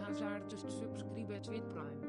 hazardes to subscribe with Prime.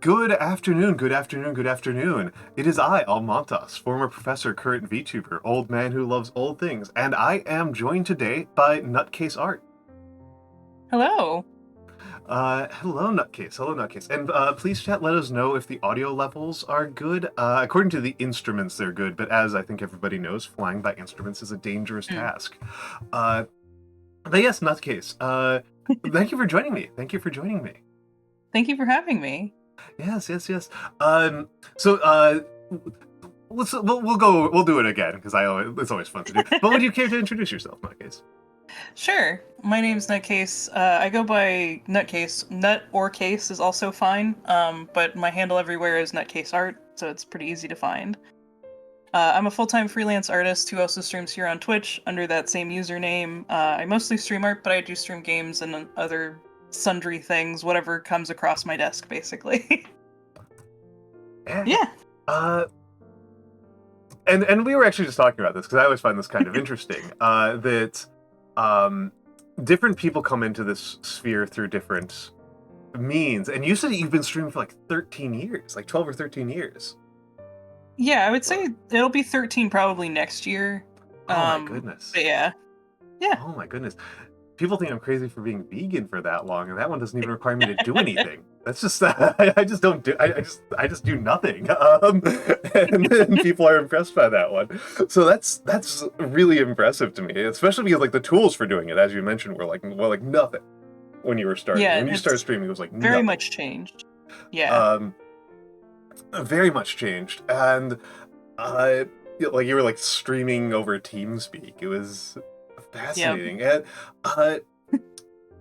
Good afternoon, good afternoon, good afternoon. It is I, Almantas, former professor, current VTuber, old man who loves old things, and I am joined today by NutCaseArt. Hello. Hello, Nutcase. Hello, Nutcase. And please, chat, let us know if the audio levels are good. According to the instruments, they're good, but as I think everybody knows, flying by instruments is a dangerous task. But yes, Nutcase, thank you for joining me. Thank you for joining me. Thank you for having me. Yes. So, we'll do it again because it's always fun to do. But would you care to introduce yourself, Nutcase? Sure. My name's Nutcase. I go by Nutcase. Nut or Case is also fine. But my handle everywhere is NutCaseArt, so it's pretty easy to find. I'm a full-time freelance artist who also streams here on Twitch under that same username. I mostly stream art, but I do stream games and other sundry things, whatever comes across my desk, basically. Yeah. And we were actually just talking about this because I always find this kind of interesting. That different people come into this sphere through different means. And you said you've been streaming for like 13 years, like 12 or 13 years. Yeah, I would say it'll be 13 probably next year. Oh my goodness. But yeah. Oh my goodness. People think I'm crazy for being vegan for that long, and that one doesn't even require me to do anything. That's just I just don't do. I just do nothing. And people are impressed by that one. So that's really impressive to me, especially because like the tools for doing it, as you mentioned, were like nothing when you were starting. Yeah, when you started streaming, it was like very nothing. much changed. Yeah. Very much changed, and like you were like streaming over TeamSpeak. It was fascinating. Yep.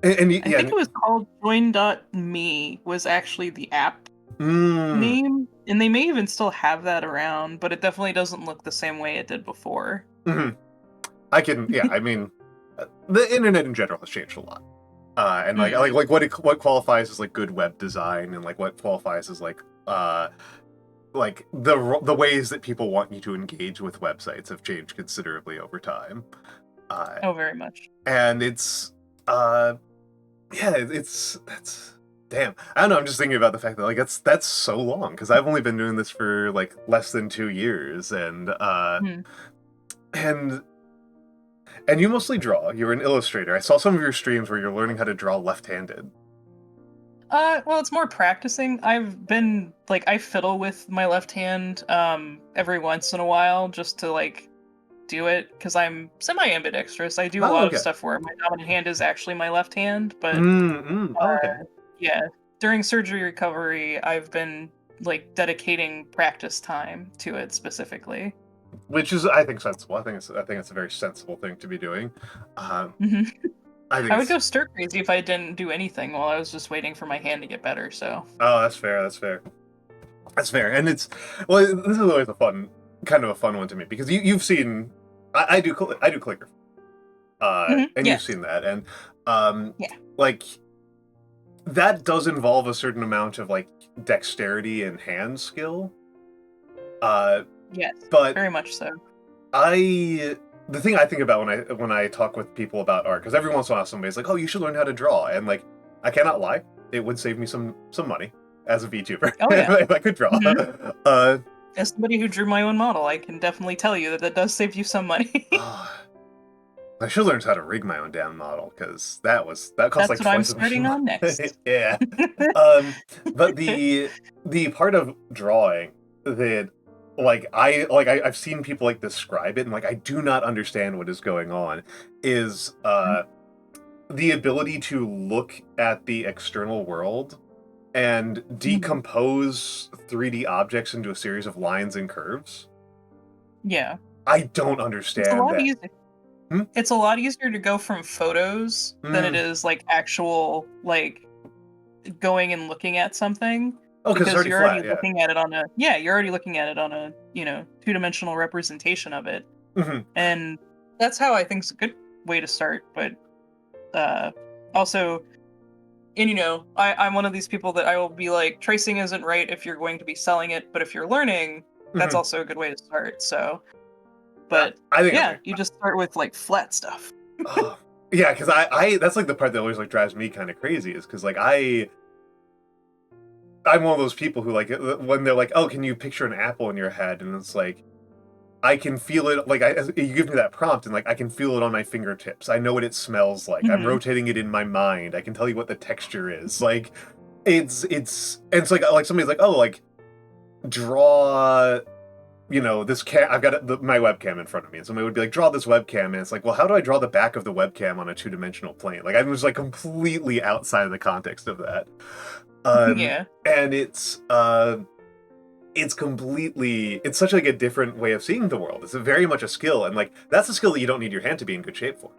And I think it was called join.me was actually the app name, and they may even still have that around, but it definitely doesn't look the same way it did before. I mean, the internet in general has changed a lot. And like what qualifies as like good web design, and like what qualifies as like the ways that people want you to engage with websites have changed considerably over time. Very much. And it's damn. I don't know. I'm just thinking about the fact that like that's so long because I've only been doing this for like less than 2 years, and and you mostly draw. You're an illustrator. I saw some of your streams where you're learning how to draw left-handed. Well, it's more practicing. I've been like I fiddle with my left hand every once in a while just to like do it because I'm semi-ambidextrous. I do a lot of stuff where my dominant hand is actually my left hand, but yeah, during surgery recovery, I've been like dedicating practice time to it specifically. Which is, I think, sensible. I think it's a very sensible thing to be doing. I would go stir crazy if I didn't do anything while I was just waiting for my hand to get better. So. Oh, that's fair. And this is always a fun one to me because you've seen I do calligraphy, and you've seen that, and like that does involve a certain amount of like dexterity and hand skill. Yes, but very much so. The thing I think about when I talk with people about art, because every once in a while somebody's like, "Oh, you should learn how to draw," and like I cannot lie, it would save me some money as a VTuber if I could draw. As somebody who drew my own model, I can definitely tell you that does save you some money. I should learn how to rig my own damn model because that costs like twice as much. That's what I'm starting on next. Yeah. But the part of drawing that I've seen people like describe it, and like I do not understand what is going on is the ability to look at the external world and decompose 3D objects into a series of lines and curves. Yeah. I don't understand that. It's a lot easier to go from photos than it is like actual like going and looking at something. Oh, because you're already looking at it on a two-dimensional representation of it. And that's how I think is a good way to start. But also, and I'm one of these people that I will be like, tracing isn't right if you're going to be selling it, but if you're learning, that's also a good way to start. So, but I think you just start with like flat stuff. Yeah, because I that's like the part that always like drives me kind of crazy is because like I'm one of those people who like when they're like, "Oh, can you picture an apple in your head?" And it's like, I can feel it. Like you give me that prompt, and like I can feel it on my fingertips. I know what it smells like. I'm rotating it in my mind. I can tell you what the texture is. Like, it's and it's like somebody's like, "Oh, like draw." This I've got my webcam in front of me, and somebody would be like, draw this webcam, and it's like, well, how do I draw the back of the webcam on a two-dimensional plane? Like, I'm just like completely outside of the context of that. Yeah. And it's completely, it's such like a different way of seeing the world. It's very much a skill, and like that's a skill that you don't need your hand to be in good shape for.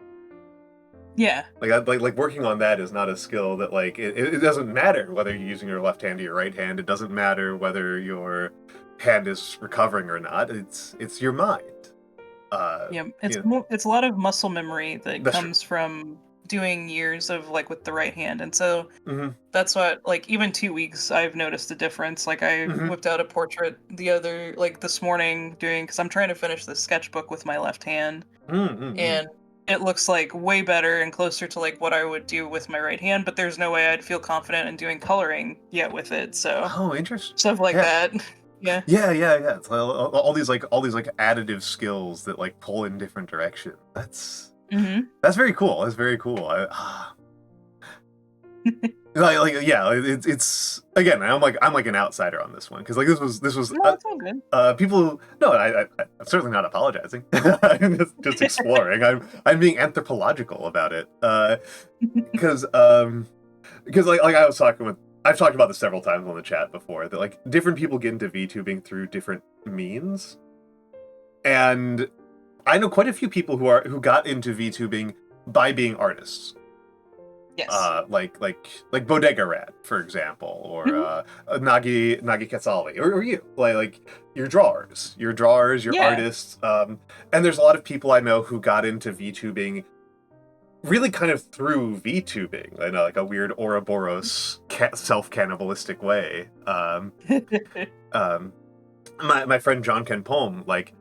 Yeah. Like working on that is not a skill that like it doesn't matter whether you're using your left hand or your right hand. It doesn't matter whether your hand is recovering or not. It's your mind. It's a lot of muscle memory that comes from doing years of like with the right hand, and so that's what, like, even 2 weeks I've noticed a difference. Like I whipped out a portrait this morning because I'm trying to finish the sketchbook with my left hand, and it looks like way better and closer to like what I would do with my right hand, but there's no way I'd feel confident in doing coloring yet with it. So interesting stuff like that. Yeah. It's all these additive skills that like pull in different directions. That's very cool. That's very cool. It's again. I'm like an outsider on this one because like this was. No, it's all good. People. No, I'm certainly not apologizing. I'm just exploring. I'm being anthropological about it. Because like I was talking with. I've talked about this several times on the chat before, that like different people get into VTubing through different means. And I know quite a few people who got into VTubing by being artists. Yes. Like Bodega Rat, for example, or Nagi Quetzali, or you. Like your drawers, your artists. And there's a lot of people I know who got into VTubing really kind of through VTubing in like a weird Ouroboros self-cannibalistic way. My friend John Ken Palm, like,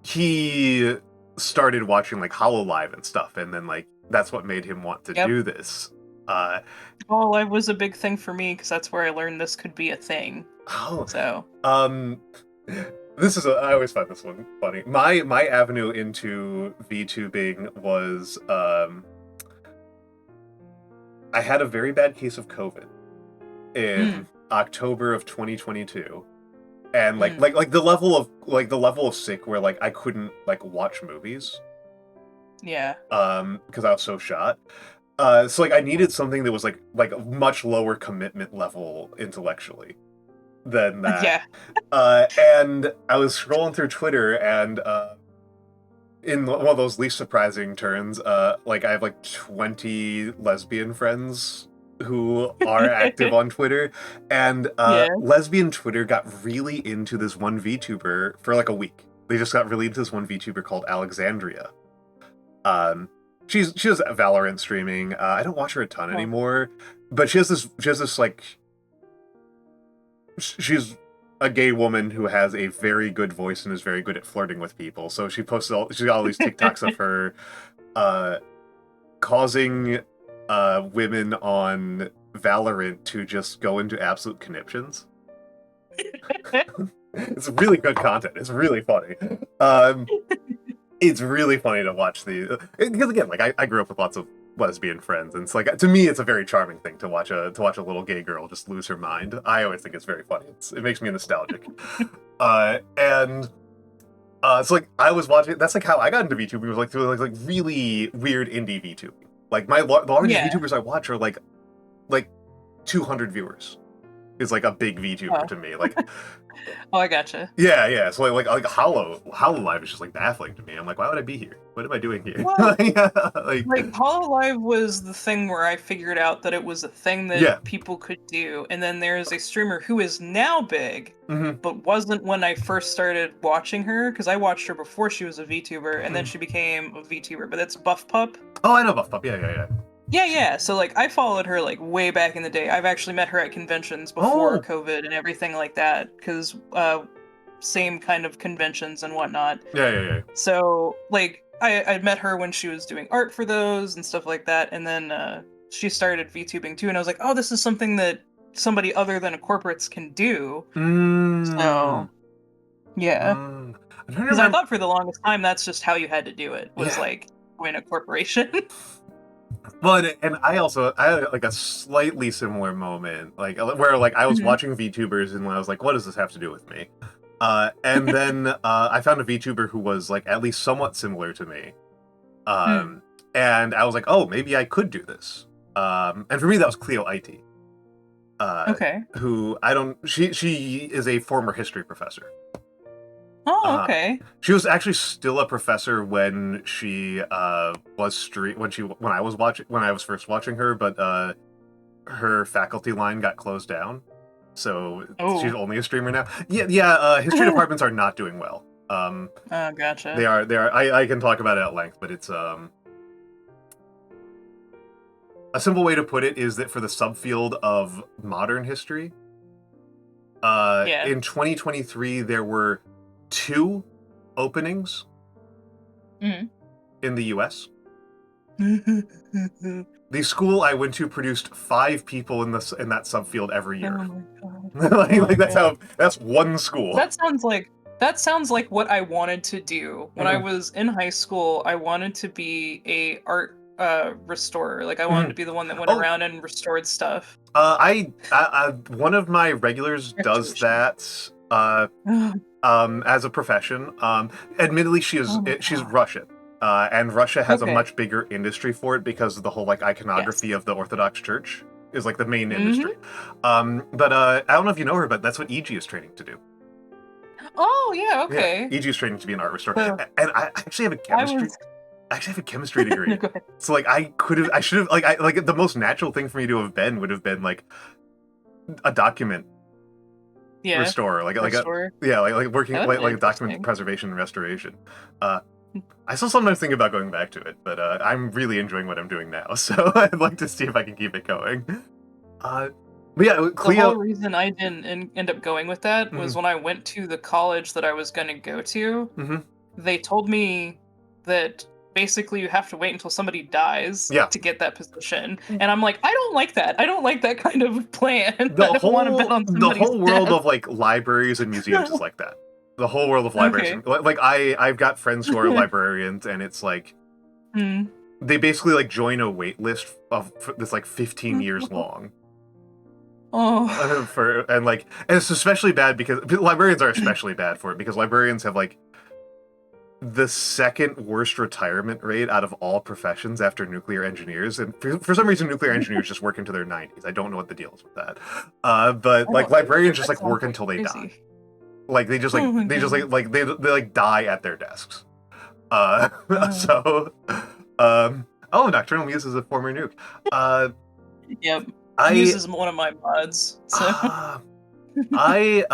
he started watching like HoloLive and stuff, and then like that's what made him want to do this. HoloLive was a big thing for me because that's where I learned this could be a thing. So I always find this one funny. My avenue into VTubing was I had a very bad case of COVID in October of 2022, and like the level of sick where like I couldn't like watch movies. Yeah. Because I was so shot. So like I needed something that was like a much lower commitment level intellectually than that. Yeah. And I was scrolling through Twitter, and in one of those least surprising turns, like I have like 20 lesbian friends who are active on Twitter, and lesbian Twitter got really into this one VTuber for like a week. They just got really into this one VTuber called Alexandria. She does Valorant streaming. I don't watch her a ton anymore, but she has this like, she's a gay woman who has a very good voice and is very good at flirting with people. So she's got all these TikToks of her causing women on Valorant to just go into absolute conniptions. It's really good content. It's really funny. It's really funny to watch because again, like I grew up with lots of lesbian friends, and it's like, to me, it's a very charming thing to watch a little gay girl just lose her mind. I always think it's very funny. It makes me nostalgic. So like I was watching. That's like how I got into VTubing. It was like through like really weird indie VTubing. Like the largest VTubers I watch are like 200 viewers. Is like a big VTuber to me. Like, oh, I gotcha. Yeah. So like HoloLive is just like baffling to me. I'm like, why would I be here? What am I doing here? Well, like HoloLive was the thing where I figured out that it was a thing that people could do, and then there's a streamer who is now big, but wasn't when I first started watching her, because I watched her before she was a VTuber, and then she became a VTuber. But that's Buff Pup. Oh, I know Buff Pup. Yeah. Yeah. So like I followed her like way back in the day. I've actually met her at conventions before COVID and everything like that, because same kind of conventions and whatnot. Yeah. So like I met her when she was doing art for those and stuff like that, and then she started VTubing too, and I was like, oh, this is something that somebody other than a corporates can do. Mm. So, yeah. I'm trying to Because I remember. thought for the longest time that's just how you had to do it, was Yeah. like join a corporation. Well, and I had like a slightly similar moment, like where like I was Mhm. watching VTubers and I was like, what does this have to do with me? And then I found a VTuber who was like at least somewhat similar to me. And I was like, oh, maybe I could do this. And for me, that was Cleo IT. Okay. Who she is a former history professor. Oh, okay. She was actually still a professor when she when I was first watching her, but her faculty line got closed down, so she's only a streamer now. Yeah. History departments are not doing well. Oh, gotcha. They are. I can talk about it at length, but it's a simple way to put it is that for the subfield of modern history, in 2023 there were 2 openings in the US. The school I went to produced 5 people in that subfield every year. Oh my god. that's one school. That sounds like what I wanted to do when I was in high school. I wanted to be a art restorer. Like I wanted to be the one that went around and restored stuff. I one of my regulars does that as a profession. Admittedly, she's Russian. And Russia has a much bigger industry for it because of the whole like iconography of the Orthodox Church is like the main industry. But I don't know if you know her, but that's what EG is training to do. Oh yeah, okay. Yeah, EG is training to be an art restorer, and I actually have a chemistry. I actually have a chemistry degree. So like I should have like the most natural thing for me to have been would have been like a document restorer, like working like document preservation and restoration. I still sometimes think about going back to it, but I'm really enjoying what I'm doing now, so I'd like to see if I can keep it going. But yeah, Cleo... The whole reason I didn't end up going with that was when I went to the college that I was going to go to, they told me that basically you have to wait until somebody dies to get that position. And I'm like, I don't like that. I don't like that kind of plan. The whole world of like libraries and museums is like that. The whole world of libraries. Like I've got friends who are librarians, and it's like they basically like join a wait list that's like 15 years long. And it's especially bad because librarians are especially bad for it because librarians have like the second worst retirement rate out of all professions after nuclear engineers, and for some reason nuclear engineers just work into their 90s. I don't know what the deal is with that, but like librarians just like work until they die. Like they just like they die at their desks. Nocturnal Muse is a former nuke. Yep. Muse is one of my mods. So. I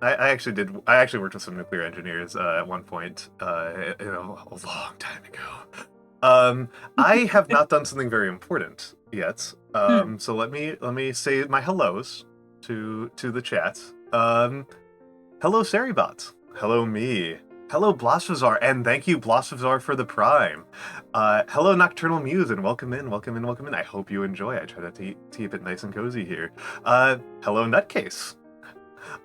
actually worked with some nuclear engineers at one point, a long time ago. I have not done something very important yet. So let me say my hellos to the chat. Hello Seribot. Hello me. Hello Blosfazar, and thank you Blosfazar for the Prime. Hello Nocturnal Muse, and welcome in. I hope you enjoy. I try to keep it nice and cozy here. Hello Nutcase.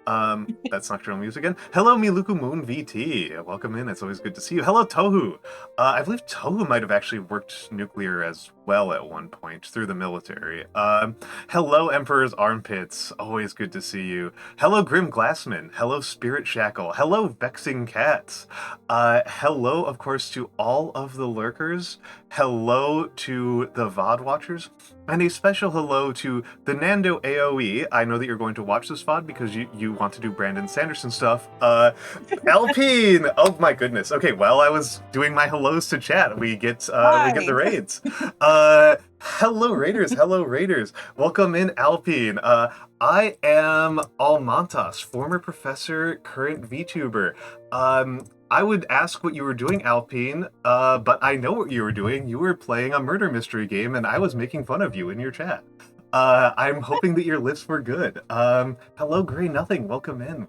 That's Nocturnal Muse again. Hello Miluku Moon VT. Welcome in. It's always good to see you. Hello Tohu. I believe Tohu might have actually worked nuclear as well at one point through the military. Hello Emperor's Armpits. Always good to see you. Hello Grim Glassman. Hello Spirit Shackle. Hello Vexing Cats. Hello, of course, to all of the lurkers. Hello to the VOD watchers. And a special hello to the Nando AoE. I know that you're going to watch this VOD because you want to do Brandon Sanderson stuff. Alpine! Oh my goodness. Okay, while I was doing my hellos to chat, we get the raids. Hello Raiders. Welcome in, Alpine. I am Almantas, former professor, current VTuber. I would ask what you were doing, Alpine, but I know what you were doing. You were playing a murder mystery game, and I was making fun of you in your chat. I'm hoping that your lists were good. Hello, Gray Nothing. Welcome in.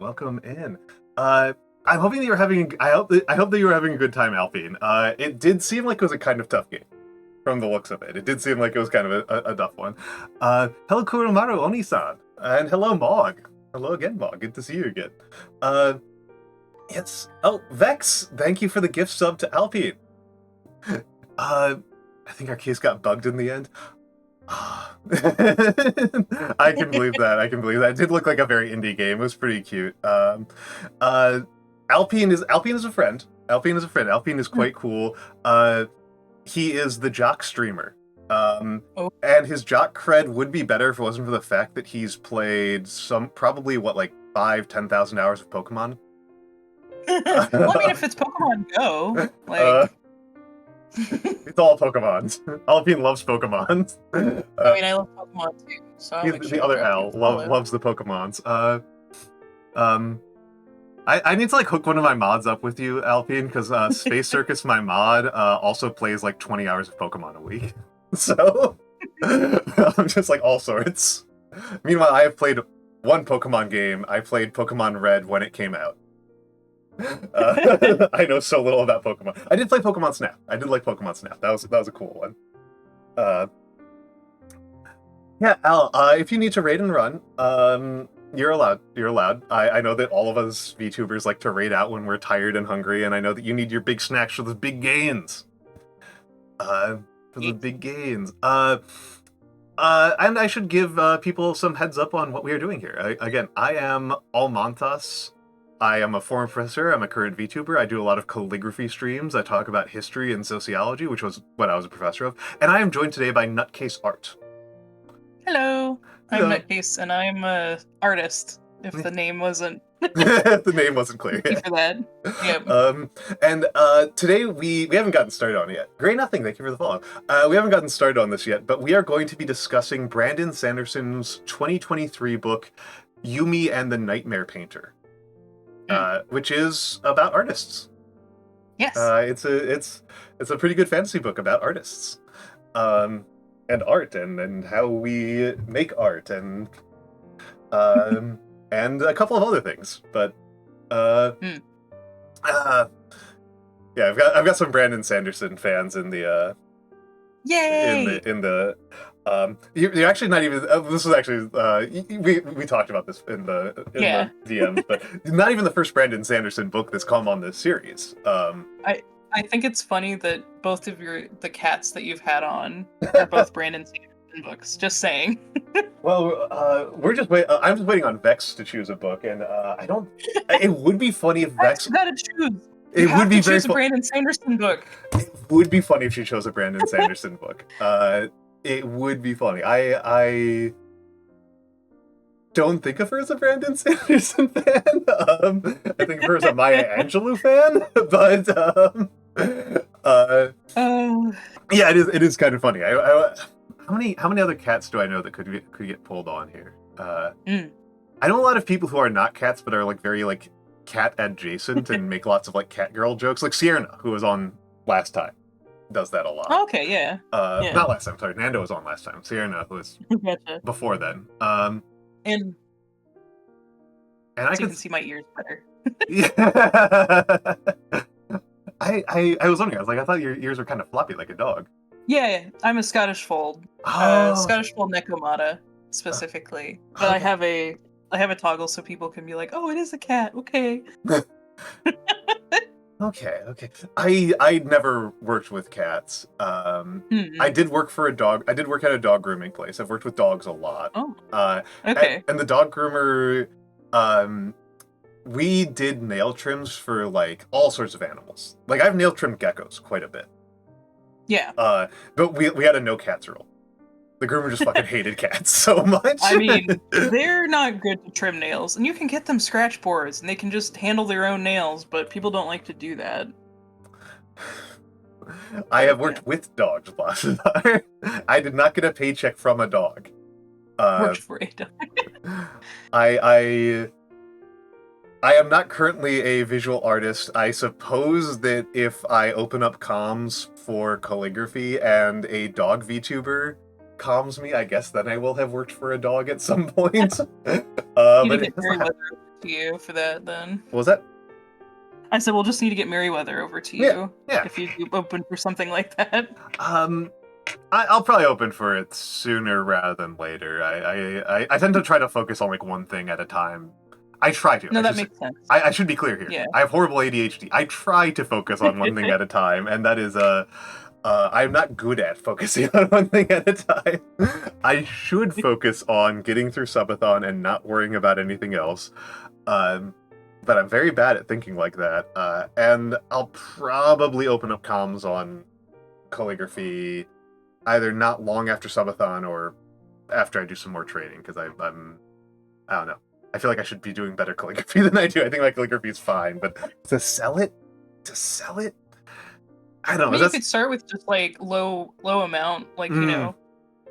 I'm hoping that you're having. I hope that you were having a good time, Alpine. It did seem like it was a kind of tough game, from the looks of it. It did seem like it was kind of a tough one. Hello, Kuromaru Oni-san. And hello, Mog. Hello again, Mog. Good to see you again. Vex. Thank you for the gift sub to Alpine. I think our case got bugged in the end. I can believe that. I can believe that. It did look like a very indie game. It was pretty cute. Alpine is a friend. Alpine is a friend. Alpine is quite cool. He is the jock streamer. And his jock cred would be better if it wasn't for the fact that he's played probably 5,000-10,000 hours of Pokemon. Well, I mean, if it's Pokemon Go, like... It's all Pokemon. Alpine loves Pokemon. I mean, I love Pokemon too, so the other Al loves the Pokemons. I need to hook one of my mods up with you, Alpine, because Space Circus, my mod, also plays 20 hours of Pokemon a week. So I'm just all sorts. Meanwhile, I have played one Pokemon game. I played Pokemon Red when it came out. I know so little about Pokemon. I did play Pokemon Snap. I did like Pokemon Snap. That was a cool one. Yeah, Al, if you need to raid and run, you're allowed. You're allowed. I know that all of us VTubers like to raid out when we're tired and hungry, and I know that you need your big snacks for the big gains. And I should give people some heads up on what we are doing here. Again, I am Almantas. I am a former professor. I'm a current VTuber. I do a lot of calligraphy streams. I talk about history and sociology, which was what I was a professor of. And I am joined today by NutCaseArt. Hello. I'm Nutcase, and I'm a artist, if the name wasn't... The name wasn't clear. Thank you for that. Yep. And today we haven't gotten started on it yet. Great nothing, thank you for the follow. We haven't gotten started on this yet, but we are going to be discussing Brandon Sanderson's 2023 book, Yumi and the Nightmare Painter. Which is about artists. Yes. It's a pretty good fantasy book about artists, and art, and how we make art, and and a couple of other things. But yeah, I've got some Brandon Sanderson fans in the Yay! You're actually not even. This was actually we talked about this in the DMs, but not even the first Brandon Sanderson book that's come on this series. I think it's funny that both of the cats that you've had on are both Brandon Sanderson books. Just saying. Well, I'm just waiting on Vex to choose a book, and I don't. It would be funny if Vex. You gotta choose. It would be very choose a Brandon Sanderson book. It would be funny if she chose a Brandon Sanderson book. It would be funny. I don't think of her as a Brandon Sanderson fan. I think of her as a Maya Angelou fan. But yeah, it is kind of funny. How many other cats do I know that could get pulled on here? I know a lot of people who are not cats but are very cat adjacent and make lots of cat girl jokes, like Sierra, who was on last time. Does that a lot. Okay, yeah. Not last time, sorry. Nando was on last time. Sierra was gotcha. Before then. And I can see my ears better. Yeah. I was wondering, I thought your ears were kind of floppy like a dog. Yeah, I'm a Scottish Fold. Scottish Fold Necomata, specifically. But I have a toggle so people can be like, oh, it is a cat, okay. Okay. I never worked with cats. I did work for a dog. I did work at a dog grooming place. I've worked with dogs a lot. Oh. Okay. And the dog groomer, we did nail trims for all sorts of animals. I've nail trimmed geckos quite a bit. Yeah. But we had a no cats rule. The groomer just fucking hated cats so much. I mean, they're not good to trim nails, and you can get them scratch boards, and they can just handle their own nails, but people don't like to do that. I have worked with dogs, Blassadar. I did not get a paycheck from a dog. Worked for a dog. I am not currently a visual artist. I suppose that if I open up comms for calligraphy and a dog VTuber calms me, I guess then I will have worked for a dog at some point. You need to get Merryweather over to you for that, then. What was that? I said we'll just need to get Merryweather over to you if you open for something like that. I'll probably open for it sooner rather than later. I tend to try to focus on like one thing at a time. I try to. No, that makes sense. I should be clear here. Yeah. I have horrible ADHD. I try to focus on one thing at a time, and that is I'm not good at focusing on one thing at a time. I should focus on getting through subathon and not worrying about anything else. But I'm very bad at thinking like that. And I'll probably open up comms on calligraphy either not long after subathon or after I do some more training, because I don't know. I feel like I should be doing better calligraphy than I do. I think my calligraphy is fine, but to sell it, I don't know. You could start with just like low amount, like you know,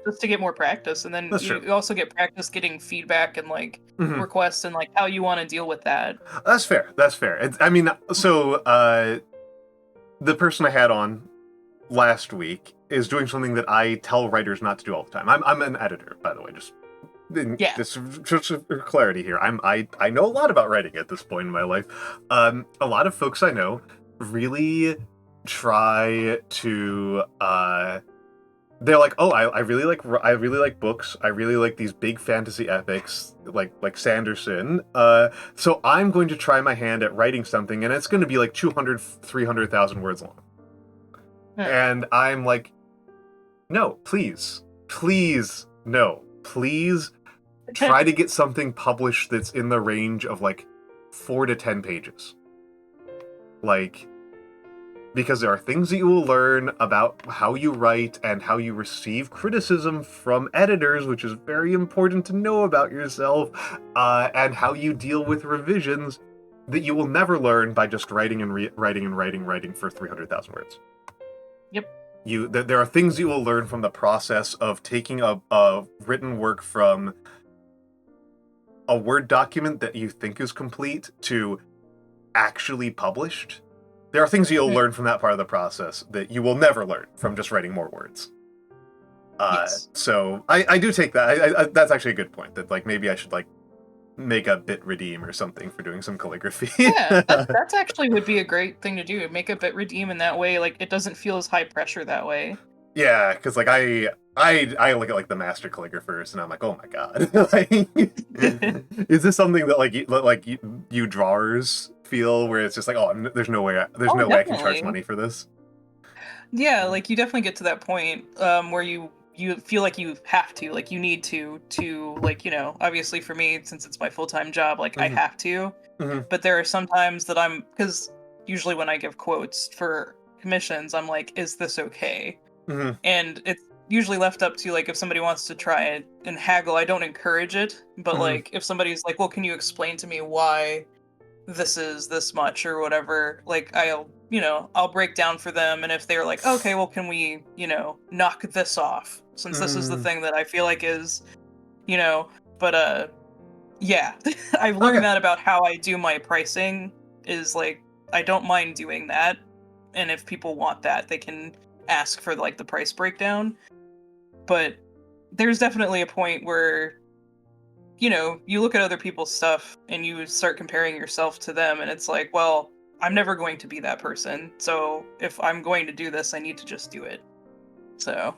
just to get more practice, and then you also get practice getting feedback and like requests and like how you want to deal with that. That's fair. I mean, so the person I had on last week is doing something that I tell writers not to do all the time. I'm an editor, by the way, just for clarity here. I know a lot about writing at this point in my life. A lot of folks I know really try to they're like, oh, I really like books. I really like these big fantasy epics like Sanderson. So I'm going to try my hand at writing something, and it's going to be like 300,000 words long. And I'm like, no, please, no, please try to get something published that's in the range of like 4 to 10 pages. Like, because there are things that you will learn about how you write and how you receive criticism from editors, which is very important to know about yourself, and how you deal with revisions that you will never learn by just writing for 300,000 words. Yep. There are things you will learn from the process of taking a written work from a Word document that you think is complete to actually published. There are things you'll learn from that part of the process that you will never learn from just writing more words. Yes. So I do take that. That's actually a good point. That like maybe I should like make a bit redeem or something for doing some calligraphy. Yeah, that's actually would be a great thing to do. Make a bit redeem in that way. Like it doesn't feel as high pressure that way. Yeah, because like I look at like the master calligraphers and I'm like, oh my god, like, is this something that you drawers feel where it's just like, oh, there's no way I can charge money for this. Yeah, like you definitely get to that point where you feel like you have to, like you need to like, you know, obviously for me, since it's my full-time job, like I have to. But there are some times that because usually when I give quotes for commissions, I'm like, is this okay? And it's usually left up to like if somebody wants to try it and haggle, I don't encourage it. But like if somebody's like, well, can you explain to me why this is this much or whatever, like I'll break down for them, and if they're like, okay, well, can we, knock this off since this is the thing that I feel like is, but yeah, I've learned that about how I do my pricing is like I don't mind doing that, and if people want that, they can ask for like the price breakdown. But there's definitely a point where you look at other people's stuff and you start comparing yourself to them, and it's like, well, I'm never going to be that person. So if I'm going to do this, I need to just do it. So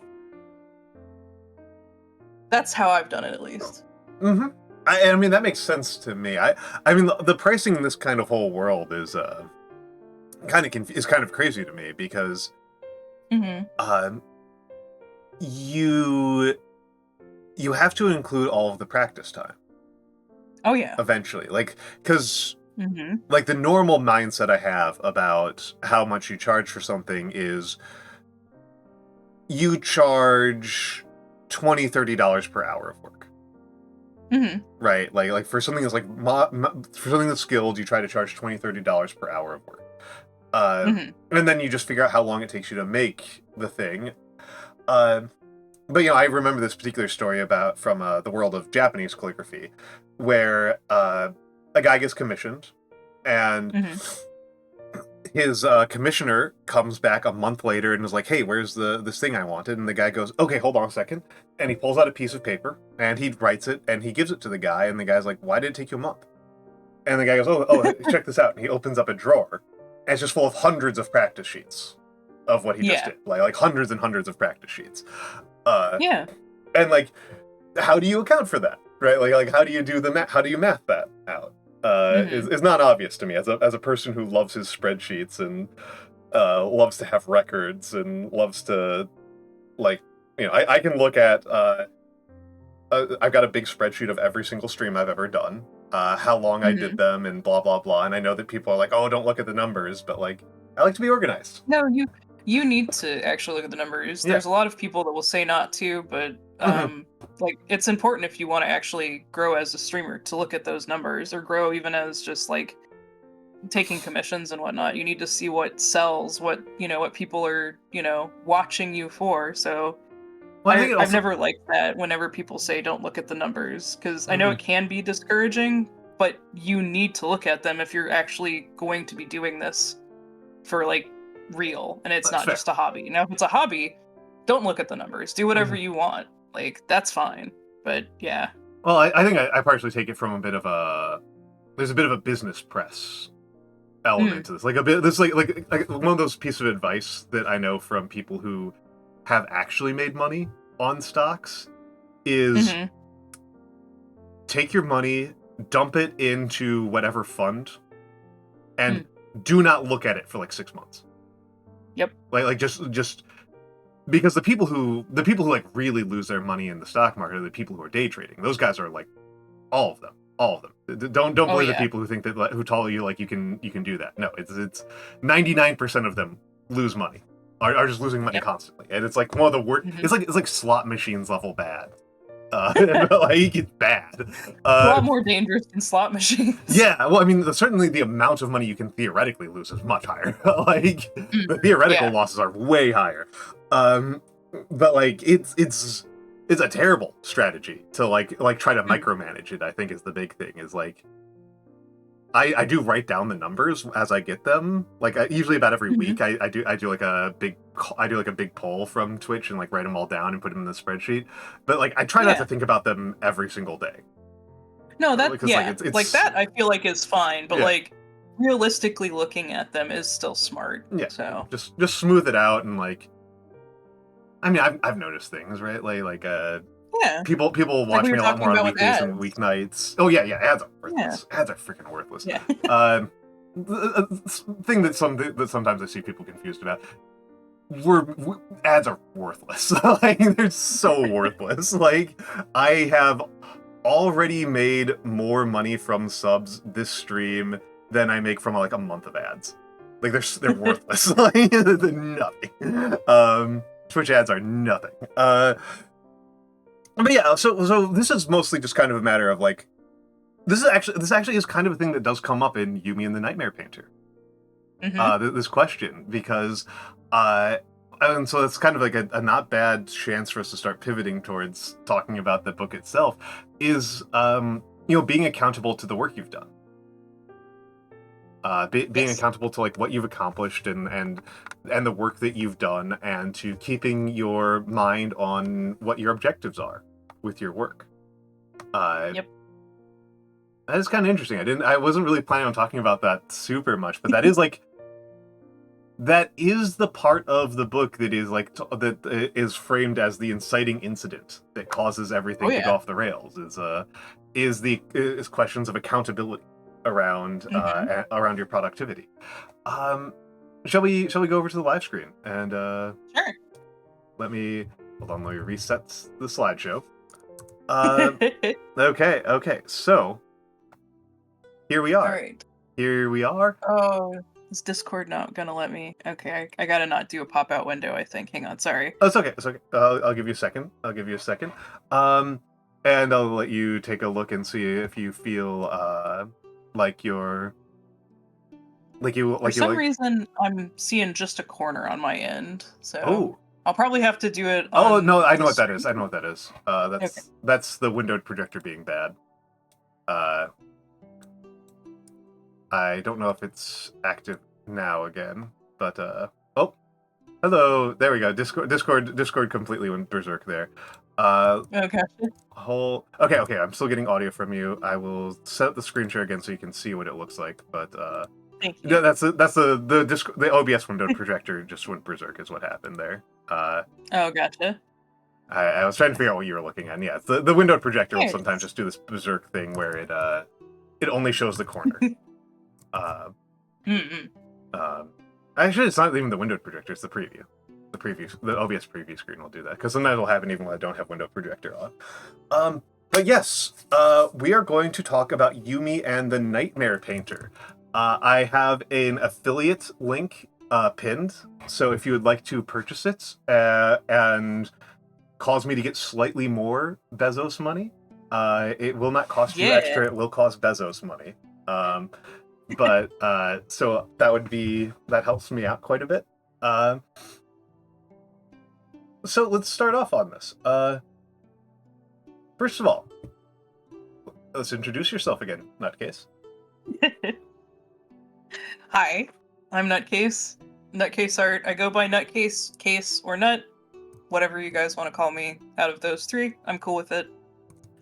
that's how I've done it, at least. I mean, that makes sense to me. I mean, the pricing in this kind of whole world is kind of crazy to me because you have to include all of the practice time. Oh yeah. Eventually, like, because like the normal mindset I have about how much you charge for something is you charge $20-$30 per hour of work. Right? Like for something that's like for something that's skilled, you try to charge $20-$30 per hour of work. And then you just figure out how long it takes you to make the thing. But I remember this particular story from the world of Japanese calligraphy, where a guy gets commissioned, and his commissioner comes back a month later and is like, "Hey, where's this thing I wanted?" And the guy goes, "Okay, hold on a second," and he pulls out a piece of paper and he writes it and he gives it to the guy, and the guy's like, "Why did it take you a month?" And the guy goes, "Oh, check this out." And he opens up a drawer, and it's just full of hundreds of practice sheets. of what he just Yeah. did, like hundreds and hundreds of practice sheets. Yeah. And like, how do you account for that, right? Like how do you do the math? How do you math that out? Is not obvious to me as a person who loves his spreadsheets and loves to have records and loves to, like, you know, I can look at I've got a big spreadsheet of every single stream I've ever done, how long I did them, and blah blah blah. And I know that people are like, oh, don't look at the numbers, but like, I like to be organized. No, you need to actually look at the numbers. Yeah. There's a lot of people that will say not to, but like it's important if you want to actually grow as a streamer to look at those numbers, or grow even as just like taking commissions and whatnot. You need to see what sells, what people are watching you for. So Well, I think I've never liked that whenever people say don't look at the numbers, because I know it can be discouraging, but you need to look at them if you're actually going to be doing this for like real, and it's not just a hobby. Now, if it's a hobby, don't look at the numbers. Do whatever you want. Like, that's fine. But yeah. Well, I think I partially take it from a bit of there's a bit of a business press element to this. Like a bit, this like one of those pieces of advice that I know from people who have actually made money on stocks is take your money, dump it into whatever fund, and do not look at it for like 6 months. Yep. Like just because the people who like really lose their money in the stock market are the people who are day trading. Those guys are like all of them. Don't believe the people who think that, who tell you like you can do that. No, it's 99% of them lose money. Are just losing money constantly, and it's like one of the worst. It's like slot machines level bad. Like, it's bad. A lot more dangerous than slot machines. Yeah, well, I mean, certainly the amount of money you can theoretically lose is much higher. Like, the theoretical losses are way higher. But like, it's a terrible strategy to like try to micromanage it. I think is the big thing. Is like, I do write down the numbers as I get them. Like, usually about every week, I do like a big poll from Twitch and like write them all down and put them in the spreadsheet. But like, I try not to think about them every single day. No, that because, like, it's like that I feel like is fine, but like realistically looking at them is still smart. Yeah. So just smooth it out and like. I mean, I've noticed things, right? Like people watch me a lot more on weekdays and weeknights. Oh yeah, ads are worthless. Ads are freaking worthless. Yeah. The thing that sometimes I see people confused about. Ads are worthless. Like, they're so worthless. Like, I have already made more money from subs this stream than I make from like a month of ads. Like, they're worthless. Like, they're nothing. Twitch ads are nothing. But yeah, so this is mostly just kind of a matter of like, this actually is kind of a thing that does come up in Yumi and the Nightmare Painter. This question, because and so it's kind of like a not bad chance for us to start pivoting towards talking about the book itself, is being accountable to the work you've done. Being accountable to like what you've accomplished and the work that you've done, and to keeping your mind on what your objectives are with your work. That is kind of interesting. I wasn't really planning on talking about that super much, but that is like that is the part of the book that is like that is framed as the inciting incident that causes everything to go off the rails. Is questions of accountability around around your productivity. Shall we go over to the live screen and sure. Let me reset the slideshow. Okay, so here we are. All right. Here we are. Oh, is Discord not gonna let me? Okay, I gotta not do a pop-out window, I think. Hang on, sorry. Oh, it's okay. I'll give you a second. And I'll let you take a look and see if you feel like you're For some reason, I'm seeing just a corner on my end, so Oh. I'll probably have to do it. Oh on no, I know the what that screen. is. That's the windowed projector being bad. I don't know if it's active now again, but oh, hello. There we go. Discord completely went berserk there. Okay. Okay. I'm still getting audio from you. I will set up the screen share again so you can see what it looks like. But Thank you. No, the OBS window projector just went berserk is what happened there. Oh, gotcha. I was trying to figure out what you were looking at. Yeah, the window projector will There it sometimes is. just do this berserk thing where it only shows the corner. Mm-mm. Actually, it's not even the window projector; it's the preview. The OBS preview screen will do that because sometimes it'll happen even when I don't have window projector on. But yes, we are going to talk about Yumi and the Nightmare Painter. I have an affiliate link pinned, so if you would like to purchase it and cause me to get slightly more Bezos money, it will not cost you extra. It will cost Bezos money. But so that helps me out quite a bit. So let's start off on this. First of all, let's introduce yourself again, Nutcase. Hi, I'm NutCaseArt. I go by Nutcase, Case, or Nut, whatever you guys want to call me out of those three. I'm cool with it.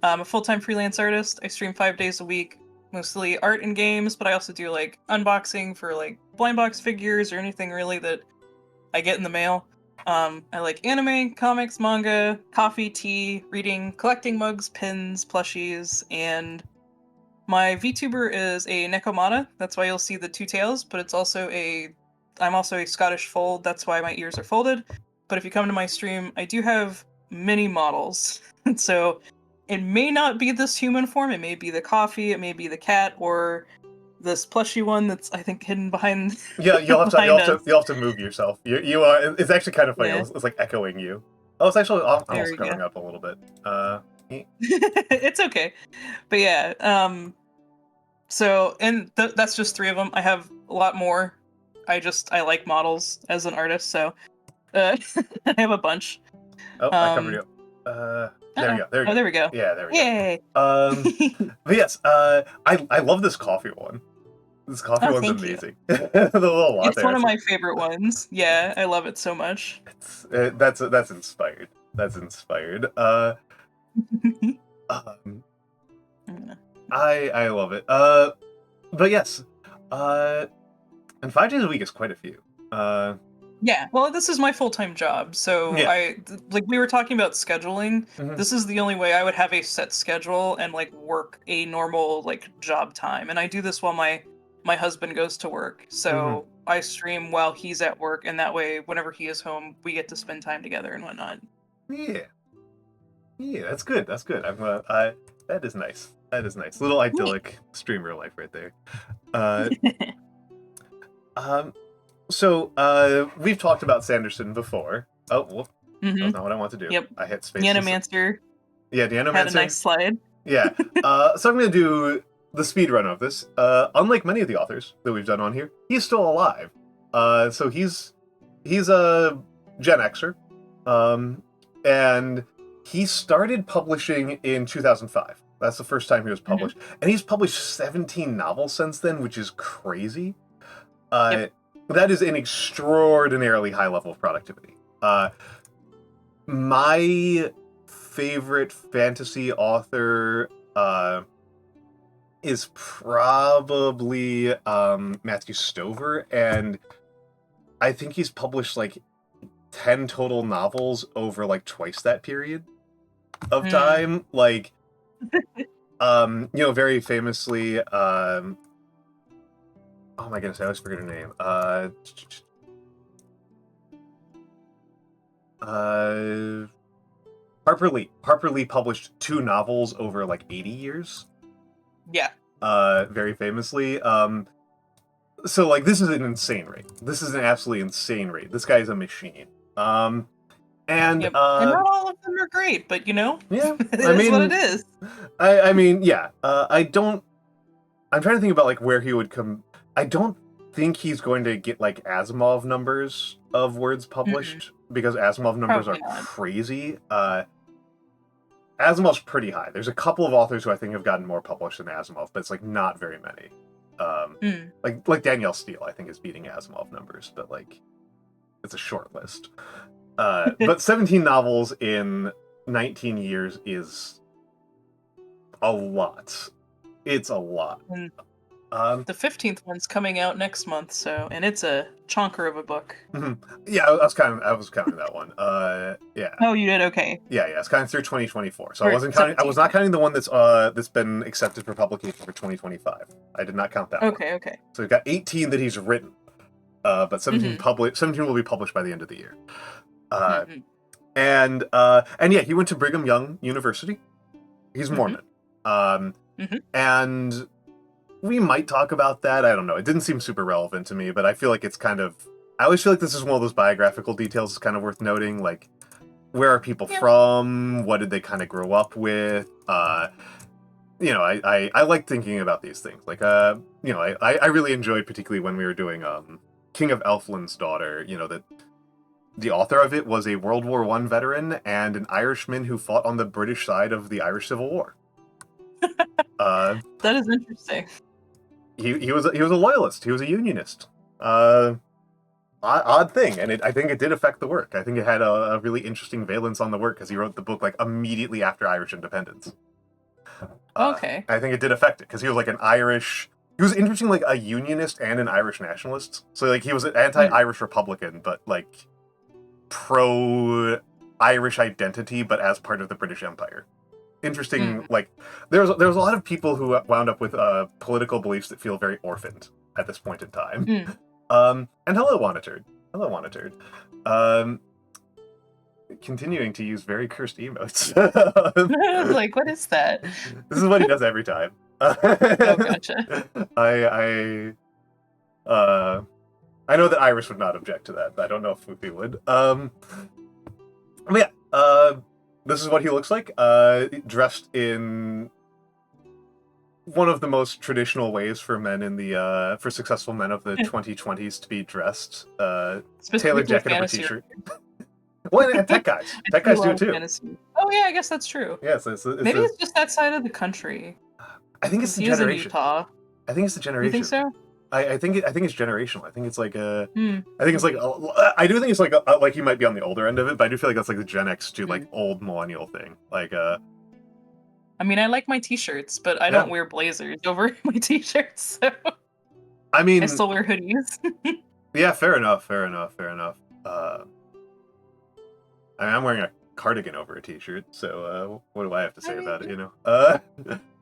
I'm a full-time freelance artist. I stream 5 days a week, mostly art and games, but I also do like unboxing for like blind box figures or anything really that I get in the mail. I like anime, comics, manga, coffee, tea, reading, collecting mugs, pins, plushies, and my VTuber is a Nekomata. That's why you'll see the two tails, but I'm also a Scottish fold. That's why my ears are folded. But if you come to my stream, I do have mini models. So it may not be this human form. It may be the coffee. It may be the cat, or this plushy one that's I think hidden behind. Yeah, you'll have to move yourself. You are. It's actually kind of funny. Yeah. It's like echoing you. Oh, it's actually almost going go. up a little bit. It's okay, but yeah. So and that's just 3 of them. I have a lot more. I like models as an artist, so I have a bunch. Oh, I covered you. There we go. There we go. Yeah, there we Yay. go. But yes, I love this coffee one. This coffee one's amazing. The little latte. It's one of my favorite ones. Yeah, I love it so much. That's inspired. That's inspired. I love it. But yes, and 5 days a week is quite a few. Yeah, well, this is my full-time job, so Yeah. we were talking about scheduling. Mhm. This is the only way I would have a set schedule and like work a normal like job time, and I do this while my husband goes to work. So I stream while he's at work, and that way, whenever he is home, we get to spend time together and whatnot. Yeah, that's good. That's good. That is nice. That is nice. Little idyllic streamer life right there. So we've talked about Sanderson before. Oh, whoop. That's not what I want to do. Yep. I hit space. Animancer. Yeah, the Animancer Had a nice slide. Yeah. So I'm going to do the speed run of this. Unlike many of the authors that we've done on here, he's still alive. So he's a Gen Xer. And he started publishing in 2005. That's the first time he was published. And he's published 17 novels since then, which is crazy. That is an extraordinarily high level of productivity. My favorite fantasy author is probably Matthew Stover, and I think he's published like 10 total novels over like twice that period of time. Like, very famously, oh my goodness, I always forget her name. Harper Lee. Harper Lee published 2 novels over like 80 years. Yeah. Very famously. So like this is an insane rate. This is an absolutely insane rate. This guy is a machine. And and not all of them are great, but yeah, it is what it is. I mean, yeah. I'm trying to think about like where he would come. I don't think he's going to get like Asimov numbers of words published because Asimov numbers are crazy. Asimov's pretty high. There's a couple of authors who I think have gotten more published than Asimov, but it's like not very many. Like Danielle Steele, I think is beating Asimov numbers, but like it's a short list. But 17 novels in 19 years is a lot. It's a lot. The 15th one's coming out next month, and it's a chonker of a book. Yeah, I was counting that one. Yeah. Oh, you did? Okay. Yeah, it's kind of through 2024. So Or I wasn't counting. I was not 17. counting the one that's been accepted for publication for 2025. I did not count that one. Okay. So we've got 18 that he's written, but 17 17 will be published by the end of the year. And yeah, he went to Brigham Young University. He's Mormon. And we might talk about that. I don't know. It didn't seem super relevant to me, but I feel like it's kind of... I always feel like this is one of those biographical details that's kind of worth noting. Like, where are people from? What did they kind of grow up with? You know, I like thinking about these things. Like, you know, I really enjoyed, particularly when we were doing King of Elfland's Daughter, you know, that the author of it was a World War I veteran and an Irishman who fought on the British side of the Irish Civil War. That is interesting. He was a loyalist. He was a unionist. Odd thing, and I think it did affect the work. I think it had a really interesting valence on the work because he wrote the book like immediately after Irish independence. Okay. I think it did affect it because he was like an Irish. He was interesting, like a unionist and an Irish nationalist. So like he was an anti-Irish Republican, but like pro-Irish identity, but as part of the British Empire. Interesting. Like there's a lot of people who wound up with political beliefs that feel very orphaned at this point in time. And hello, Wanitured. Hello, Wanitured. Continuing to use very cursed emotes. Like, what is that? This is what he does every time. Oh, gotcha. I know that Iris would not object to that, but I don't know if Fupi would. But yeah, this is what he looks like, dressed in one of the most traditional ways for men in the for successful men of the 2020s to be dressed. Tailored jacket over t-shirt. Well, and tech guys. Tech guys do too. Fantasy. Oh yeah, I guess that's true. Yes, maybe it's just that side of the country. I think it's the generation. I think it's the generation. You think so? I think it's generational. I think it's like I think it's like I do think it's like he might be on the older end of it, but I do feel like that's like the Gen X to like old millennial thing. Like I mean, I like my t-shirts, but I don't wear blazers over my t-shirts. So I mean, I still wear hoodies. Yeah, fair enough. I mean, I'm wearing a cardigan over a t-shirt, so what do I have to say about it? You know, I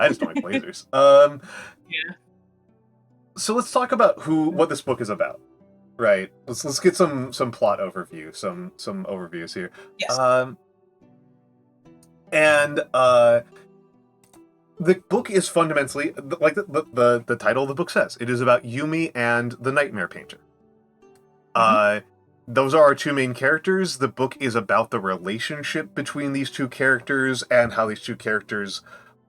just don't like blazers. Yeah. So let's talk about what this book is about, right? Let's get some plot overview, some overviews here. Yes. The book is fundamentally like the title of the book says. It is about Yumi and the Nightmare Painter. Those are our two main characters. The book is about the relationship between these two characters and how these two characters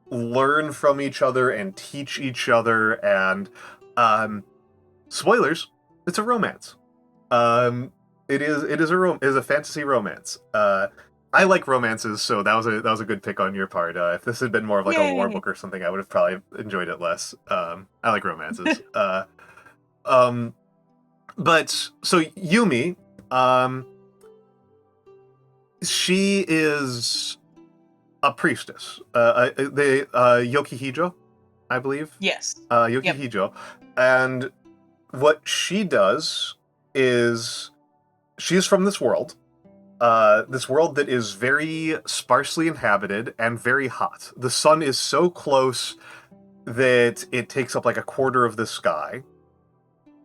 learn from each other and teach each other. And spoilers, it's a romance. It is a fantasy romance. I like romances, so that was a good pick on your part. If this had been more of like a war book or something, I would have probably enjoyed it less. I like romances. But so Yumi, she is a priestess. The Yokihijo, I believe. Yes. Yokihijo, and what she does is she's from this world that is very sparsely inhabited and very hot. The sun is so close that it takes up like a quarter of the sky.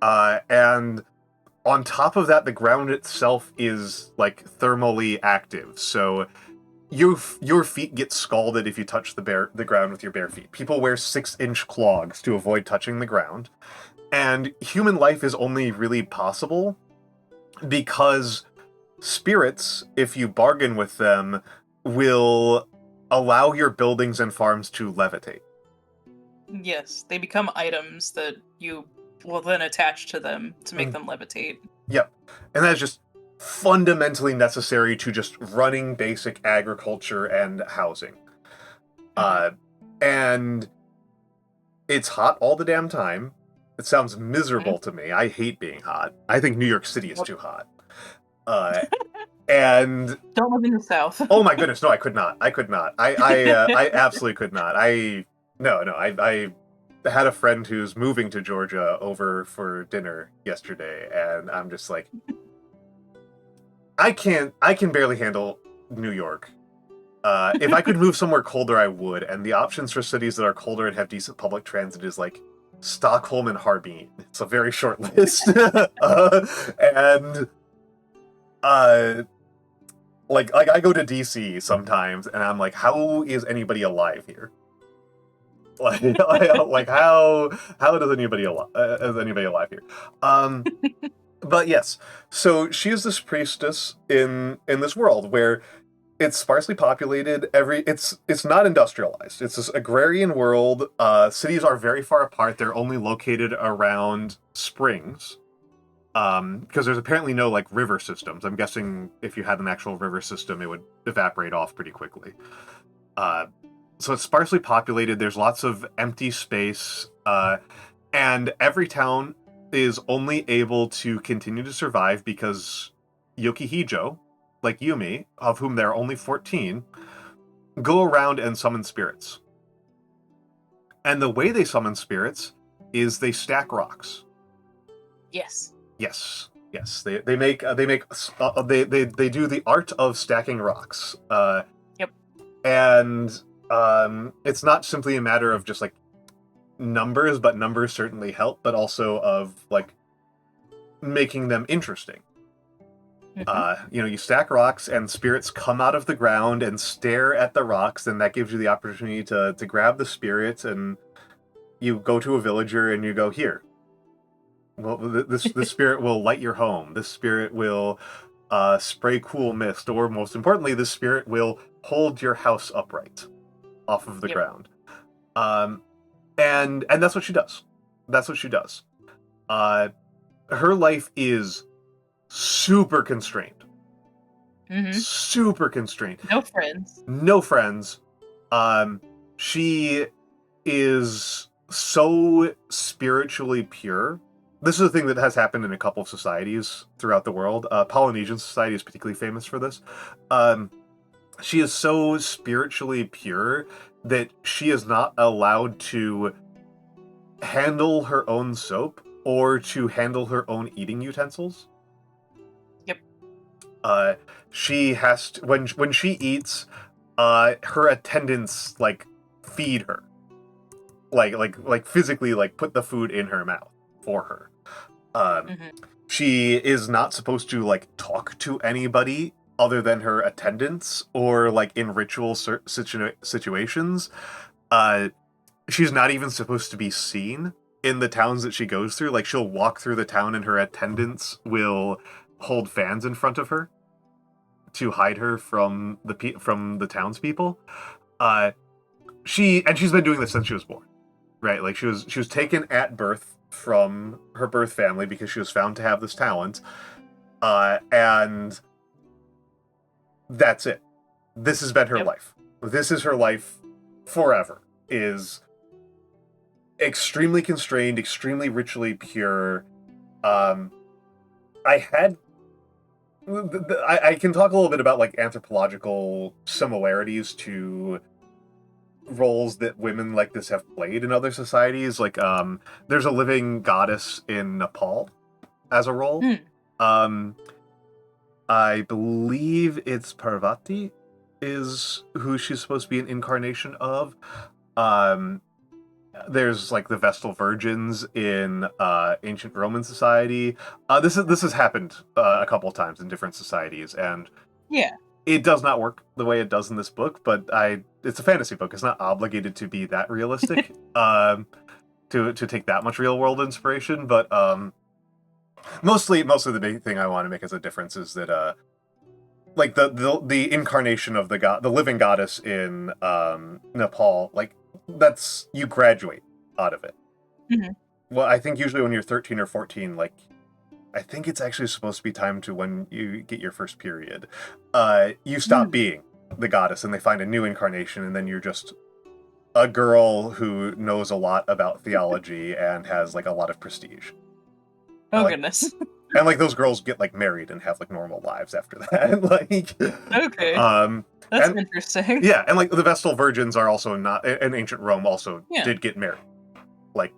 And on top of that, the ground itself is like thermally active. So your feet get scalded if you touch the ground with your bare feet. People wear 6-inch clogs to avoid touching the ground. And human life is only really possible because spirits, if you bargain with them, will allow your buildings and farms to levitate. Yes, they become items that you will then attach to them to make them levitate. Yep. And that's just fundamentally necessary to just running basic agriculture and housing. And it's hot all the damn time. It sounds miserable to me. I hate being hot. I think New York City is too hot. And don't live in the South. Oh my goodness, no, I could not. I absolutely could not. had a friend who's moving to Georgia over for dinner yesterday, and I'm just like, I can barely handle New York. If I could move somewhere colder, I would. And the options for cities that are colder and have decent public transit is like Stockholm and Harbin. It's a very short list. Like I go to DC sometimes, and I'm like, how is anybody alive here? Like how does anybody alive here? But yes, so she is this priestess in this world where it's sparsely populated. It's not industrialized. It's this agrarian world. Cities are very far apart. They're only located around springs. Because there's apparently no like river systems. I'm guessing if you had an actual river system, it would evaporate off pretty quickly. So it's sparsely populated. There's lots of empty space, and every town is only able to continue to survive because Yokihijo, like Yumi, of whom there are only 14, go around and summon spirits. And the way they summon spirits is they stack rocks. Yes. Yes. They do the art of stacking rocks. Yep. And it's not simply a matter of just like numbers, but numbers certainly help, but also of like making them interesting. You stack rocks and spirits come out of the ground and stare at the rocks, and that gives you the opportunity to grab the spirits, and you go to a villager and you go, here. Well, this spirit will light your home. This spirit will spray cool mist, or most importantly, this spirit will hold your house upright off of the ground. And that's what she does. That's what she does. Her life is super constrained. Super constrained. No friends. No friends. She is so spiritually pure. This is a thing that has happened in a couple of societies throughout the world. Polynesian society is particularly famous for this. She is so spiritually pure that she is not allowed to handle her own soap or to handle her own eating utensils. Yep. She has to, when she eats, her attendants like feed her, like physically like put the food in her mouth for her. She is not supposed to like talk to anybody other than her attendants or like in ritual situations. She's not even supposed to be seen in the towns that she goes through. Like she'll walk through the town and her attendants will hold fans in front of her to hide her from the townspeople. She's been doing this since she was born, right? Like she was taken at birth from her birth family because she was found to have this talent, and that's it. This has been her life. This is her life forever. Is extremely constrained, extremely ritually pure. I can talk a little bit about like anthropological similarities to roles that women like this have played in other societies. Like there's a living goddess in Nepal as a role. I believe it's Parvati is who she's supposed to be an incarnation of. There's like the Vestal Virgins in ancient Roman society. This has happened a couple of times in different societies, and it does not work the way it does in this book. But it's a fantasy book. It's not obligated to be that realistic to take that much real world inspiration. But mostly the big thing I want to make as a difference is that like the incarnation of the living goddess in Nepal, like that's, you graduate out of it. Well, I think usually when you're 13 or 14, like I think it's actually supposed to be time to when you get your first period, you stop being the goddess and they find a new incarnation, and then you're just a girl who knows a lot about theology and has like a lot of prestige. Goodness. And like those girls get like married and have like normal lives after that. Like okay. That's interesting. Yeah, and like the Vestal Virgins are also not in ancient Rome also did get married. Like,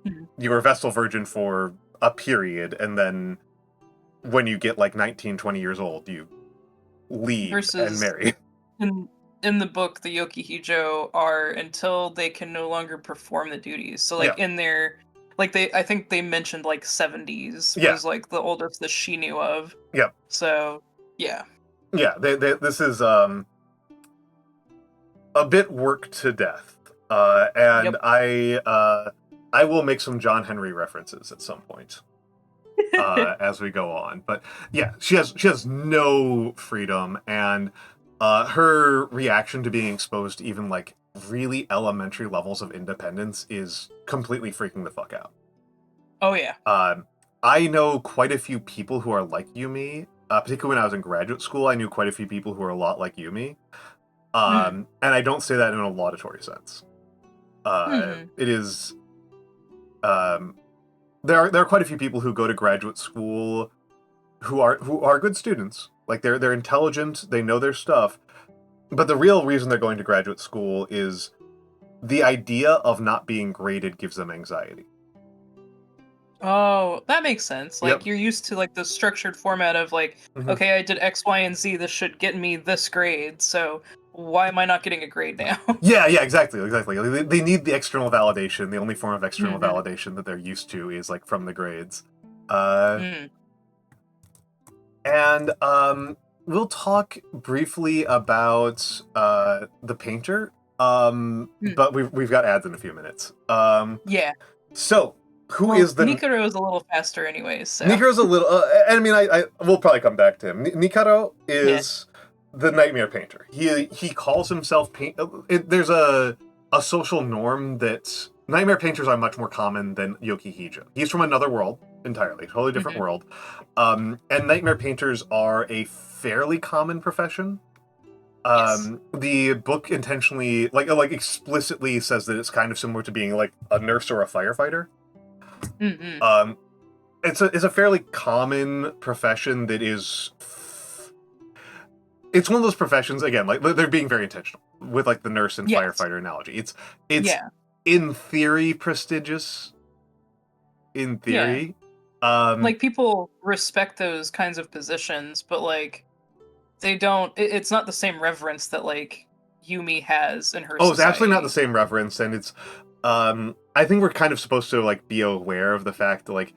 Mhm. you were a Vestal Virgin for a period, and then when you get like 19, 20 years old, you leave and Versus marry. in the book, the Yokihijo are until they can no longer perform the duties. So like in their I think they mentioned like 70s Yeah. was like the oldest that she knew of. Yep. So yeah. Yeah, this is a bit worked to death. And I will make some John Henry references at some point. As we go on. But yeah, she has no freedom, and her reaction to being exposed to even like really elementary levels of independence is completely freaking the fuck out. Oh yeah. I know quite a few people who are like Yumi. Particularly when I was in graduate school, I knew quite a few people who are a lot like Yumi. And I don't say that in a laudatory sense. It is there are quite a few people who go to graduate school who are good students. Like they're intelligent, they know their stuff. But the real reason they're going to graduate school is the idea of not being graded gives them anxiety. Oh, that makes sense. Like Yep. you're used to like the structured format of like, okay, I did X, Y, and Z. This should get me this grade. So why am I not getting a grade now? Yeah, exactly. They need the external validation. The only form of external validation that they're used to is like from the grades. And we'll talk briefly about the painter. But we've got ads in a few minutes. Yeah. So who is the Nikaro is a little faster, anyways. So. Nikaro's a little. I mean, I we'll probably come back to him. Nikaro is the nightmare painter. He calls himself paint. There's a social norm that nightmare painters are much more common than Yokihijo. He's from another world entirely, totally different world. And nightmare painters are a fairly common profession. The book intentionally, like explicitly says that it's kind of similar to being like a nurse or a firefighter. It's a fairly common profession that is. It's one of those professions, again, like they're being very intentional with like the nurse and firefighter analogy. It's in theory prestigious. In theory, like people respect those kinds of positions, but like they don't. It's not the same reverence that like Yumi has in her. Oh, it's absolutely not the same reverence, and it's. I think we're kind of supposed to like be aware of the fact that like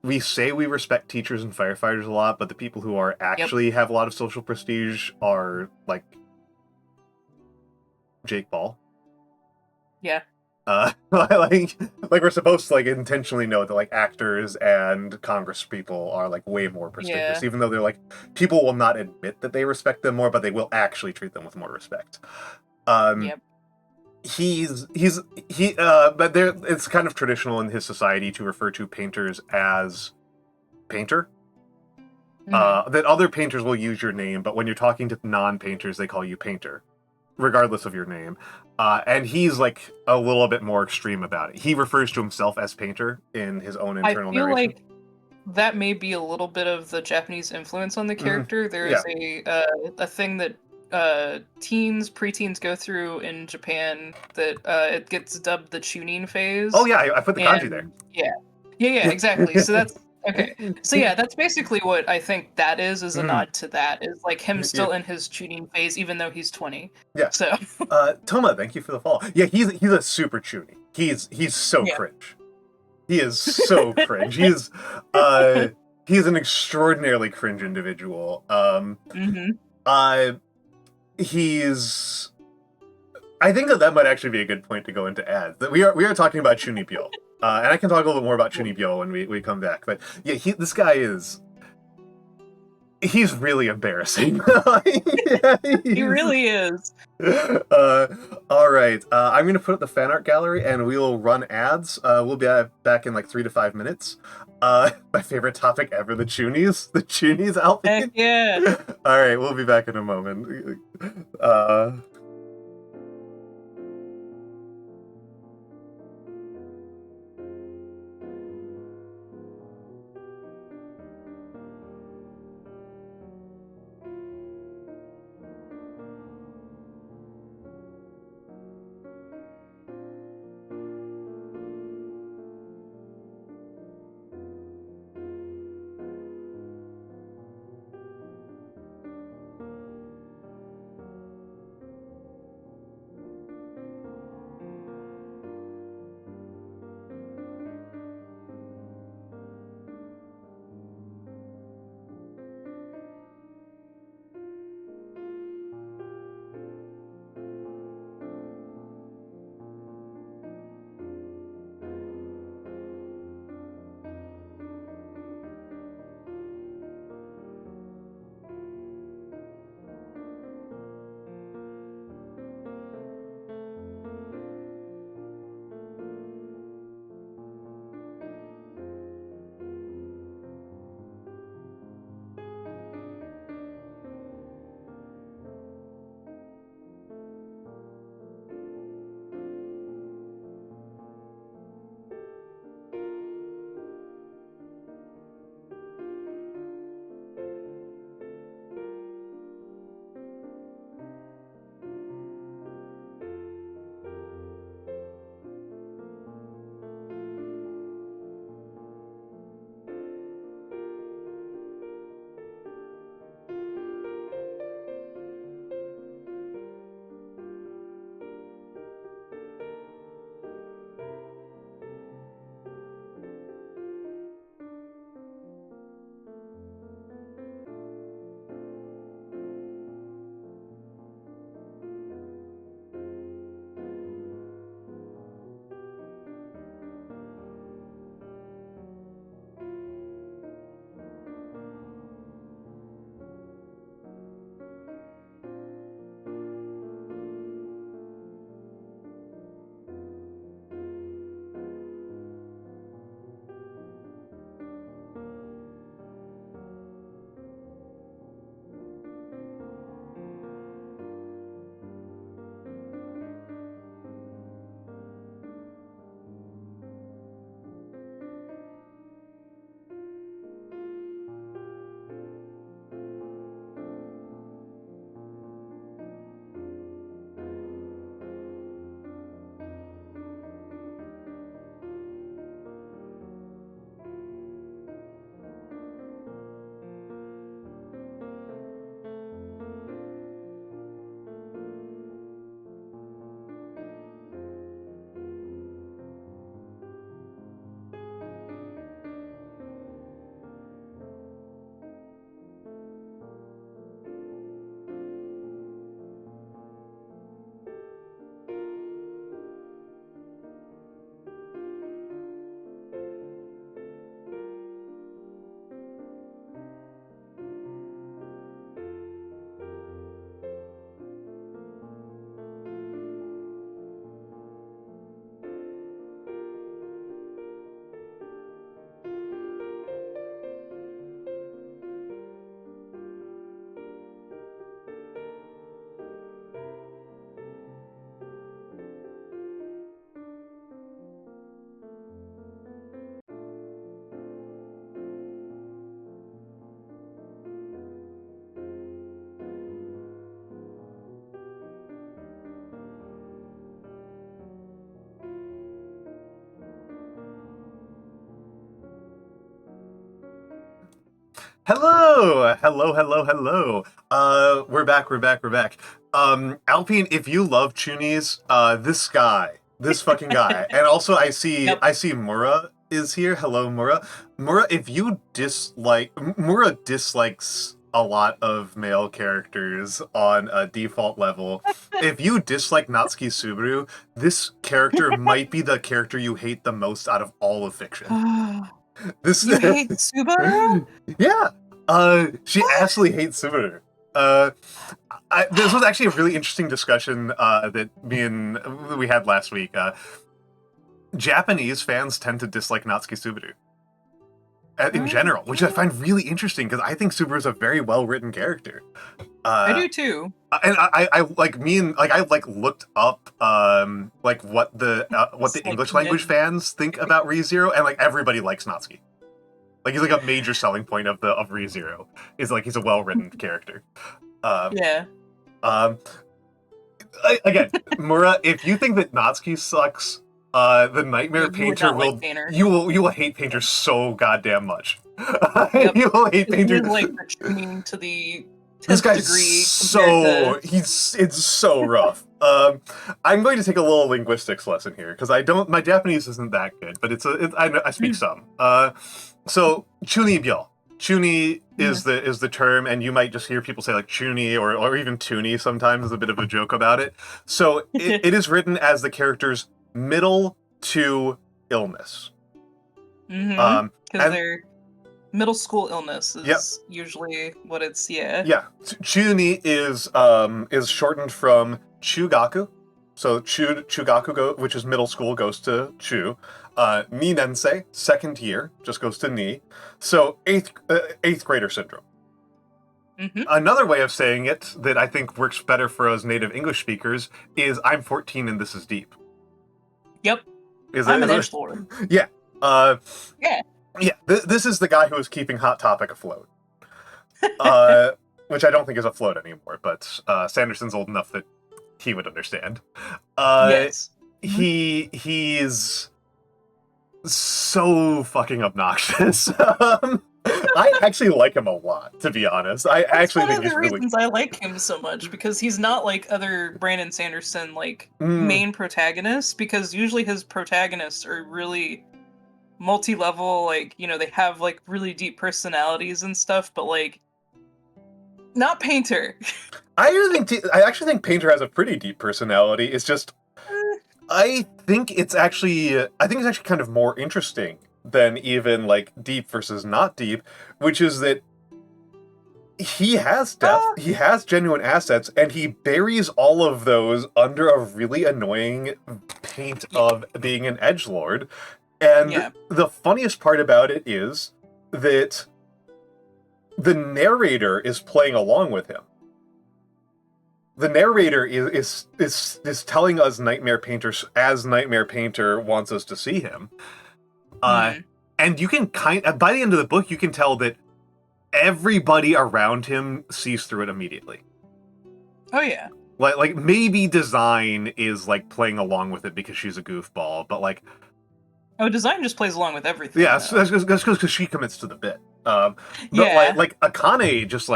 we say we respect teachers and firefighters a lot, but the people who are actually have a lot of social prestige are like Jake Paul. Yeah. Like we're supposed to like intentionally know that like actors and Congress people are like way more prestigious, even though they're like people will not admit that they respect them more, but they will actually treat them with more respect. But it's kind of traditional in his society to refer to painters as painter. That other painters will use your name, but when you're talking to non-painters, they call you painter, regardless of your name. And he's like a little bit more extreme about it. He refers to himself as painter in his own internal narration. I feel like that may be a little bit of the Japanese influence on the character. There is a thing that preteens go through in Japan that it gets dubbed the tuning phase. Oh yeah, I put the kanji there. Yeah, exactly. So that's okay. So yeah, that's basically what I think that is a nod to that. Is like him still in his tuning phase, even though he's 20. Yeah. So Toma, thank you for the follow. Yeah, he's a super chuny. He's so cringe. He is so cringe. He's an extraordinarily cringe individual. I think that might actually be a good point to go into ads. That we are talking about Chunibyo. And I can talk a little bit more about Chunibyo when we come back. But yeah, this guy he's really embarrassing. He really is. All right. I'm going to put up the fan art gallery and we'll run ads. We'll be back in like 3 to 5 minutes. My favorite topic ever, the Chunies. The Chunies, Alfie. Heck yeah. All right, we'll be back in a moment. Hello! Hello, hello, hello. We're back. Alpine, if you love Chunies, this fucking guy. And also I see Mura is here. Hello, Mura. Mura, if you Mura dislikes a lot of male characters on a default level. If you dislike Natsuki Subaru, this character might be the character you hate the most out of all of fiction. You hate Subaru? Yeah. She absolutely hates Subaru. This was actually a really interesting discussion that we had last week. Japanese fans tend to dislike Natsuki Subaru in general, which I find really interesting because I think Subaru is a very well written character. I do too. And I looked up what the English language fans think about ReZero, and like everybody likes Natsuki. Like he's like a major selling point of ReZero is like he's a well written character. Yeah. Again, Mura, if you think that Natsuki sucks, the Nightmare Painter you will hate Painter so goddamn much. Yep. You will hate Painter. He's like tuning to the this guy's degree it's so rough. I'm going to take a little linguistics lesson here because my Japanese isn't that good, but I speak some. So chunibyo. Chuni is the term, and you might just hear people say like chuni or even tuni sometimes as a bit of a joke about it. So it is written as the character's middle to illness. Because their middle school illness is usually what it's. Yeah. Chuni is shortened from chugaku. So chugaku which is middle school, goes to chu. Ni nensei, second year, just goes to ni. So eighth grader syndrome. Another way of saying it that I think works better for us native English speakers is I'm 14 and this is deep. Yep. I'm an edgelord. Yeah. Yeah. This is the guy who is keeping Hot Topic afloat. Which I don't think is afloat anymore, but Sanderson's old enough that he would understand. Yes. He's so fucking obnoxious. I actually like him a lot, to be honest. I actually think he's really... reasons I like him so much, because he's not like other Brandon Sanderson main protagonists, because usually his protagonists are really multi-level, they have really deep personalities and stuff, but not Painter. I actually think Painter has a pretty deep personality. It's just I think it's actually kind of more interesting than even deep versus not deep, which is that he has depth, he has genuine assets, and he buries all of those under a really annoying paint of being an edgelord. And the funniest part about it is that the narrator is playing along with him. The narrator is telling us Nightmare Painter as Nightmare Painter wants us to see him. And you can by the end of the book, you can tell that everybody around him sees through it immediately. Oh yeah. Like maybe Design is playing along with it because she's a goofball, but Design just plays along with everything. Yeah, that's because she commits to the bit. But Akane just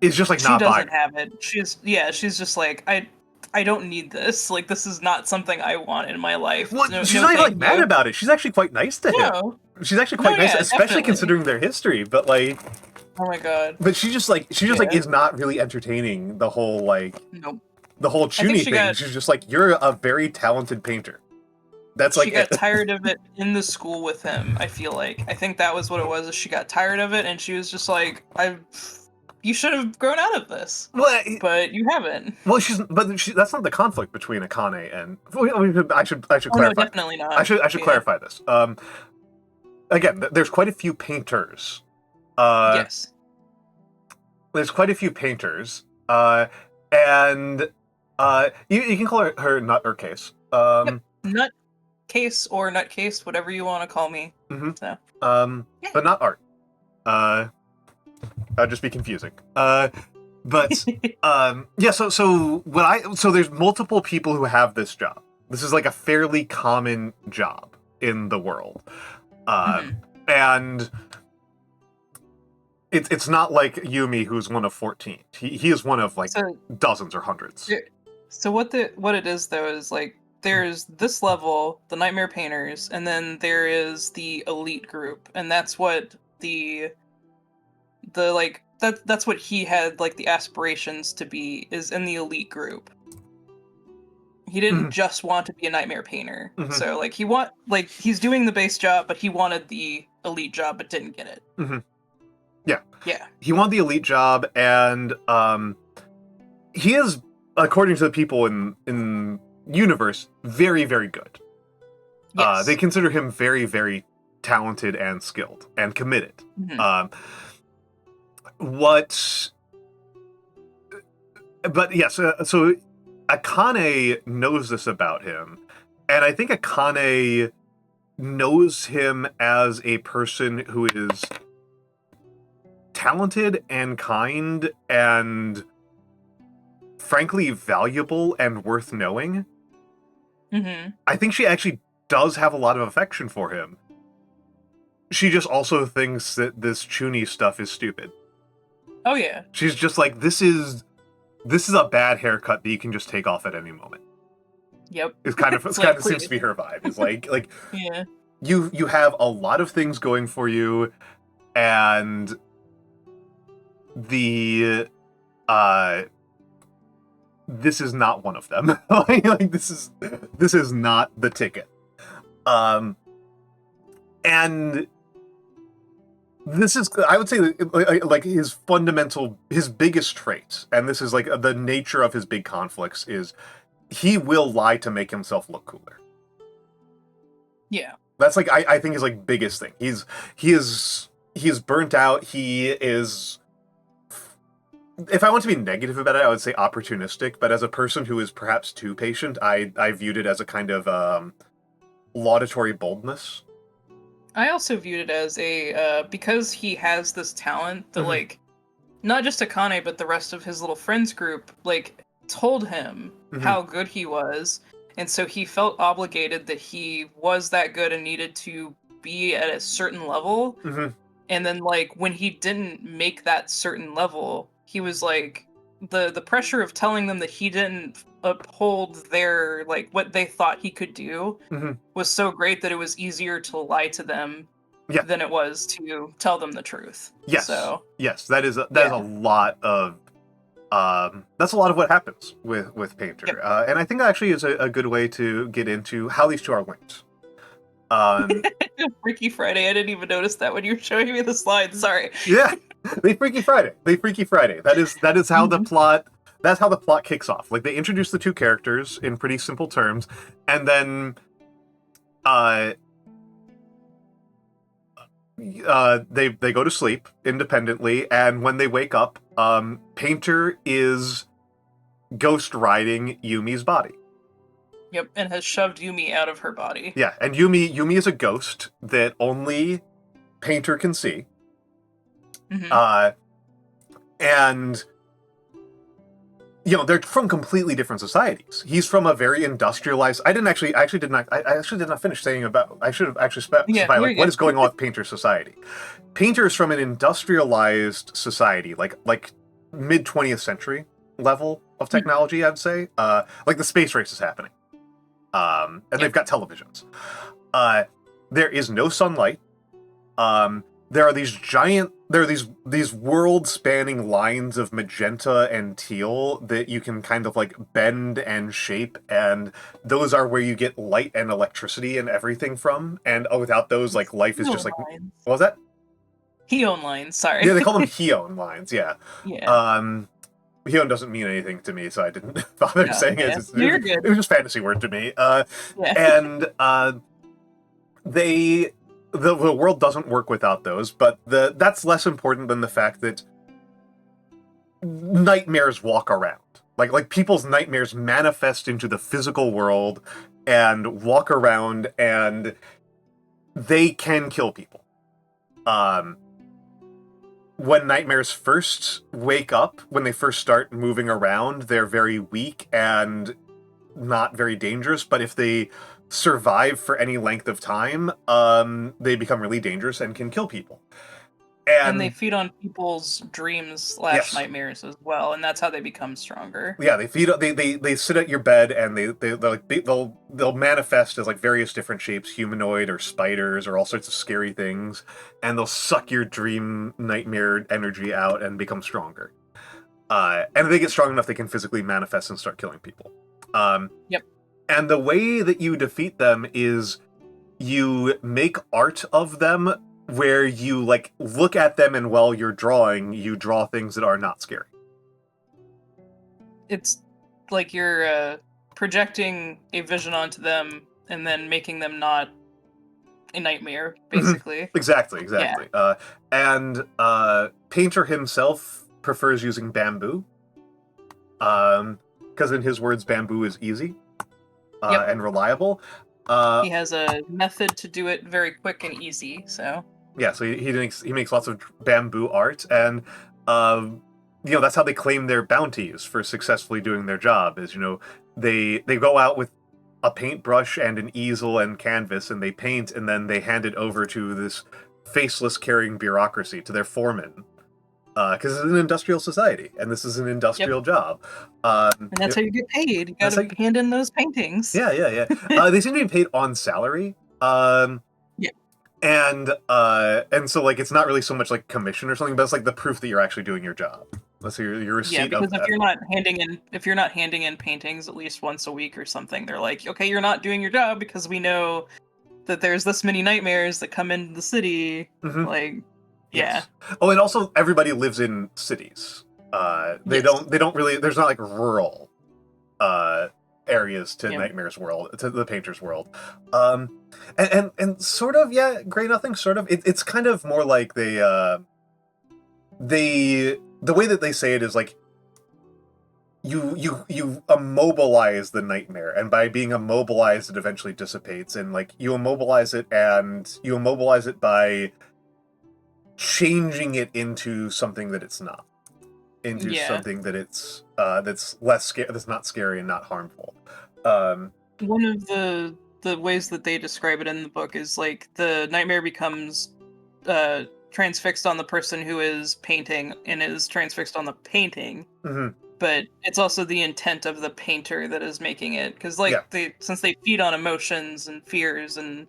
is just not buying. She doesn't have it. She's just I don't need this. This is not something I want in my life. Well, she's not even mad about it. She's actually quite nice to him. No. She's actually quite nice, especially definitely. Considering their history. But oh my god. But she just is not really entertaining the whole nope. The whole Chuni thing. She's just you're a very talented painter. That's she got tired of it in the school with him. I feel I think that was what it was. Is she got tired of it and she was just you should have grown out of this. Well, but you haven't. Well, that's not the conflict between Akane and... I should clarify. No, definitely not. I should clarify this. Again, there's quite a few painters. Yes. There's quite a few painters. And you can call her Nut or Case. Nut Case or Nutcase, whatever you want to call me. So. But not Art. That'd just be confusing. So there's multiple people who have this job. This is a fairly common job in the world. And it's not like Yumi, who's one of 14. He is one of like So, dozens or hundreds. so what it is though is like there's this level, the Nightmare Painters, and then there is the elite group, and that's what the like that's what he had like the aspirations to be, is in the elite group. He didn't just want to be a Nightmare Painter. So like he's doing the base job, but he wanted the elite job but didn't get it. Yeah. He wanted the elite job, and he is, according to the people in universe, very, very good. Yes. They consider him very, very talented and skilled and committed. But yes, so Akane knows this about him, and I think Akane knows him as a person who is talented and kind and frankly valuable and worth knowing. I think she actually does have a lot of affection for him. She just also thinks that this Chuni stuff is stupid. Oh yeah. She's just like, this is a bad haircut that you can just take off at any moment. Yep. It's kind of seems to be her vibe. It's like yeah. You have a lot of things going for you, and this is not one of them. like this is not the ticket. And this is, I would say, like his biggest trait, and this is like the nature of his big conflicts, is he will lie to make himself look cooler. Yeah. That's like I think his like biggest thing. He is burnt out. He is, if I want to be negative about it, I would say opportunistic. But as a person who is perhaps too patient, I viewed it as a kind of laudatory boldness. I also viewed it as a because he has this talent that like not just Akane but the rest of his little friends group like told him how good he was, and so he felt obligated that he was that good and needed to be at a certain level. And then like when he didn't make that certain level, he was like the pressure of telling them that he didn't uphold their like what they thought he could do was so great that it was easier to lie to them than it was to tell them the truth. Yes. So yes, that is a lot of that's a lot of what happens with Painter. And I think that actually is a good way to get into how these two are linked. Freaky Friday, I didn't even notice that when you were showing me the slides. Sorry. Yeah. They Freaky Friday. That is how the plot. That's how the plot kicks off. Like, they introduce the two characters in pretty simple terms, and then they go to sleep independently, and when they wake up, Painter is ghost riding Yumi's body. Yep, and has shoved Yumi out of her body. Yeah, and Yumi is a ghost that only Painter can see. And they're from completely different societies. He's from a very industrialized. I actually did not finish saying about. I should have actually specified like what is going on with Painter's society. Painter is from an industrialized society, like mid 20th century level of technology. I'd say, like the space race is happening, and they've got televisions. There is no sunlight. There are these world-spanning lines of magenta and teal that you can kind of like bend and shape, and those are where you get light and electricity and everything from. And without those, like, life is just like lines. What was that? Heon lines, sorry. Yeah, they call them Heon lines. Yeah. Yeah. Heon doesn't mean anything to me, so I didn't bother saying it. You're good. It was just a fantasy word to me. And the world doesn't work without those, but that's less important than the fact that nightmares walk around. Like people's nightmares manifest into the physical world and walk around, and they can kill people. When nightmares first wake up, when they first start moving around, they're very weak and not very dangerous, but if they survive for any length of time, they become really dangerous and can kill people. And they And feed on people's dreams / Yes. nightmares as well, and that's how they become stronger. yeah, they sit at your bed, and they'll manifest as like various different shapes, humanoid or spiders or all sorts of scary things, and they'll suck your dream nightmare energy out and become stronger. And if they get strong enough, they can physically manifest and start killing people. Yep. And the way that you defeat them is you make art of them, where you like look at them, and while you're drawing, you draw things that are not scary. It's like you're projecting a vision onto them and then making them not a nightmare, basically. Exactly. And Painter himself prefers using bamboo, because in his words, bamboo is easy and reliable. He has a method to do it very quick and easy, so... Yeah, so he makes lots of bamboo art, and that's how they claim their bounties for successfully doing their job. Is they go out with a paintbrush and an easel and canvas, and they paint, and then they hand it over to this faceless carrying bureaucracy, to their foreman, because it's an industrial society, and this is an industrial job. And that's how you get paid. You gotta hand in those paintings. Yeah. They seem to be paid on salary. And so like it's not really so much like commission or something, but it's like the proof that you're actually doing your job. Let's say your receipt. Yeah, because if you're not handing in paintings at least once a week or something, they're like, okay, you're not doing your job because we know that there's this many nightmares that come into the city. Like, yeah. Yes. Oh, and also everybody lives in cities. They don't really. There's not like rural areas to Nightmare's world, to the Painter's world. And sort of, Grey Nothing, sort of. It's kind of more like the way that they say it is like you immobilize the nightmare, and by being immobilized, it eventually dissipates, and like you immobilize it by changing it into something that it's not. Into something that it's that's less scary, that's not scary and not harmful. One of the ways that they describe it in the book is like the nightmare becomes transfixed on the person who is painting and is transfixed on the painting. But it's also the intent of the painter that is making it, because like since they feed on emotions and fears and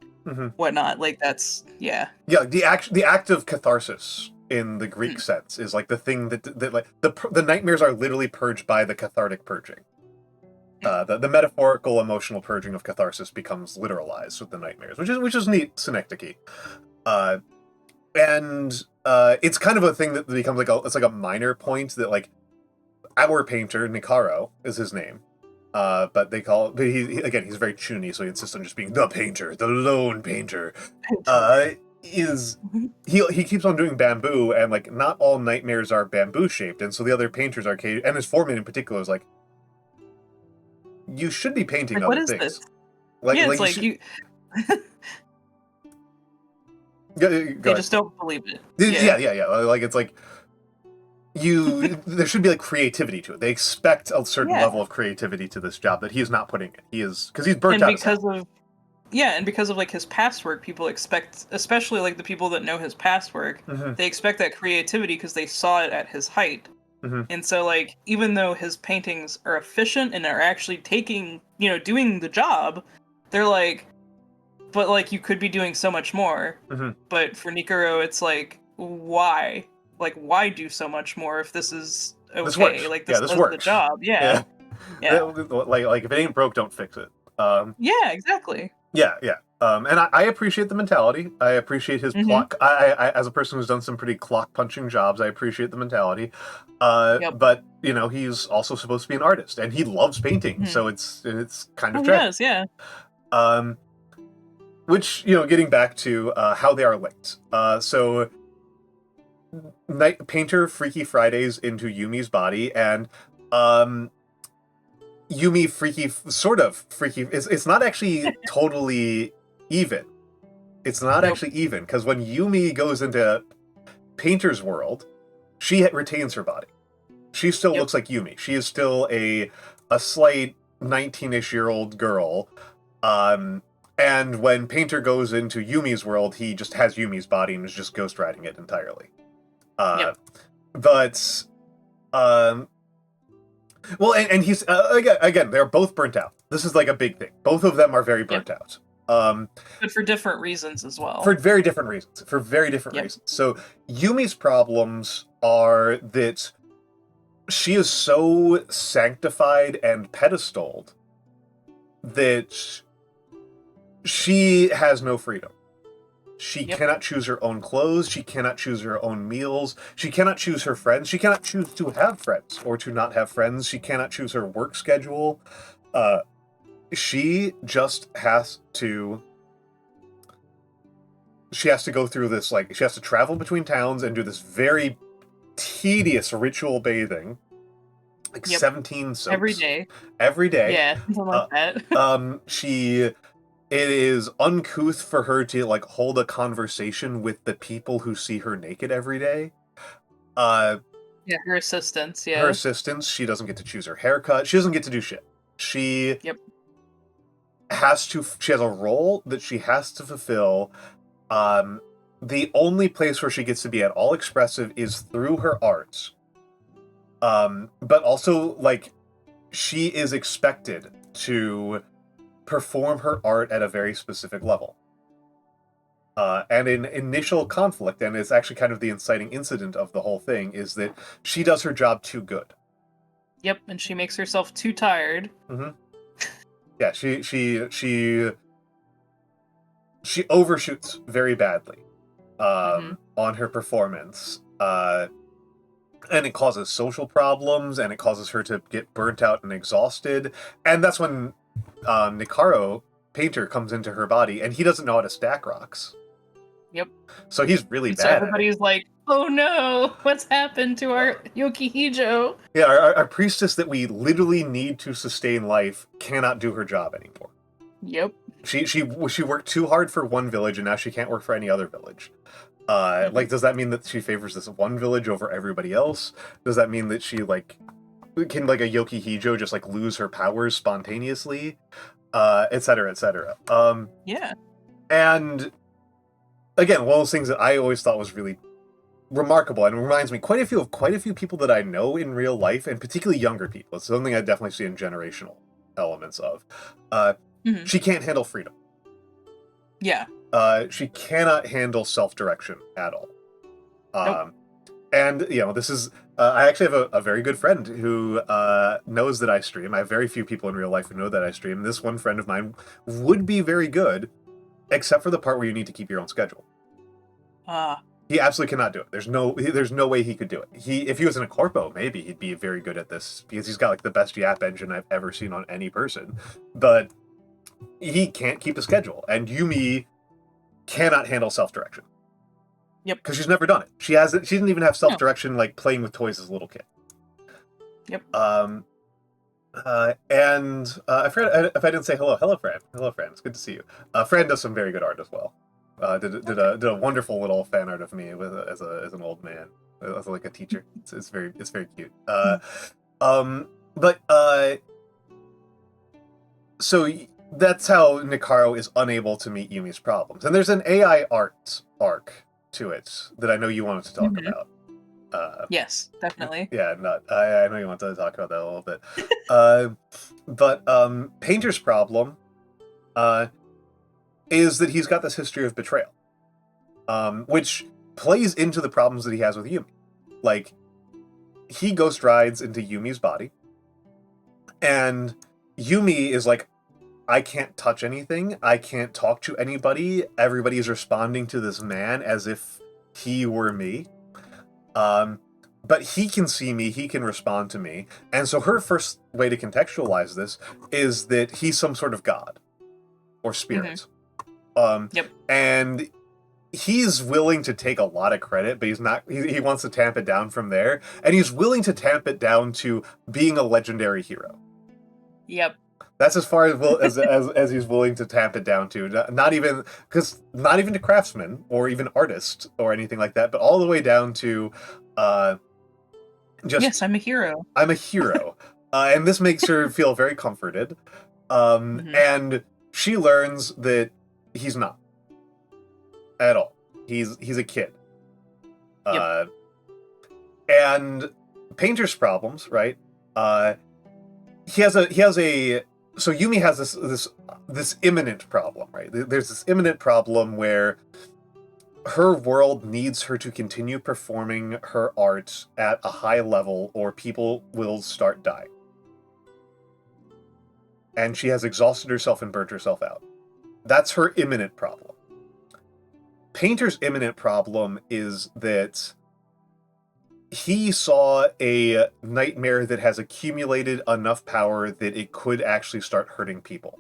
whatnot, like that's the act of catharsis in the Greek sense is like the thing that like the nightmares are literally purged by the cathartic purging. The metaphorical emotional purging of catharsis becomes literalized with the nightmares, which is neat synecdoche. And it's kind of a thing that becomes like it's like a minor point that like our painter Nicaro is his name, but he's very chuny, so he insists on just being the painter, the lone painter. He keeps on doing bamboo, and like not all nightmares are bamboo shaped, and so the other painters are and his foreman in particular is like, you should be painting like, other things. This? Like you they just don't believe it. Yeah. Like it's like there should be like creativity to it. They expect a certain level of creativity to this job that he is not putting it. He is, because he's burnt out. And because of like his past work, people expect, especially like the people that know his past work, they expect that creativity because they saw it at his height. And so like even though his paintings are efficient and are actually doing the job, they're like, but like you could be doing so much more. But for Nicaro, it's like, why? Like, why do so much more if this is okay? This works. Like this does works. the job. Yeah. Like if it ain't broke, don't fix it. Yeah, exactly. Yeah. And I appreciate the mentality. I appreciate his clock. I as a person who's done some pretty clock punching jobs, I appreciate the mentality. But he's also supposed to be an artist, and he loves painting, so it's kind of tragic. Yes, yeah. Which getting back to how they are linked. So Painter Freaky Fridays into Yumi's body, and Yumi sort of freaky. It's not actually totally even. It's not actually even, because when Yumi goes into Painter's world, she retains her body. She still looks like Yumi. She is still a slight 19-ish-year-old girl. And when Painter goes into Yumi's world, he just has Yumi's body and is just ghostwriting it entirely. But well, and he's again, they're both burnt out. This is like a big thing. Both of them are very burnt out. But for different reasons as well. For very different reasons. For very different reasons. So Yumi's problems are that she is so sanctified and pedestaled that she has no freedom. She cannot choose her own clothes. She cannot choose her own meals. She cannot choose her friends. She cannot choose to have friends or to not have friends. She cannot choose her work schedule. She just has to... She has to go through this, like, she has to travel between towns and do this very tedious ritual bathing. Like 17 soaps. Every day. Every day. Yeah, something like that. It is uncouth for her to, like, hold a conversation with the people who see her naked every day. Yeah, her assistants, Her assistants, she doesn't get to choose her haircut. She doesn't get to do shit. She has a role that she has to fulfill. The only place where she gets to be at all expressive is through her art. But also, like, she is expected to perform her art at a very specific level. And an initial conflict, and it's actually kind of the inciting incident of the whole thing, is that she does her job too good. Yep, and she makes herself too tired. Mm-hmm. Yeah, she overshoots very badly on her performance. And it causes social problems, and it causes her to get burnt out and exhausted. And that's when Nikaro, Painter, comes into her body, and he doesn't know how to stack rocks. Yep. So he's really bad. So everybody's like, oh no, what's happened to our Yokihijo? Yeah, our priestess that we literally need to sustain life cannot do her job anymore. Yep. She worked too hard for one village, and now she can't work for any other village. Like, does that mean that she favors this one village over everybody else? Does that mean that she, like, can, like, a Yokihijo just, like, lose her powers spontaneously? Et cetera, et cetera. Yeah. And, again, one of those things that I always thought was really remarkable, and it reminds me quite a few people that I know in real life, and particularly younger people. It's something I definitely see in generational elements of. She can't handle freedom. Yeah. She cannot handle self-direction at all. Nope. And, you know, this is... I actually have a very good friend who knows that I stream. I have very few people in real life who know that I stream. This one friend of mine would be very good, except for the part where you need to keep your own schedule. He absolutely cannot do it. There's no way he could do it. If he was in a corpo, maybe he'd be very good at this, because he's got, like, the best Yap engine I've ever seen on any person. But he can't keep the schedule. And Yumi cannot handle self-direction. Yep. Because she's never done it. She didn't even have self-direction, like, playing with toys as a little kid. Yep. And I forgot if I didn't say hello. Hello, Fran. Hello, Fran. It's good to see you. Fran does some very good art as well. Did a wonderful little fan art of me as an old man, as like a teacher. It's very cute. So that's how Nikaro is unable to meet Yumi's problems, and there's an AI art arc to it that I know you wanted to talk about. Yes, definitely. Yeah, I know you want to talk about that a little bit. But Painter's problem is that he's got this history of betrayal, which plays into the problems that he has with Yumi. Like, he ghost rides into Yumi's body, and Yumi is like, I can't touch anything, I can't talk to anybody, everybody is responding to this man as if he were me. But he can see me, he can respond to me, and so her first way to contextualize this is that he's some sort of god, or spirit. And he's willing to take a lot of credit, but he's not. He wants to tamp it down from there, and he's willing to tamp it down to being a legendary hero. Yep. That's as far as he's willing to tamp it down to. Not even to craftsman or even artist or anything like that, but all the way down to just, yes, I'm a hero. I'm a hero, and this makes her feel very comforted. And she learns that he's not at all. He's a kid. And Painter's problems, right? He has a so Yumi has this imminent problem, right? There's this imminent problem where her world needs her to continue performing her art at a high level, or people will start dying. And she has exhausted herself and burnt herself out. That's her imminent problem. Painter's imminent problem is that he saw a nightmare that has accumulated enough power that it could actually start hurting people.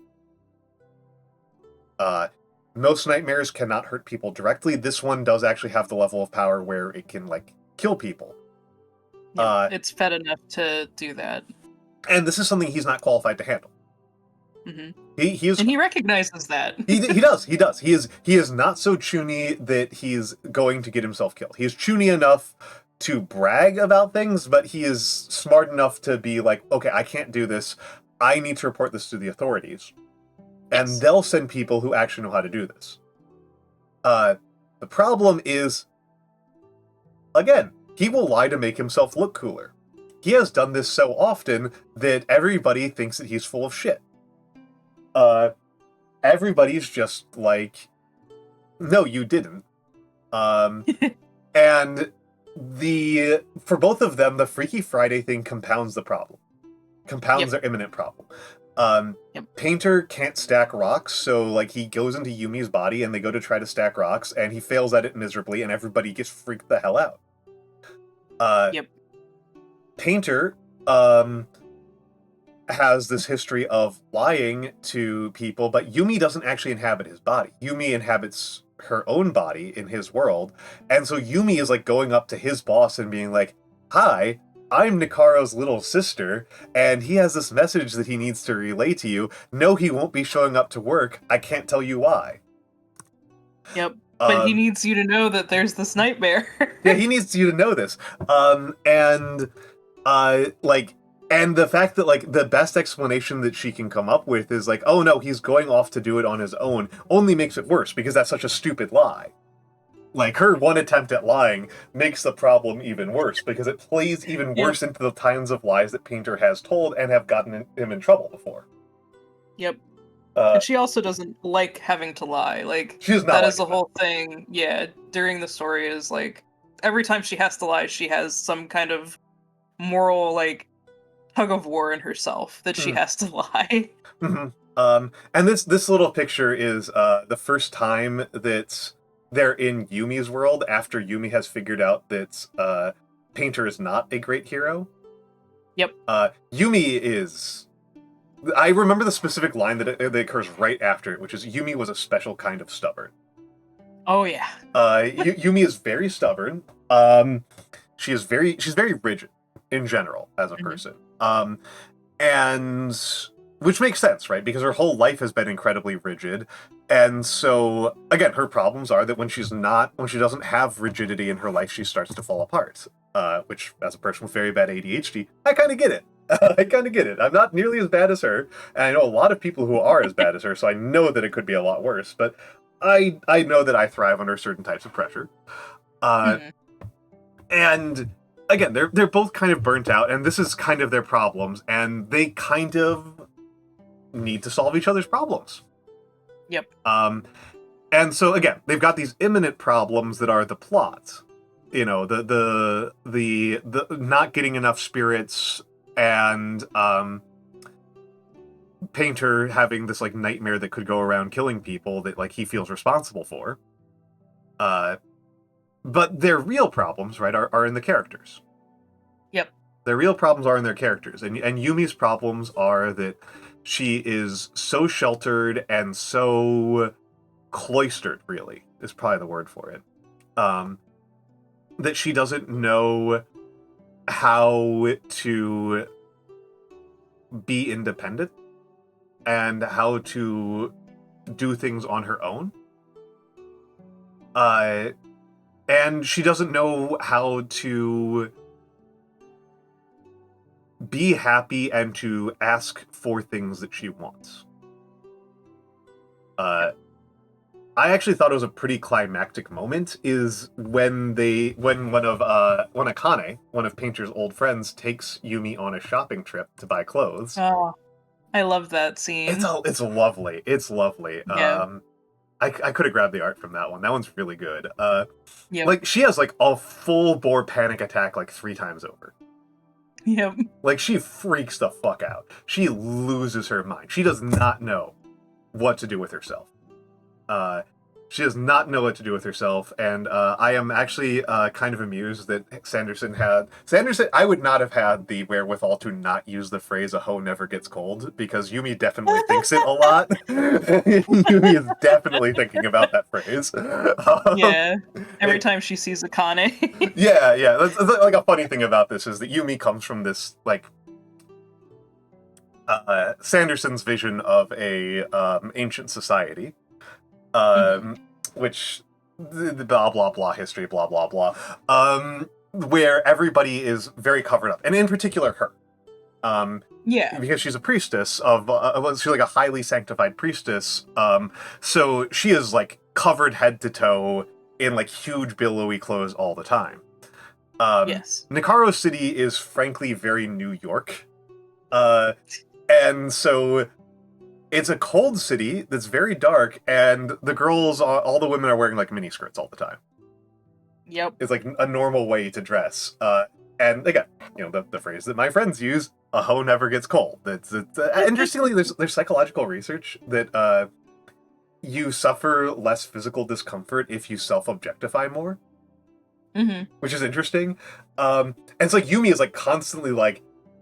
Most nightmares cannot hurt people directly. This one does actually have the level of power where it can, like, kill people. Yeah, it's fed enough to do that. And this is something he's not qualified to handle. Mm-hmm. He is, and he recognizes that. he does. He is not so chuny that he's going to get himself killed. He is chuny enough to brag about things, but he is smart enough to be like, okay, I can't do this. I need to report this to the authorities. And Yes. they'll send people who actually know how to do this. The problem is, again, he will lie to make himself look cooler. He has done this so often that everybody thinks that he's full of shit. Everybody's just like, no, you didn't. And for both of them, the Freaky Friday thing compounds the problem. Compounds their imminent problem. Painter can't stack rocks, so like he goes into Yumi's body and they go to try to stack rocks, and he fails at it miserably, and everybody gets freaked the hell out. Painter has this history of lying to people, but Yumi doesn't actually inhabit his body. Yumi inhabits her own body in his world, and so Yumi is like going up to his boss and being like, "Hi, I'm Nikaro's little sister, and he has this message that he needs to relay to you. No, he won't be showing up to work. I can't tell you why." Yep. But he needs you to know that there's this nightmare. Yeah, he needs you to know this. And the fact that, like, the best explanation that she can come up with is like, oh no, he's going off to do it on his own, only makes it worse, because that's such a stupid lie. Like, her one attempt at lying makes the problem even worse, because it plays even worse into the kinds of lies that Painter has told and have gotten him in trouble before. Yep. And she also doesn't like having to lie. Like, that is the whole thing. Yeah, during the story is, like, every time she has to lie, she has some kind of moral, like, tug of war in herself that she has to lie. Mm-hmm. And this little picture is the first time that they're in Yumi's world after Yumi has figured out that Painter is not a great hero. Yep. Yumi is... I remember the specific line that occurs right after it, which is Yumi was a special kind of stubborn. Oh, yeah. Yumi is very stubborn. She's very rigid in general as a person. And which makes sense, right? Because her whole life has been incredibly rigid. And so, again, her problems are that when she doesn't have rigidity in her life, she starts to fall apart. Which, as a person with very bad ADHD, I kind of get it. I kind of get it. I'm not nearly as bad as her, and I know a lot of people who are as bad as her, so I know that it could be a lot worse, but I know that I thrive under certain types of pressure. And, again, they're both kind of burnt out, and this is kind of their problems, and they kind of need to solve each other's problems. Yep. And so, again, they've got these imminent problems that are the plot. You know, the not getting enough spirits, and Painter having this, like, nightmare that could go around killing people that, like, he feels responsible for. But their real problems, right, are in the characters. Yep. Their real problems are in their characters. And Yumi's problems are that she is so sheltered and so cloistered, really, is probably the word for it. That she doesn't know how to be independent and how to do things on her own. And she doesn't know how to be happy and to ask for things that she wants. I actually thought it was a pretty climactic moment is when Akane, one of Painter's old friends, takes Yumi on a shopping trip to buy clothes. Oh, I love that scene. It's lovely. It's lovely. Yeah. I could have grabbed the art from that one. That one's really good. Yep. Like, she has, like, a full-bore panic attack, like, 3 times over. Yep. Like, she freaks the fuck out. She loses her mind. She does not know what to do with herself. She does not know what to do with herself, and I am actually kind of amused that Sanderson, I would not have had the wherewithal to not use the phrase "a hoe never gets cold," because Yumi definitely thinks it a lot. Yumi is definitely thinking about that phrase. Yeah, every time she sees Akane. Yeah. That's like a funny thing about this is that Yumi comes from this, like, Sanderson's vision of a ancient society. Which, the blah, blah, blah, history, blah, blah, blah, where everybody is very covered up, and in particular her. Yeah. Because she's a priestess she's like a highly sanctified priestess, so she is, like, covered head to toe in, like, huge billowy clothes all the time. Yes. Nikaro City is frankly very New York, and so it's a cold city that's very dark, and the girls, all the women are wearing, like, miniskirts all the time. Yep. It's, like, a normal way to dress. And again, you know, the phrase that my friends use, "a hoe never gets cold." Interestingly, there's psychological research that you suffer less physical discomfort if you self-objectify more. Mm-hmm. Which is interesting. And it's like Yumi is, like, constantly, like,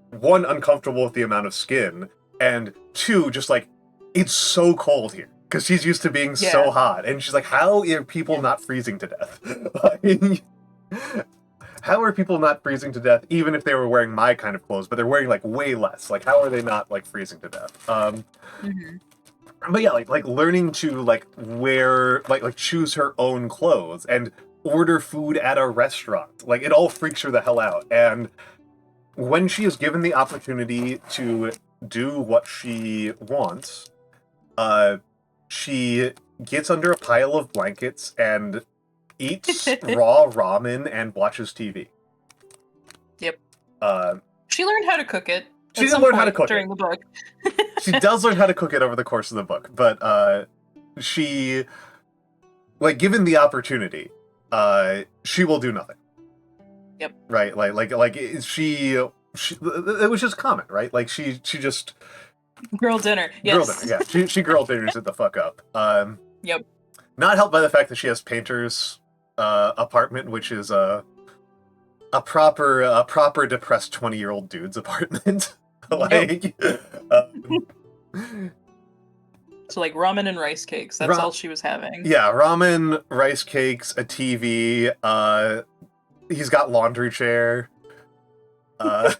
1, uncomfortable with the amount of skin, and 2, just, like, it's so cold here because she's used to being so hot, and she's like, how are people not freezing to death? Like, how are people not freezing to death even if they were wearing my kind of clothes, but they're wearing, like, way less? Like, how are they not, like, freezing to death? But yeah, like learning to, like, wear, like choose her own clothes and order food at a restaurant, like, it all freaks her the hell out. And when she is given the opportunity to do what she wants, she gets under a pile of blankets and eats raw ramen and watches TV. Yep. She learned how to cook it. She did learn how to cook during the book. She does learn how to cook it over the course of the book, but she, like, given the opportunity, she will do nothing. Yep. Right. Like she it was just common, right? Like she just girl dinner. Yes. Girl dinner. Yeah. She girl dinners it the fuck up. Yep. Not helped by the fact that she has Painter's apartment, which is a proper depressed 20-year-old dude's apartment. Like, so, like, ramen and rice cakes. That's all she was having. Yeah, ramen, rice cakes, a TV. He's got laundry chair. His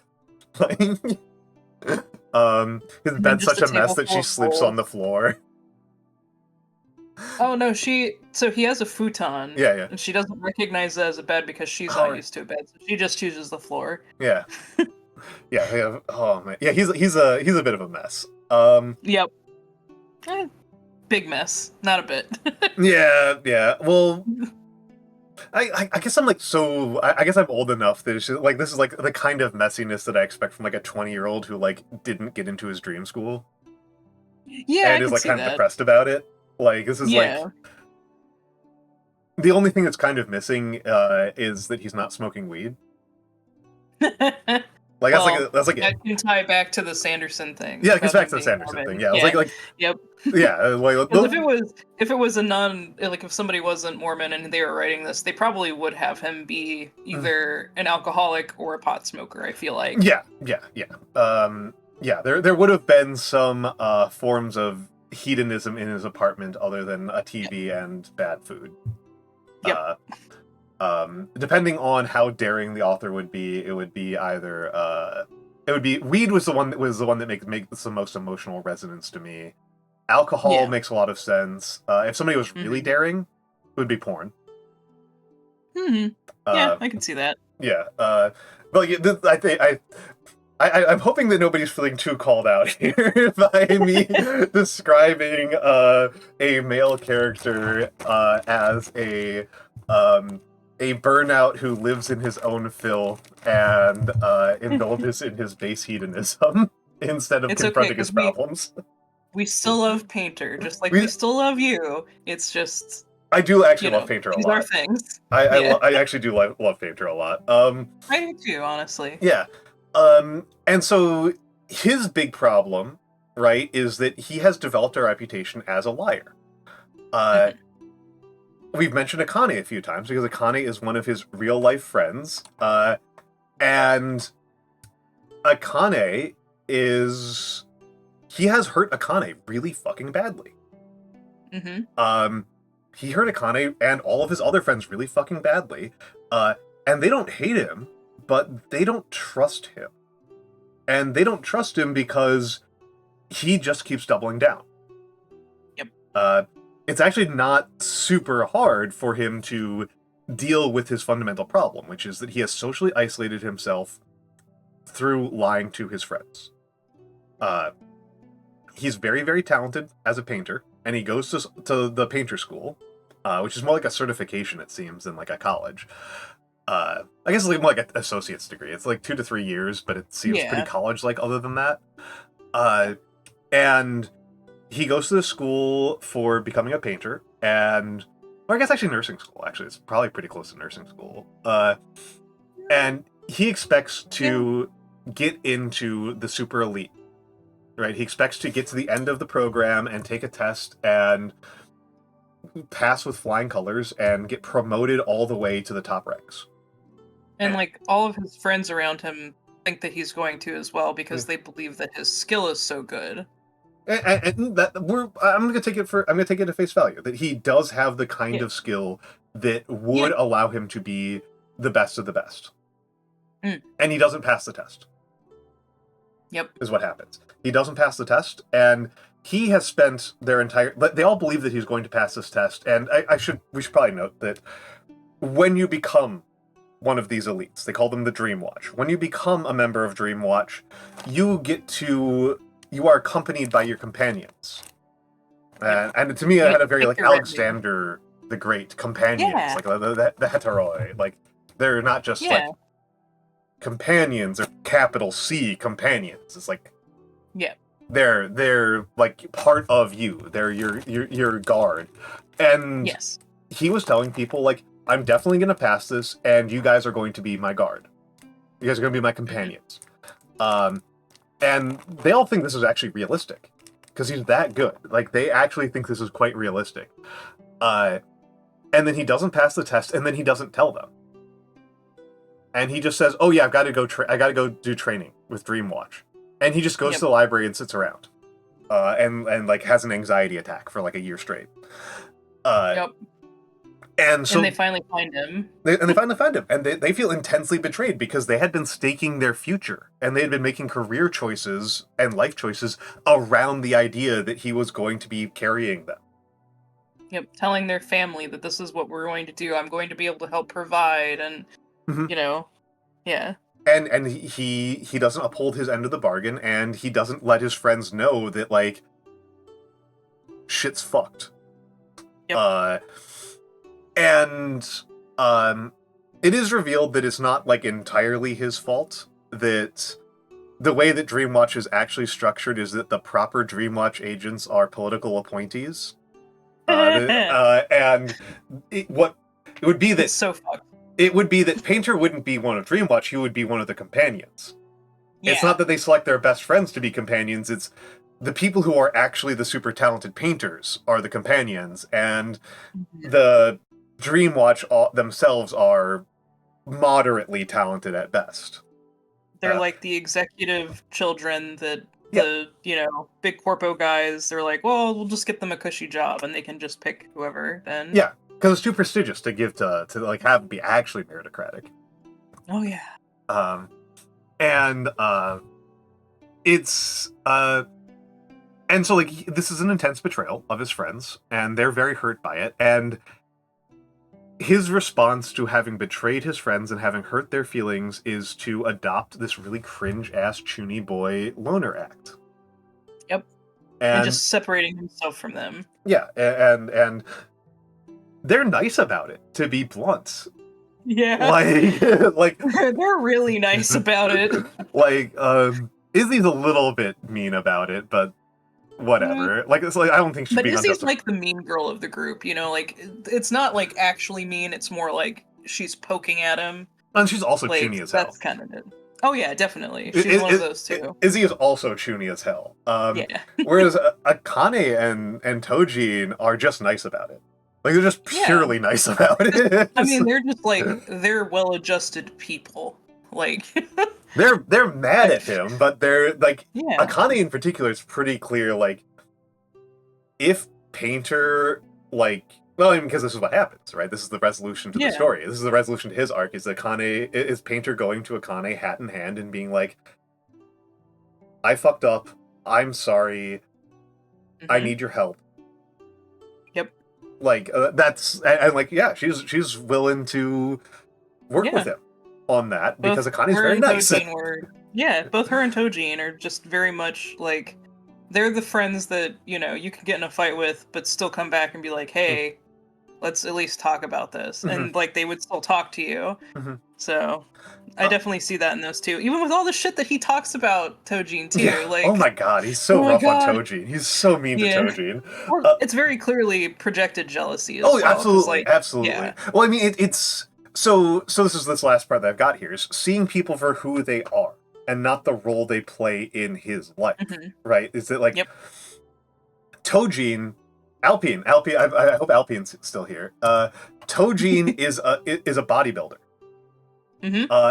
bed's such a mess that she sleeps on the floor. Oh no, so he has a futon. Yeah. And she doesn't recognize it as a bed because she's not used to a bed, so she just chooses the floor. Yeah. Yeah. Oh man. Yeah, he's a bit of a mess. Yep. Big mess, not a bit. Yeah. Well, I guess I'm, like, I guess I'm old enough that it's just, like, this is, like, the kind of messiness that I expect from, like, a 20-year-old who, like, didn't get into his dream school. Yeah, and is, like, kind of depressed about it. Like, this is, like, the only thing that's kind of missing is that he's not smoking weed. Like, that's like that can tie back to the Sanderson thing. Yeah, it gets back to the Sanderson thing. Yeah, it was like yep. Yeah, like, if it was a if somebody wasn't Mormon and they were writing this, they probably would have him be either an alcoholic or a pot smoker. I feel like. Yeah. There would have been some forms of hedonism in his apartment other than a TV and bad food. Yep. Depending on how daring the author would be, it would be either weed was the one that makes the most emotional resonance to me. Alcohol makes a lot of sense. If somebody was really daring, it would be porn. Yeah, I can see that. Yeah, but like, I'm hoping that nobody's feeling too called out here by me describing a male character as a burnout who lives in his own filth and indulges in his base hedonism instead of It's okay, confronting his 'cause problems. we still love Painter, just like We- we still love you. It's just, I do actually you know, love Painter a these are lot. things. I, Yeah. I actually do love Painter a lot. I do too, honestly. Yeah. And so his big problem, right, is that he has developed a reputation as a liar. We've mentioned Akane a few times because Akane is one of his real life friends. And Akane he has hurt Akane really fucking badly. Mm-hmm. He hurt Akane and all of his other friends really fucking badly. And they don't hate him, but they don't trust him. And they don't trust him because he just keeps doubling down. Yep. It's actually not super hard for him to deal with his fundamental problem, which is that he has socially isolated himself through lying to his friends. He's very, very talented as a painter, and he goes to the painter school, which is more like a certification, it seems, than like a college. I guess it's like more like an associate's degree. It's like 2 to 3 years, but it seems pretty college-like other than that. And he goes to the school for becoming a painter, or I guess actually nursing school, actually. It's probably pretty close to nursing school. And he expects to get into the super elite, right? He expects to get to the end of the program and take a test and pass with flying colors and get promoted all the way to the top ranks. And like all of his friends around him think that he's going to as well because they believe that his skill is so good. And that I'm gonna take it at face value that he does have the kind of skill that would allow him to be the best of the best. And he doesn't pass the test. Yep. Is what happens. He doesn't pass the test, and he has spent they all believe that he's going to pass this test, and we should probably note that when you become one of these elites, they call them the Dream Watch. When you become a member of Dream Watch, you are accompanied by your companions. And to me, I had a very like Alexander the Great companions, like the heteroi. Like they're not just like companions or capital C companions. It's like they're like part of you. They're your guard. And he was telling people like, I'm definitely going to pass this, and you guys are going to be my guard. You guys are going to be my companions. And they all think this is actually realistic, because he's that good. Like, they actually think this is quite realistic. And then he doesn't pass the test, and then he doesn't tell them. And he just says, oh yeah, I've got to go do training with Dreamwatch. And he just goes to the library and sits around. And like has an anxiety attack for like a year straight. And so they finally find him. They finally find him. And they feel intensely betrayed because they had been staking their future. And they had been making career choices and life choices around the idea that he was going to be carrying them. Yep, telling their family that this is what we're going to do. I'm going to be able to help provide and, you know, And he doesn't uphold his end of the bargain, and he doesn't let his friends know that, like, shit's fucked. And it is revealed that it's not, like, entirely his fault, that the way that Dreamwatch is actually structured is that the proper Dreamwatch agents are political appointees. And it would be that... It's so fucked. It would be that Painter wouldn't be one of Dreamwatch, he would be one of the companions. It's not that they select their best friends to be companions, it's the people who are actually the super talented painters are the companions, and the Dreamwatch themselves are moderately talented at best. They're like the executive children that the, you know, big corpo guys, they're like, well, we'll just get them a cushy job and they can just pick whoever then. Yeah, because it's too prestigious to give to like have it be actually meritocratic. Oh yeah. It's and so like this is an intense betrayal of his friends, and they're very hurt by it, and his response to having betrayed his friends and having hurt their feelings is to adopt this really cringe-ass chuny boy loner act. Yep. And just separating himself from them. Yeah, and they're nice about it, to be blunt. Yeah. Like they're really nice about it. Like, Izzy's a little bit mean about it, but whatever. Like, it's like I don't think she's being Izzy's like the mean girl of the group, you know, like it's not like actually mean, it's more like she's poking at him. And she's also chuny as hell. That's kind of it. Oh yeah, definitely. She's one of those too. Izzy is also chuny as hell. Yeah. Whereas Akane and Tojin are just nice about it. Like, they're just purely nice about it. I mean, they're just like, they're well-adjusted people. Like, they're mad at him, but they're like, Akane in particular is pretty clear. Like, if Painter, like, well, I mean, because this is what happens, right? This is the resolution to the story. This is the resolution to his arc. Is Painter going to Akane hat in hand and being like, "I fucked up. I'm sorry. I need your help." Yep. Like, that's and like, yeah, she's willing to work with him on that because Akane's very nice. Both her and Tojin are just very much like, they're the friends that, you know, you can get in a fight with, but still come back and be like, hey, let's at least talk about this. And like, they would still talk to you. So I definitely see that in those two. Even with all the shit that he talks about Tojin too. Yeah. Like, oh my god, he's so rough on Tojin. He's so mean to Tojin. Well, it's very clearly projected jealousy as well. Absolutely, like, absolutely. Yeah. Well, I mean, it's so this last part that I've got here is seeing people for who they are and not the role they play in his life, right? Is it like Tojin, Alpine, I hope Alpine's still here. Tojin is a bodybuilder.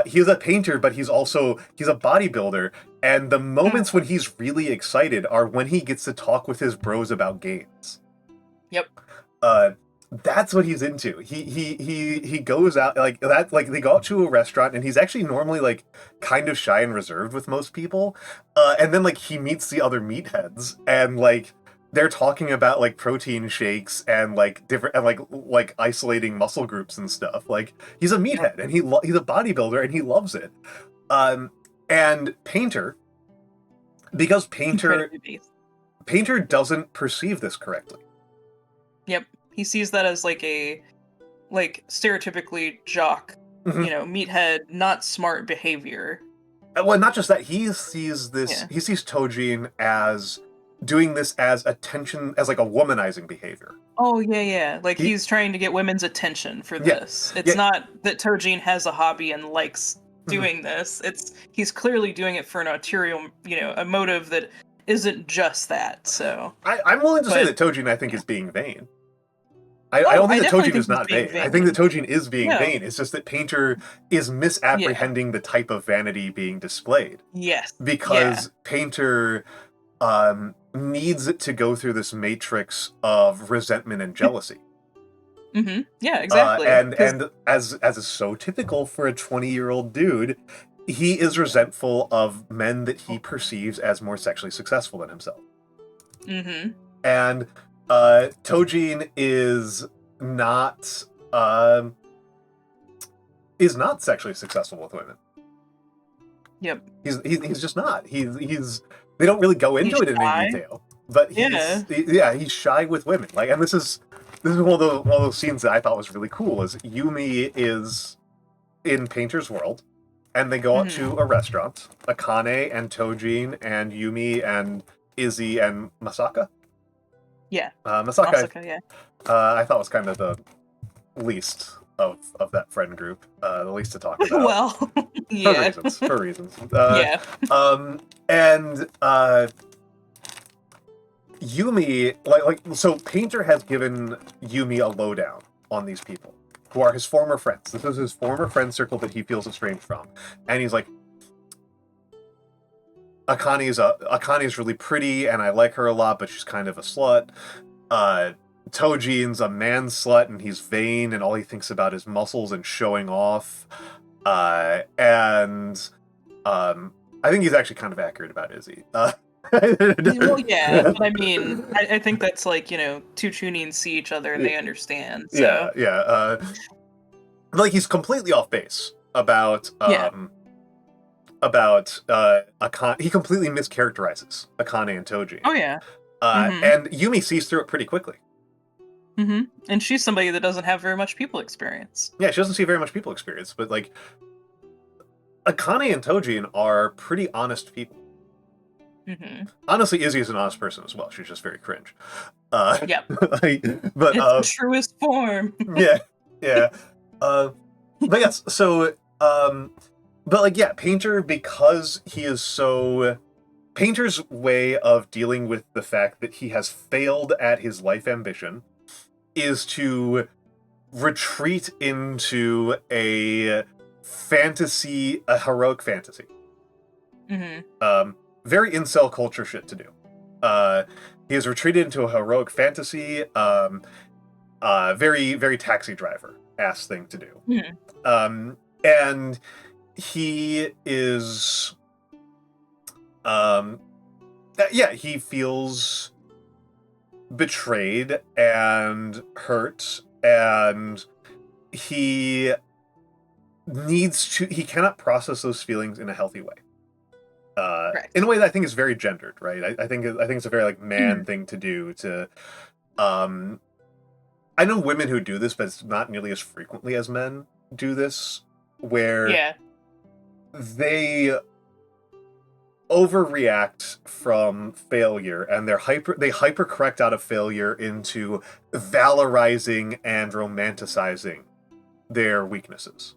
He's a painter, but he's a bodybuilder, and the moments when he's really excited are when he gets to talk with his bros about games. Yep. That's what he's into. He goes out like that. Like, they go out to a restaurant, and he's actually normally like kind of shy and reserved with most people. And then like he meets the other meatheads, and like they're talking about like protein shakes and like different and like isolating muscle groups and stuff. Like, he's a meathead, and he's a bodybuilder, and he loves it. And Painter, because Painter doesn't perceive this correctly. Yep. He sees that as like a stereotypically jock, you know, meathead, not smart behavior. Well, not just that, he sees this, he sees Tojin as doing this as attention, as like a womanizing behavior. Oh, yeah. Like, he's trying to get women's attention for this. It's not that Tojin has a hobby and likes doing this. He's clearly doing it for an ulterior, you know, a motive that isn't just that, so. I'm willing to say that Tojin, I think, is being vain. I don't think that Tojin is not vain. I think that Tojin is being vain. It's just that Painter is misapprehending the type of vanity being displayed. Yes. Because Painter needs it to go through this matrix of resentment and jealousy. Yeah, exactly. And as is so typical for a 20-year-old dude, he is resentful of men that he perceives as more sexually successful than himself. And Tojin is not sexually successful with women. Yep. He's just not. He's they don't really go into it in any detail. But he's shy with women. Like, and this is one of those scenes that I thought was really cool. Is Yumi is in Painter's world, and they go out to a restaurant. Akane and Tojin and Yumi and Izzy and Masaka. Yeah. Masaka, I thought was kind of the least of that friend group, the least to talk about. Well, For reasons. And Yumi, so Painter has given Yumi a lowdown on these people, who are his former friends. This is his former friend circle that he feels estranged from. And he's like, Akane's really pretty, and I like her a lot, but she's kind of a slut. Tojin's a man slut, and he's vain, and all he thinks about is muscles and showing off. I think he's actually kind of accurate about Izzy. Well, yeah, but I mean, I think that's like, two Chunians see each other and they understand. So Yeah. Like he's completely off base about Yeah. he completely mischaracterizes Akane and Toji. Oh yeah. And Yumi sees through it pretty quickly. And she's somebody that doesn't have very much people experience. Yeah, she doesn't see very much people experience, but like Akane and Tojin are pretty honest people. Honestly, Izzy is an honest person as well. She's just very cringe. Yep. But it's the truest form. yeah. But yes, so but like yeah, Painter, because he is so Painter's way of dealing with the fact that he has failed at his life ambition is to retreat into a fantasy, a heroic fantasy. Very incel culture shit to do. He has retreated into a heroic fantasy, very, very Taxi Driver-ass thing to do. And he is, he feels betrayed and hurt, and he cannot process those feelings in a healthy way. In a way that I think is very gendered, right? I think it's a very like man thing to do. To, I know women who do this, but it's not nearly as frequently as men do this, where they overreact from failure, and they hypercorrect out of failure into valorizing and romanticizing their weaknesses.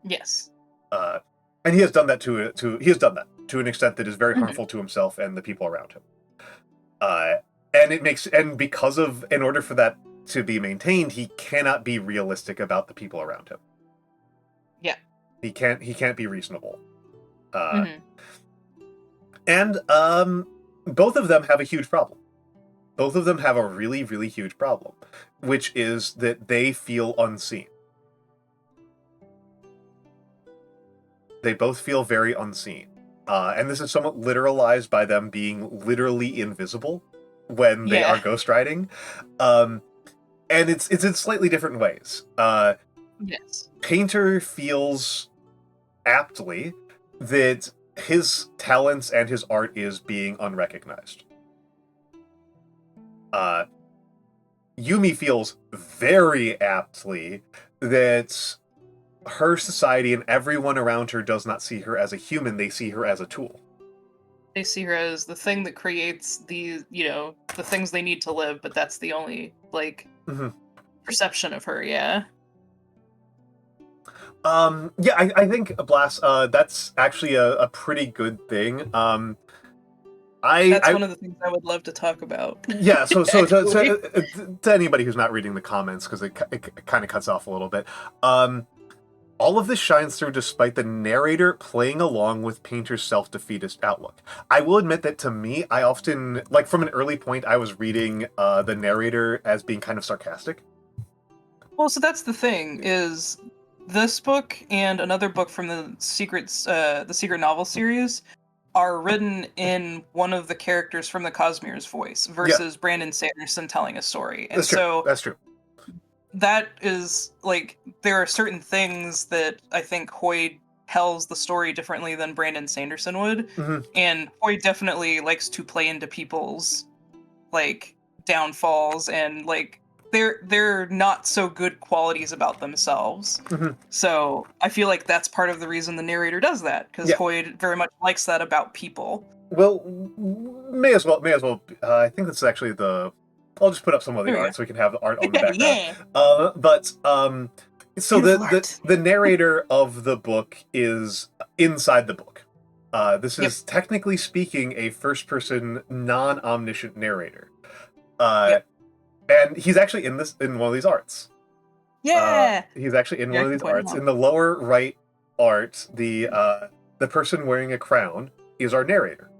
Yes. And he has done that to an extent that is very harmful to himself and the people around him. In order for that to be maintained, he cannot be realistic about the people around him. Yeah. He can't be reasonable. And both of them have a huge problem. Both of them have a really, really huge problem, which is that they feel unseen. They both feel very unseen. And this is somewhat literalized by them being literally invisible when they are ghostwriting. And it's in slightly different ways. Yes. Painter feels aptly that his talents and his art is being unrecognized. Yumi feels very aptly that her society and everyone around her does not see her as a human, they see her as a tool. They see her as the thing that creates the things they need to live, but that's the only, perception of her, I think, Blast, that's actually a pretty good thing. That's one of the things I would love to talk about. Yeah, so to anybody who's not reading the comments, because it kind of cuts off a little bit, all of this shines through despite the narrator playing along with Painter's self-defeatist outlook. I will admit that to me, I often, from an early point, I was reading the narrator as being kind of sarcastic. Well, so that's the thing, is this book and another book from the Secret Novel series are written in one of the characters from the Cosmere's voice versus Brandon Sanderson telling a story. And That's true. That is, there are certain things that I think Hoyd tells the story differently than Brandon Sanderson would. And Hoyd definitely likes to play into people's, downfalls and, they're not so good qualities about themselves. So I feel like that's part of the reason the narrator does that, because Hoyd very much likes that about people. Well, may as well. I think that's actually I'll just put up some of the art so we can have the art on the background. So the narrator of the book is inside the book. This is technically speaking a first-person, non-omniscient narrator. And he's actually in one of these arts. He's actually in one of these arts. In the lower right art, the person wearing a crown is our narrator.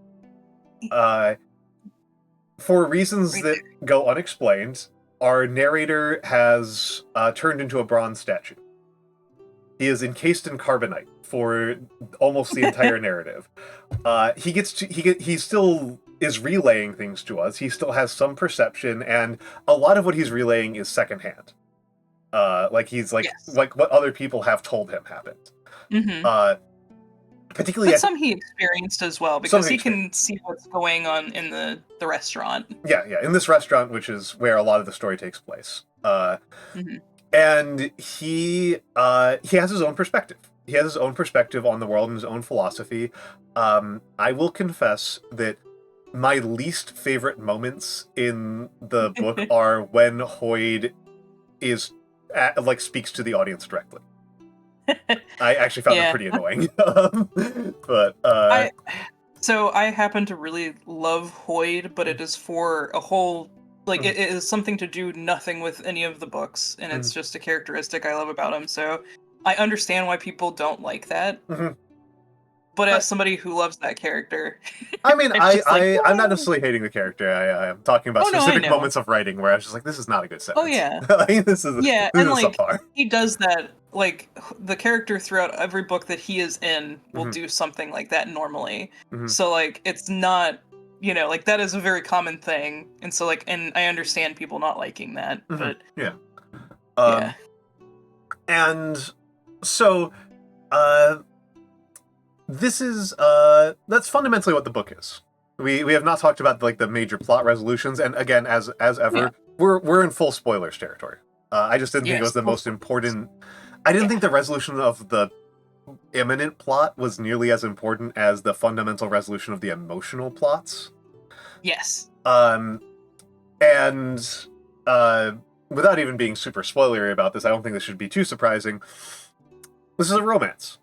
For reasons that go unexplained, our narrator has turned into a bronze statue. He is encased in carbonite for almost the entire narrative. He still is relaying things to us. He still has some perception, and a lot of what he's relaying is secondhand. He's Yes. like what other people have told him happened. Particularly, but some he experienced as well, because he can experienced. see what's going on in the restaurant. Yeah, in this restaurant, which is where a lot of the story takes place. Mhm. And he has his own perspective. He has his own perspective on the world and his own philosophy. I will confess that my least favorite moments in the book are when Hoyd is speaks to the audience directly. I actually found it pretty annoying. But so I happen to really love Hoyd, but it is for a whole it is something to do nothing with any of the books, and it's just a characteristic I love about him. So I understand why people don't like that. But as somebody who loves that character, I mean, I'm not necessarily hating the character. I'm talking about specific moments of writing where I was just like, this is not a good sentence. Oh yeah, this is subpar. He does that. Like the character throughout every book that he is in will do something like that normally. So it's not, that is a very common thing, and so and I understand people not liking that, but yeah. And so, this is that's fundamentally what the book is. We have not talked about the major plot resolutions, and again, as ever, we're in full spoilers territory. I just didn't think it was the most important. I didn't think the resolution of the imminent plot was nearly as important as the fundamental resolution of the emotional plots. Yes. And without even being super spoilery about this, I don't think this should be too surprising. This is a romance.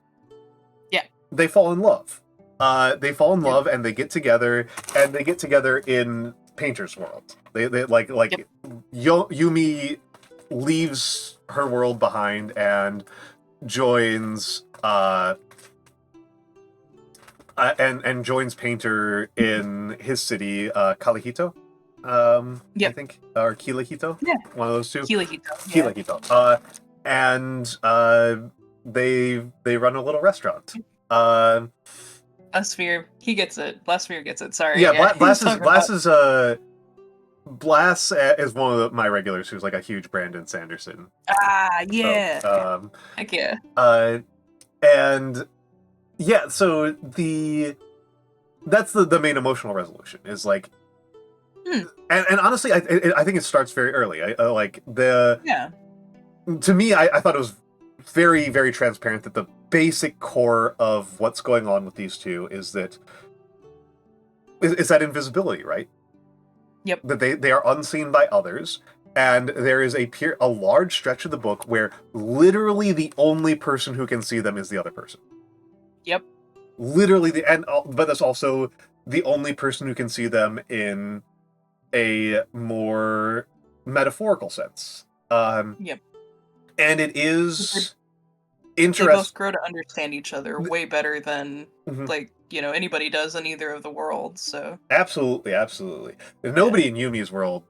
Yeah. They fall in love. Love, and they get together, in Painter's world. They Yumi leaves her world behind and joins joins Painter in his city, Kalihito. I think, or Kilahito. Yeah, one of those two. Kilahito. And they run a little restaurant. Blastsphere, he gets it. Blastsphere gets it. Sorry. Yeah, Blass is one of my regulars who's a huge Brandon Sanderson. Yeah. So, heck yeah. And yeah, so that's the main emotional resolution is and honestly, I think it starts very early. To me, I thought it was very, very transparent that the basic core of what's going on with these two is that invisibility, right? Yep. That they are unseen by others, and there is a large stretch of the book where literally the only person who can see them is the other person. Yep. Literally but that's also the only person who can see them in a more metaphorical sense. Yep. And it is interesting. They both grow to understand each other way better than anybody does in either of the worlds. So absolutely. Nobody in Yumi's world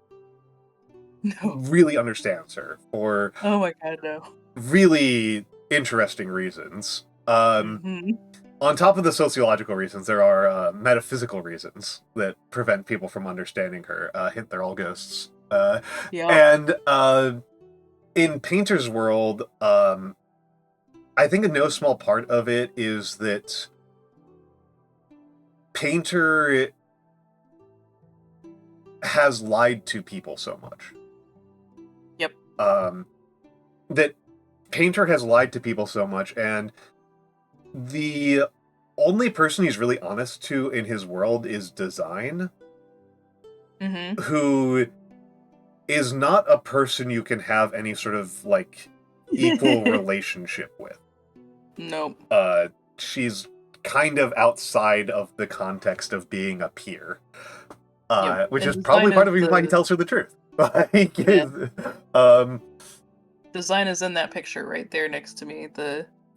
really understands her for oh my god, no. really interesting reasons. On top of the sociological reasons, there are metaphysical reasons that prevent people from understanding her. Hint, they're all ghosts. And in Painter's world, I think a no small part of it is that Painter has lied to people so much. Yep. That Painter has lied to people so much, and the only person he's really honest to in his world is Design, who is not a person you can have any sort of equal relationship with. Nope. She's kind of outside of the context of being a peer, which is probably part of the reason why he tells her the truth. Design is in that picture right there next to me.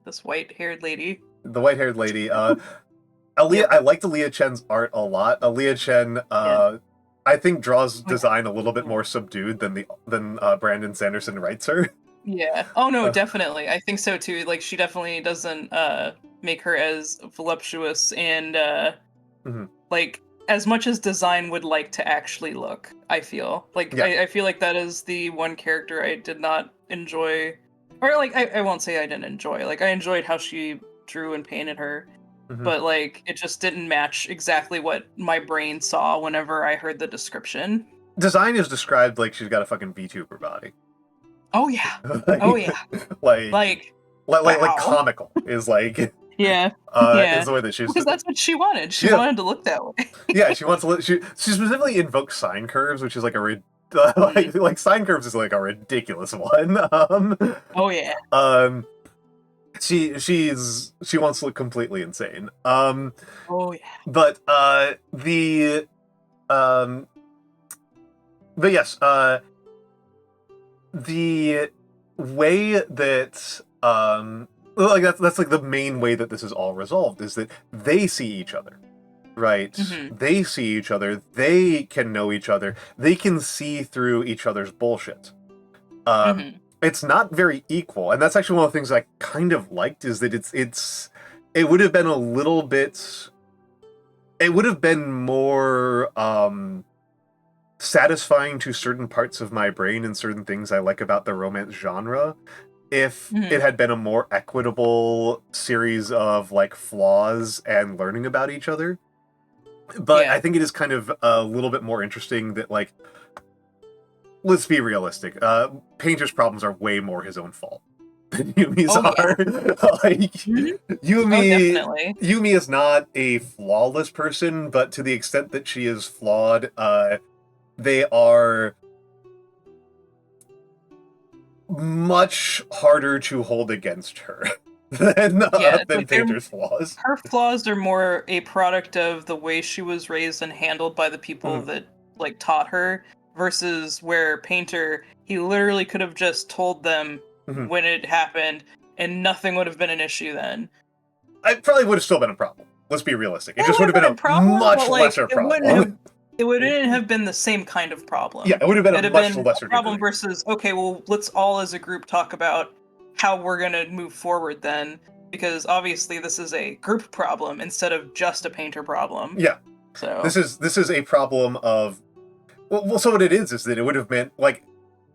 This white-haired lady. The white-haired lady. I liked Aaliyah Chen's art a lot. Aaliyah Chen, I think, draws Design a little bit more subdued than Brandon Sanderson writes her. Yeah. Oh no, definitely. I think so too. She definitely doesn't make her as voluptuous and Mhm. like as much as design would like to actually look. I feel like Yeah. I feel like that is the one character I did not enjoy, or like I won't say I didn't enjoy. Like I enjoyed how she drew and painted her, Mhm. but like it just didn't match exactly what my brain saw whenever I heard the description. Design is described like she's got a fucking VTuber body. Oh yeah, like, oh yeah, like wow. comical is like Yeah, is the way that she's because that's what she wanted. She Yeah. wanted to look that way. yeah, she wants to she specifically invokes sine curves, which is like a like sine curves is like a ridiculous one. Oh yeah. She wants to look completely insane. Oh yeah. But but yes, the way that like that's like the main way that this is all resolved is that they see each other, right? Mhm. They see each other, they can know each other, they can see through each other's bullshit. Mhm. It's not very equal, and that's actually one of the things I kind of liked is that it would have been a little bit, it would have been more satisfying to certain parts of my brain and certain things I like about the romance genre if it had been a more equitable series of like flaws and learning about each other. But Yeah. I think it is kind of a little bit more interesting that, like, let's be realistic. Painter's problems are way more his own fault than Yumi's Oh, yeah. are. Like, Mhm. Oh, Yumi, definitely. Yumi is not a flawless person, but to the extent that she is flawed, they are much harder to hold against her than Yeah, than like they're Painter's flaws. her flaws are more a product of the way she was raised and handled by the people Mhm. that like taught her versus where Painter, he literally could have just told them Mhm. when it happened and nothing would have been an issue then. It probably would have still been a problem. Let's be realistic. It It just would would have have been a been a problem, much but like lesser problem. it wouldn't have been the same kind of problem. Yeah, it would have been It'd a have much been lesser a problem degree. versus, okay, well, let's all as a group talk about how we're gonna move forward then, because obviously this is a group problem instead of just a Painter problem. Yeah, So this is a problem of well, so what it is that it would have meant, like,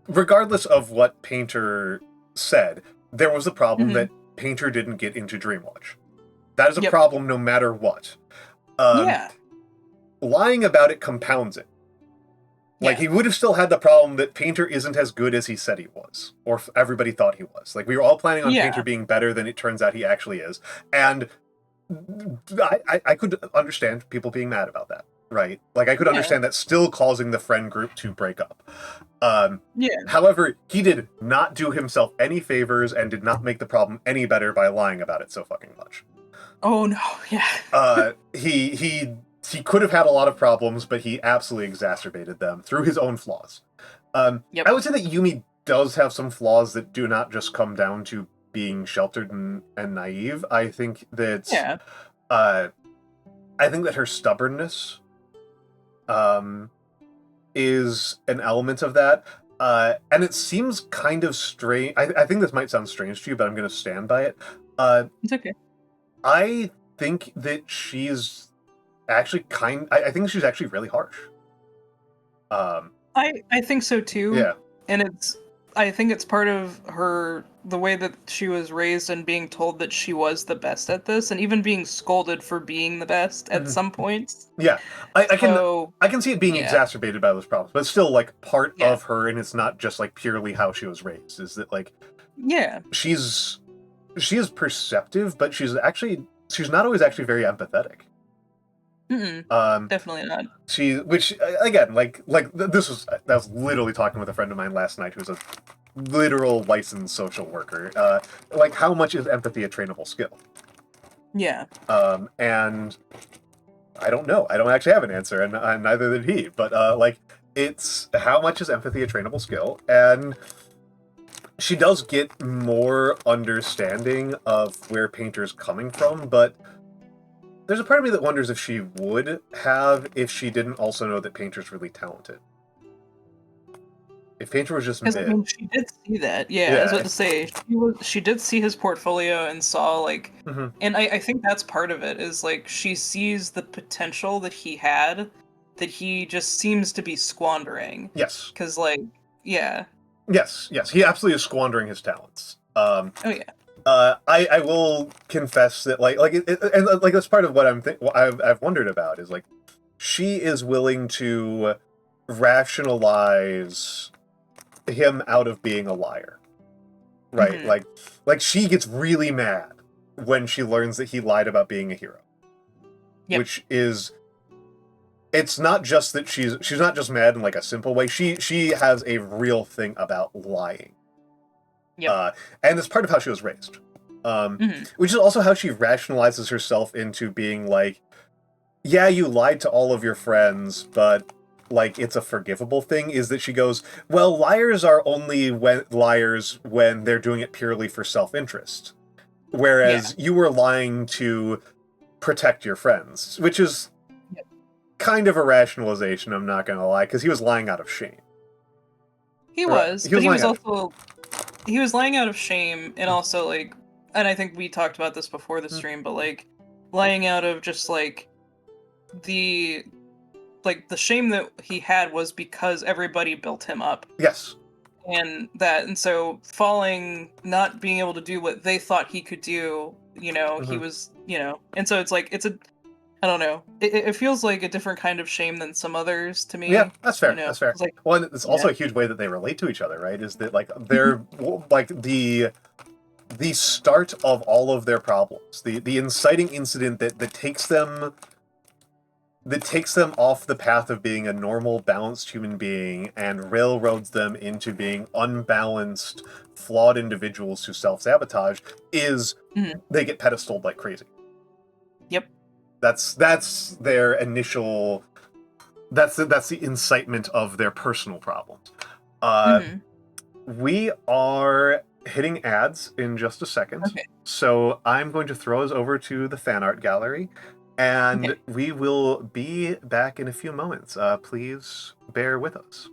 regardless of what Painter said, there was a problem Mhm. that Painter didn't get into Dreamwatch. That is a Yep. problem no matter what. Yeah. Lying about it compounds it. Like, Yeah. he would have still had the problem that Painter isn't as good as he said he was, or everybody thought he was. Like, we were all planning on Yeah. Painter being better than it turns out he actually is. And I could understand people being mad about that, right? Like, I could Yeah. understand that still causing the friend group to break up. Yeah. However, he did not do himself any favors and did not make the problem any better by lying about it so fucking much. Oh no. Yeah. He could have had a lot of problems, but he absolutely exacerbated them through his own flaws. Yep. I would say that Yumi does have some flaws that do not just come down to being sheltered and naive. I think that Yeah. I think that her stubbornness is an element of that. And it seems kind of strange. I think this might sound strange to you, but I'm going to stand by it. It's okay. I think that she's actually I think she's actually really harsh. I think so too. Yeah. And I think it's part of the way that she was raised and being told that she was the best at this, and even being scolded for being the best at some points. Yeah, I can see it being yeah. exacerbated by those problems, but it's still like part Yeah. of her, and it's not just like purely how she was raised. Is that like Yeah. she is perceptive, but she's not always actually very empathetic. Definitely not. Which again, that was literally talking with a friend of mine last night who's a literal licensed social worker. Like, how much is empathy a trainable skill? Yeah. And I don't know. I don't actually have an answer, and neither did he. But like, it's how much is empathy a trainable skill? And she does get more understanding of where Painter's coming from, but there's a part of me that wonders if she would have if she didn't also know that Painter's really talented. If Painter was just Because I mid. mean, she did see that. Yeah, I was about to say she did see his portfolio and saw like, and I think that's part of it is like she sees the potential that he had, that he just seems to be squandering. Yes. Because like, yeah. Yes, he absolutely is squandering his talents. Oh yeah. I will confess that and like that's part of what I've wondered about is like she is willing to rationalize him out of being a liar, right? Like she gets really mad when she learns that he lied about being a hero, which is, it's not just that she's not just mad in like a simple way. She has a real thing about lying. And it's part of how she was raised, which is also how she rationalizes herself into being like, yeah, you lied to all of your friends, but like it's a forgivable thing. Is that she goes, well, liars are only liars when they're doing it purely for self-interest, whereas you were lying to protect your friends, which is kind of a rationalization. I'm not gonna lie, because he was lying out of shame. He was lying out of shame, and also like, and I think we talked about this before the stream, but like lying out of just like the shame that he had was because everybody built him up. Yes. And so falling, not being able to do what they thought he could do, he was, and so it's like, I don't know. It feels like a different kind of shame than some others to me. Yeah, that's fair. That's fair. Like, well, and it's also a huge way that they relate to each other, right? Is that like they're like the start of all of their problems, the inciting incident that takes them off the path of being a normal, balanced human being and railroads them into being unbalanced, flawed individuals who self-sabotage, is they get pedestaled like crazy. Yep. That's their initial. That's the incitement of their personal problems. We are hitting ads in just a second, so I'm going to throw us over to the fan art gallery, and we will be back in a few moments. Please bear with us.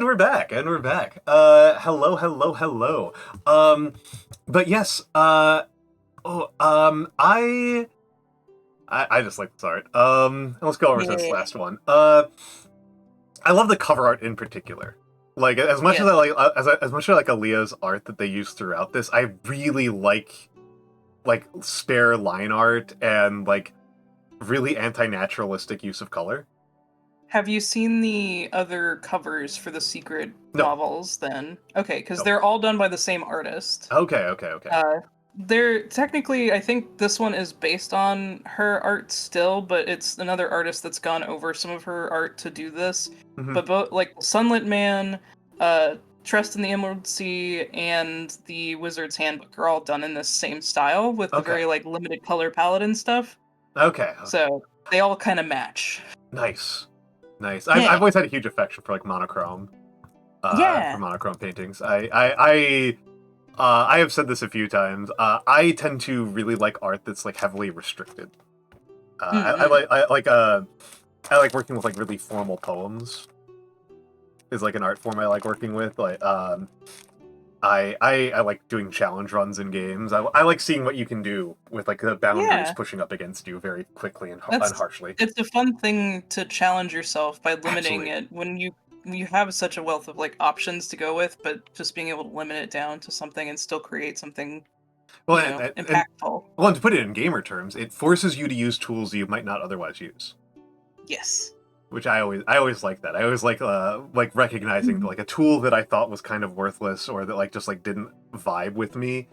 And we're back, hello, hello, hello. But yes, I just like this art. Let's go over to this last one. I love the cover art in particular. Like, as much as I like, as much as I like Aaliyah's art that they use throughout this, I really like spare line art and, like, really anti-naturalistic use of color. Have you seen the other covers for the secret novels then? Okay, because Nope. they're all done by the same artist. Okay. They're technically, I think this one is based on her art still, but it's another artist that's gone over some of her art to do this. Mm-hmm. But both, like, Sunlit Man, Trust in the Emerald Sea, and the Wizard's Handbook are all done in this same style with the very, like, limited color palette and stuff. Okay. So they all kind of match. Nice. I've always had a huge affection for, like, monochrome. Yeah. For monochrome paintings. I have said this a few times. I tend to really like art that's, like, heavily restricted. I like working with, like, really formal poems. Is, like, an art form I like working with. Like, I like doing challenge runs in games. I like seeing what you can do with, like, the boundaries pushing up against you very quickly and harshly. It's a fun thing to challenge yourself by limiting it when you have such a wealth of, like, options to go with, but just being able to limit it down to something and still create something impactful. And to put it in gamer terms, it forces you to use tools you might not otherwise use. Yes. Which I always like that. I always like recognizing like a tool that I thought was kind of worthless or that, like, just, like, didn't vibe with me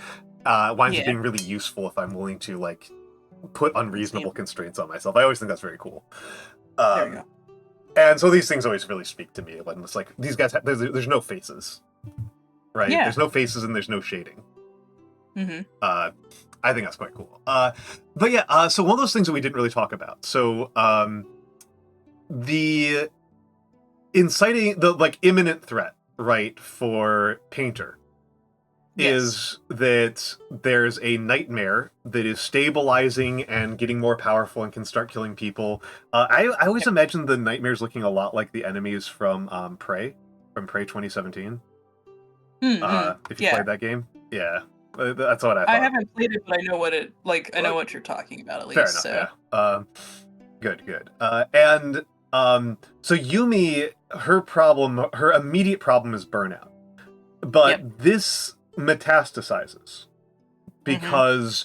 winds up being really useful if I'm willing to, like, put unreasonable constraints on myself. I always think that's very cool. There you go. And so these things always really speak to me when it's like these guys there's no faces, right? Yeah. There's no faces and there's no shading. Mm-hmm. I think that's quite cool. But yeah, so one of those things that we didn't really talk about. So the inciting the, like, imminent threat, right, for Painter is that there's a nightmare that is stabilizing and getting more powerful and can start killing people. I always imagine the nightmares looking a lot like the enemies from Prey 2017. If you played that game, that's what I thought. I haven't played it, but I know what it like. I know what you're talking about, at least. Fair enough. So. Yeah. Good. And so Yumi, her immediate problem is burnout, but this metastasizes because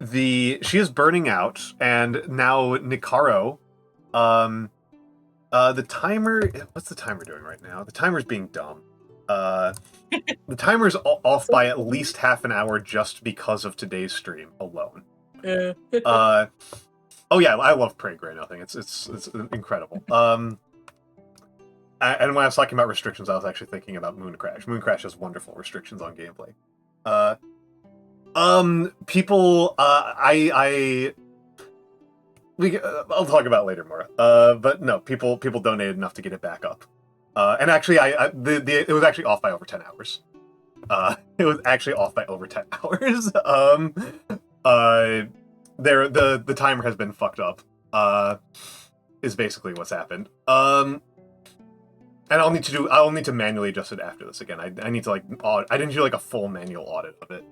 she is burning out, and now Nikaro, the timer. What's the timer doing right now? The timer's being dumb. The timer's off by at least half an hour just because of today's stream alone. Oh yeah, I love Prey Grey Nothing. It's incredible. And when I was talking about restrictions, I was actually thinking about Moon Crash. Moon Crash has wonderful restrictions on gameplay. People, I'll talk about it later more. But no, people donated enough to get it back up. And actually, it was actually off by over 10 hours. It was actually off by over 10 hours. The timer has been fucked up. Is basically what's happened. And I'll need to manually adjust it after this again. I need to, like, I didn't do, like, a full manual audit of it.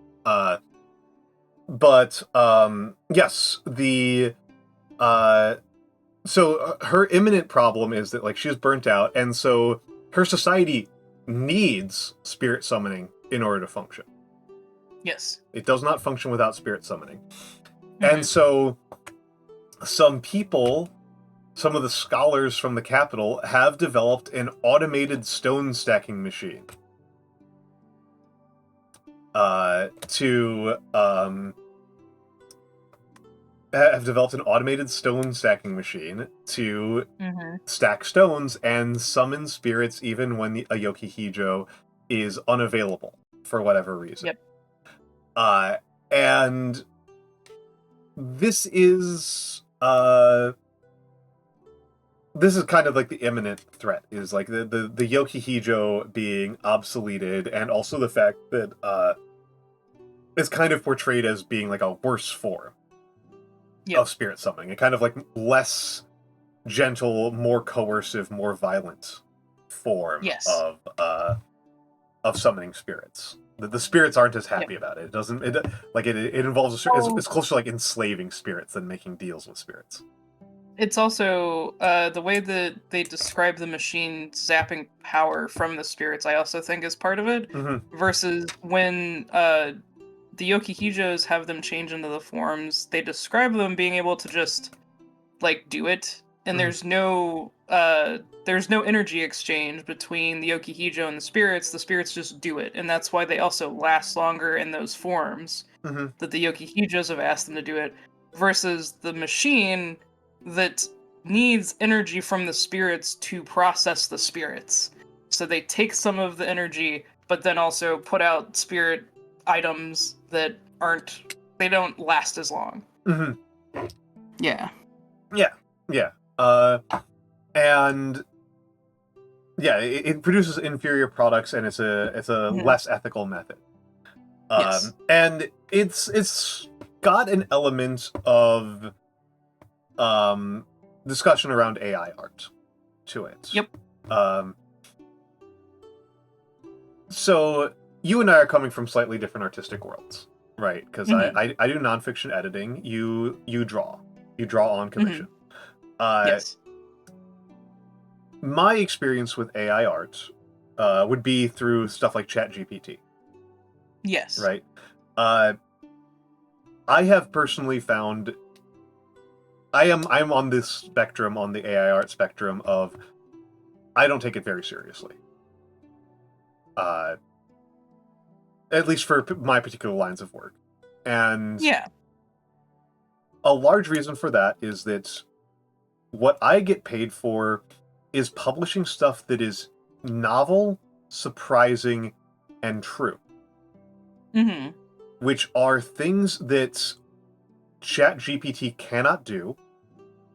But yes, so her imminent problem is that, like, she's burnt out, and so her society needs spirit summoning in order to function. Yes. It does not function without spirit summoning. And so some people, some of the scholars from the capital, have developed an automated stone stacking machine have developed an automated stone stacking machine to stack stones and summon spirits even when a Yokihijo is unavailable for whatever reason. Yep. And this is kind of like the imminent threat, is like the Yokihijo being obsoleted, and also the fact that it's kind of portrayed as being like a worse form of spirit summoning, a kind of like less gentle, more coercive, more violent form Yes. of summoning spirits. The spirits aren't as happy about it. It doesn't. It involves it's closer to like enslaving spirits than making deals with spirits. It's also the way that they describe the machine zapping power from the spirits, I also think is part of it. Versus when the Yokihijos have them change into the forms, they describe them being able to just like do it, and there's no energy exchange between the Yokihijo and the spirits. The spirits just do it, and that's why they also last longer in those forms that the Yokihijos have asked them to do it, versus the machine that needs energy from the spirits to process the spirits. So they take some of the energy, but then also put out spirit items that they don't last as long. Yeah. And yeah, it produces inferior products, and it's a less ethical method. Yes. And it's got an element of discussion around AI art to it. Yep. So you and I are coming from slightly different artistic worlds, right? Because I do nonfiction editing. You draw. You draw on commission. Yes. My experience with AI art would be through stuff like ChatGPT. Yes. Right. I have personally found I'm on this spectrum, on the AI art spectrum of I don't take it very seriously. At least for my particular lines of work. And a large reason for that is that what I get paid for is publishing stuff that is novel, surprising, and true. Which are things that ChatGPT cannot do,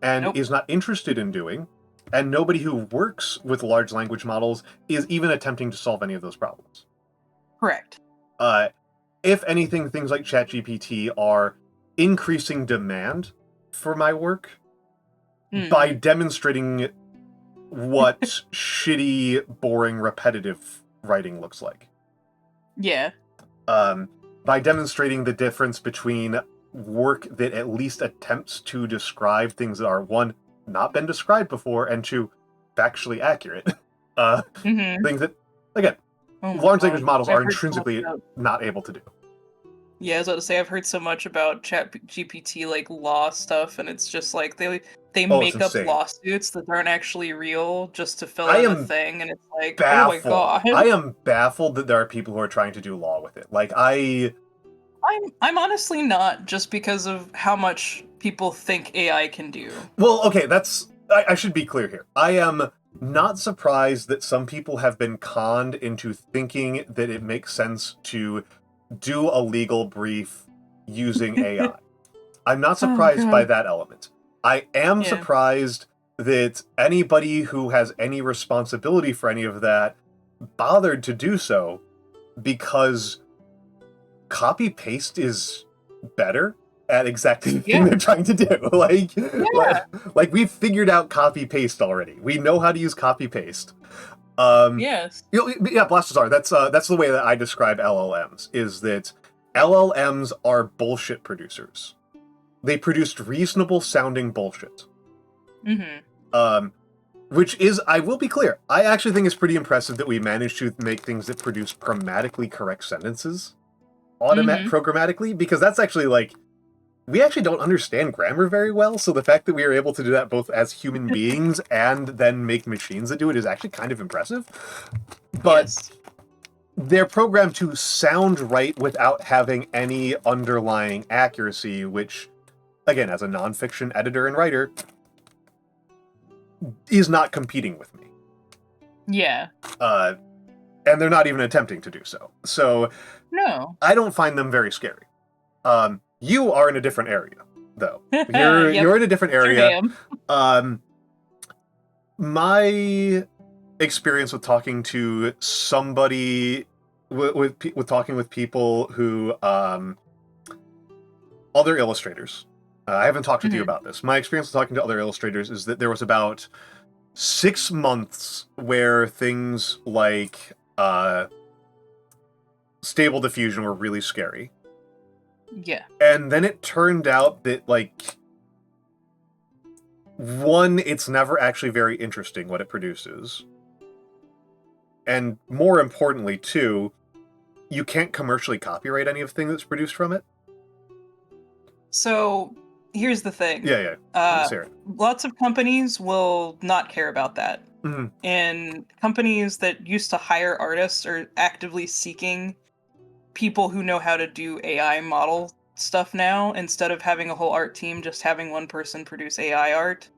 and is not interested in doing, and nobody who works with large language models is even attempting to solve any of those problems. Correct. If anything, things like ChatGPT are increasing demand for my work by demonstrating what shitty, boring, repetitive writing looks like. Yeah. By demonstrating the difference between work that at least attempts to describe things that are, one, not been described before, and two, factually accurate. Things that, again, large language models are intrinsically not able to do. Yeah, I was about to say, I've heard so much about ChatGPT, like, law stuff, and it's just like, they make up lawsuits that aren't actually real just to fill in a thing, and it's like, oh my god. I am baffled that there are people who are trying to do law with it. Like, I'm honestly not, just because of how much people think AI can do. Well, okay, I should be clear here. I am not surprised that some people have been conned into thinking that it makes sense to do a legal brief using AI. I'm not surprised by that element. I am surprised that anybody who has any responsibility for any of that bothered to do so, because copy-paste is better at exactly the thing they're trying to do. Like we've figured out copy-paste already. We know how to use copy-paste. Yes. Blastasar, that's the way that I describe LLMs, is that LLMs are bullshit producers. They produced reasonable sounding bullshit. Which is, I will be clear, I actually think it's pretty impressive that we managed to make things that produce grammatically correct sentences programmatically, because that's actually like, we actually don't understand grammar very well, so the fact that we are able to do that both as human beings and then make machines that do it is actually kind of impressive. But they're programmed to sound right without having any underlying accuracy, which, again, as a nonfiction editor and writer, is not competing with me. Yeah. And they're not even attempting to do so. So, no, I don't find them very scary. You are in a different area, though. You're in a different area. Sure My experience with talking to somebody, with talking with people who, other illustrators. I haven't talked with you about this. My experience with talking to other illustrators is that there was about 6 months where things like Stable Diffusion were really scary. Yeah. And then it turned out that, like, one, it's never actually very interesting what it produces. And more importantly, two, you can't commercially copyright anything that's produced from it. So here's the thing. Yeah. Lots of companies will not care about that. Mm-hmm. And companies that used to hire artists are actively seeking people who know how to do AI model stuff now, instead of having a whole art team, just having one person produce AI art.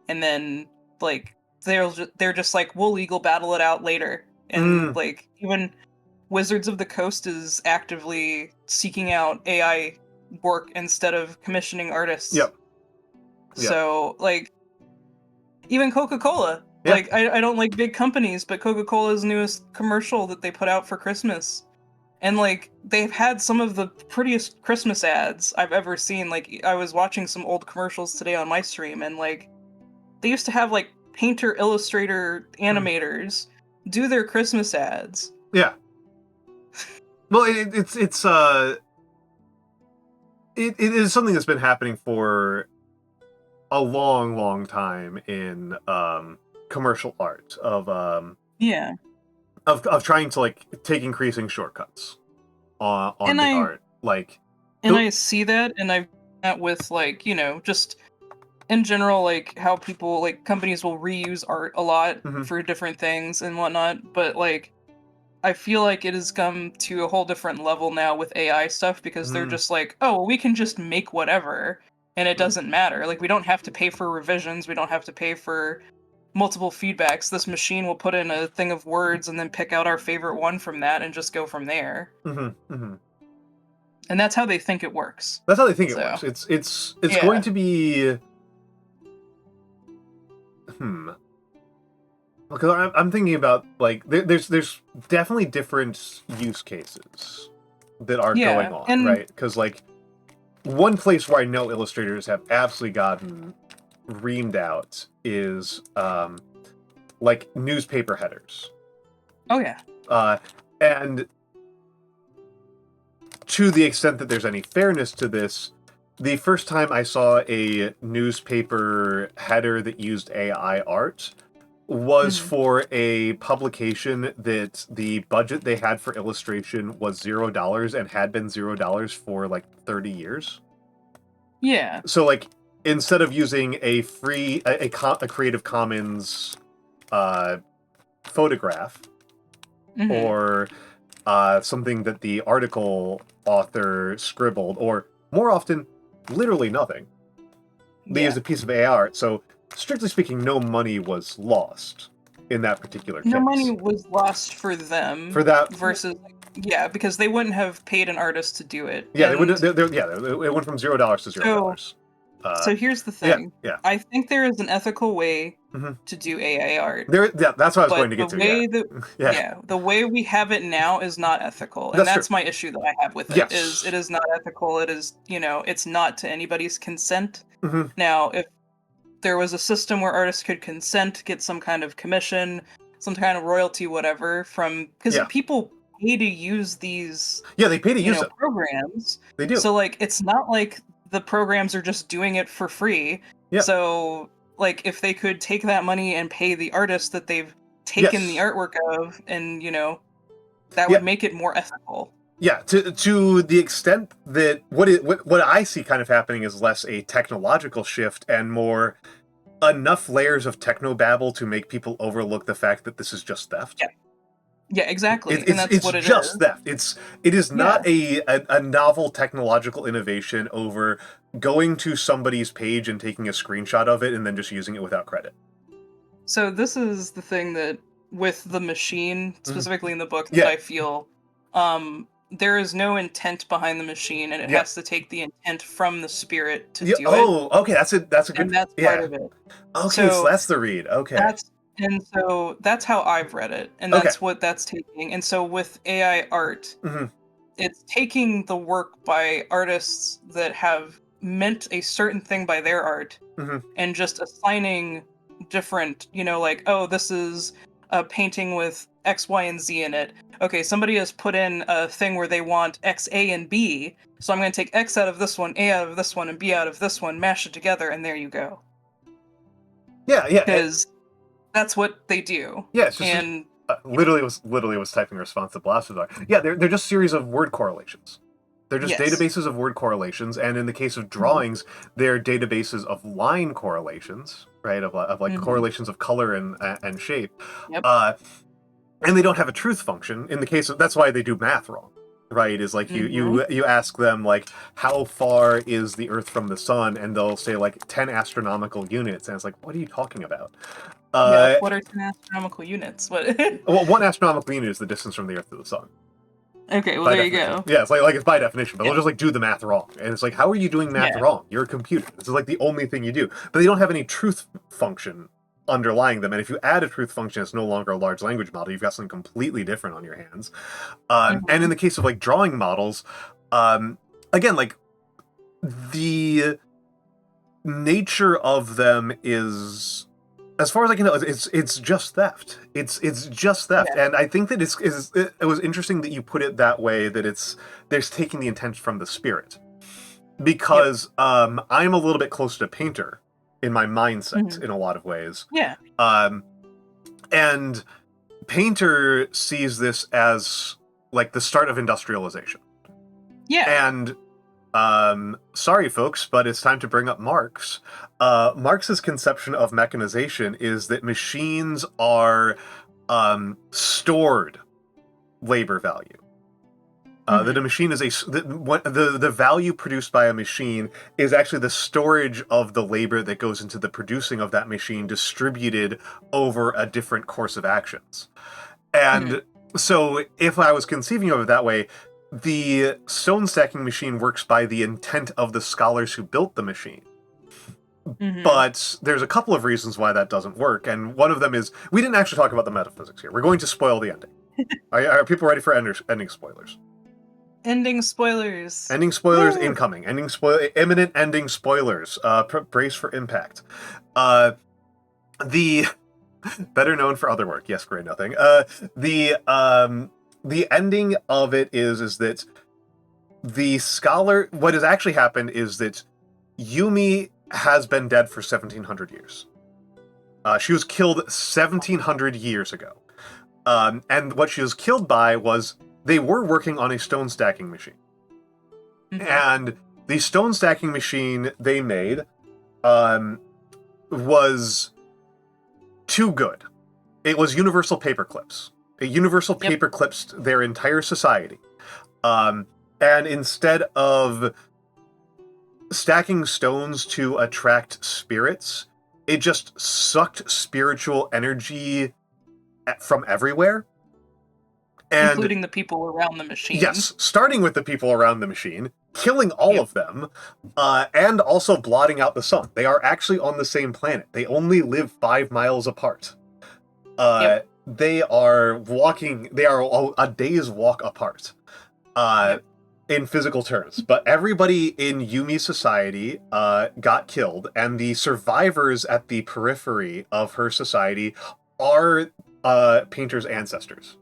And then, like, they're just like, we'll legal battle it out later. And, like, even Wizards of the Coast is actively seeking out AI work instead of commissioning artists. Yep. So, like, even Coca-Cola. Yeah. Like, I don't like big companies, but Coca-Cola's newest commercial that they put out for Christmas. And, like, they've had some of the prettiest Christmas ads I've ever seen. Like, I was watching some old commercials today on my stream, and, like, they used to have, like, painter, illustrator, animators do their Christmas ads. Yeah. Well, it is something that's been happening for a long time in commercial art of trying to, like, take increasing shortcuts on the art. Like, and I see that, and I've that with, like, you know, just in general, like, how people, like, companies will reuse art a lot for different things and whatnot, but, like, I feel like it has come to a whole different level now with AI stuff, because they're just like, oh, well, we can just make whatever, and it doesn't matter. Like, we don't have to pay for revisions, we don't have to pay for multiple feedbacks. This machine will put in a thing of words and then pick out our favorite one from that and just go from there. And that's how they think it works. That's how they think it works. It's going to be... Because I'm thinking about, like, there's definitely different use cases that are going on, right? Because, like, one place where I know illustrators have absolutely gotten reamed out is, like, newspaper headers. Oh, yeah. And to the extent that there's any fairness to this, the first time I saw a newspaper header that used AI art was for a publication that the budget they had for illustration was $0 and had been $0 for, like, 30 years. Yeah. So, like, instead of using a free, a Creative Commons photograph or something that the article author scribbled, or more often, literally nothing, they used a piece of AI art. So, strictly speaking, no money was lost in that particular case. No money was lost for them. For that... Versus... Yeah, because they wouldn't have paid an artist to do it. Yeah, they wouldn't. It went from $0 to $0. So here's the thing. Yeah. I think there is an ethical way to do AI art. That's what I was going to get to. The way we have it now is not ethical, and that's my issue that I have with it. Yes. It is not ethical. It is, you know, it's not to anybody's consent. Now, if there was a system where artists could consent, get some kind of commission, some kind of royalty, whatever, from... Because people pay to use these... Yeah, they pay to use it. Programs. They do. So, like, it's not like the programs are just doing it for free. Yeah. So, like, if they could take that money and pay the artist that they've taken the artwork of, and, you know, that would make it more ethical. Yeah, to the extent that what I see kind of happening is less a technological shift and more enough layers of technobabble to make people overlook the fact that this is just theft. Yeah, exactly. It's just theft. It is not a novel technological innovation over going to somebody's page and taking a screenshot of it and then just using it without credit. So this is the thing that, with the machine, specifically in the book, that I feel... there is no intent behind the machine, and it has to take the intent from the spirit to do it. Oh, okay, that's a good... And that's part of it. Okay, so that's the read. Okay. So that's how I've read it, and that's what that's taking. And so with AI art, it's taking the work by artists that have meant a certain thing by their art, and just assigning different, like, oh, this is a painting with X, Y, and Z in it. Okay, somebody has put in a thing where they want X, A, and B, so I'm going to take X out of this one, A out of this one, and B out of this one, mash it together, and there you go. Yeah. Because that's what they do. Yeah, it's just and literally was typing a response to Blasphemous. Yeah, they're just series of word correlations. They're just databases of word correlations, and in the case of drawings, they're databases of line correlations, right? Of like correlations of color and shape. Yep. And they don't have a truth function. In the case of, that's why they do math wrong, right? Is like you ask them like, how far is the Earth from the sun, and they'll say like 10 astronomical units, and it's like, what are you talking about? What are 10 astronomical units? What? Well, 1 astronomical unit is the distance from the Earth to the sun. Okay, well, By there definition. you go. Yeah, it's like it's by definition, but they'll just like do the math wrong, and it's like, how are you doing math wrong? You're a computer. This is like the only thing you do, but they don't have any truth function underlying them. And if you add a truth function, it's no longer a large language model. You've got something completely different on your hands. And in the case of like drawing models, again, like the nature of them is, as far as I can tell, it's just theft. It's just theft, and I think that it was interesting that you put it that way. That there's taking the intent from the spirit, because I'm a little bit closer to Painter in my mindset in a lot of ways. Yeah. And Painter sees this as like the start of industrialization. Yeah. And sorry folks, but it's time to bring up Marx. Marx's conception of mechanization is that machines are stored labor value. That a machine is the value produced by a machine is actually the storage of the labor that goes into the producing of that machine, distributed over a different course of actions. And so if I was conceiving of it that way, the stone stacking machine works by the intent of the scholars who built the machine. But there's a couple of reasons why that doesn't work, and one of them is, we didn't actually talk about the metaphysics here. We're going to spoil the ending. Are people ready for ending spoilers? Ending spoilers. Ending spoilers incoming. Imminent ending spoilers. Brace for impact. The better known for other work. Yes, great, nothing. The ending of it is that the scholar, what has actually happened is that Yumi has been dead for 1,700 years. She was killed 1,700 years ago. And what she was killed by was, they were working on a stone stacking machine. And the stone stacking machine they made was too good. It was universal paper clips. Universal paper clipped their entire society. And instead of stacking stones to attract spirits, it just sucked spiritual energy from everywhere. And, including the people around the machine. Yes, starting with the people around the machine, killing all of them, and also blotting out the sun. They are actually on the same planet. They only live 5 miles apart. They are a day's walk apart in physical terms. But everybody in Yumi's society got killed, and the survivors at the periphery of her society are Painter's ancestors.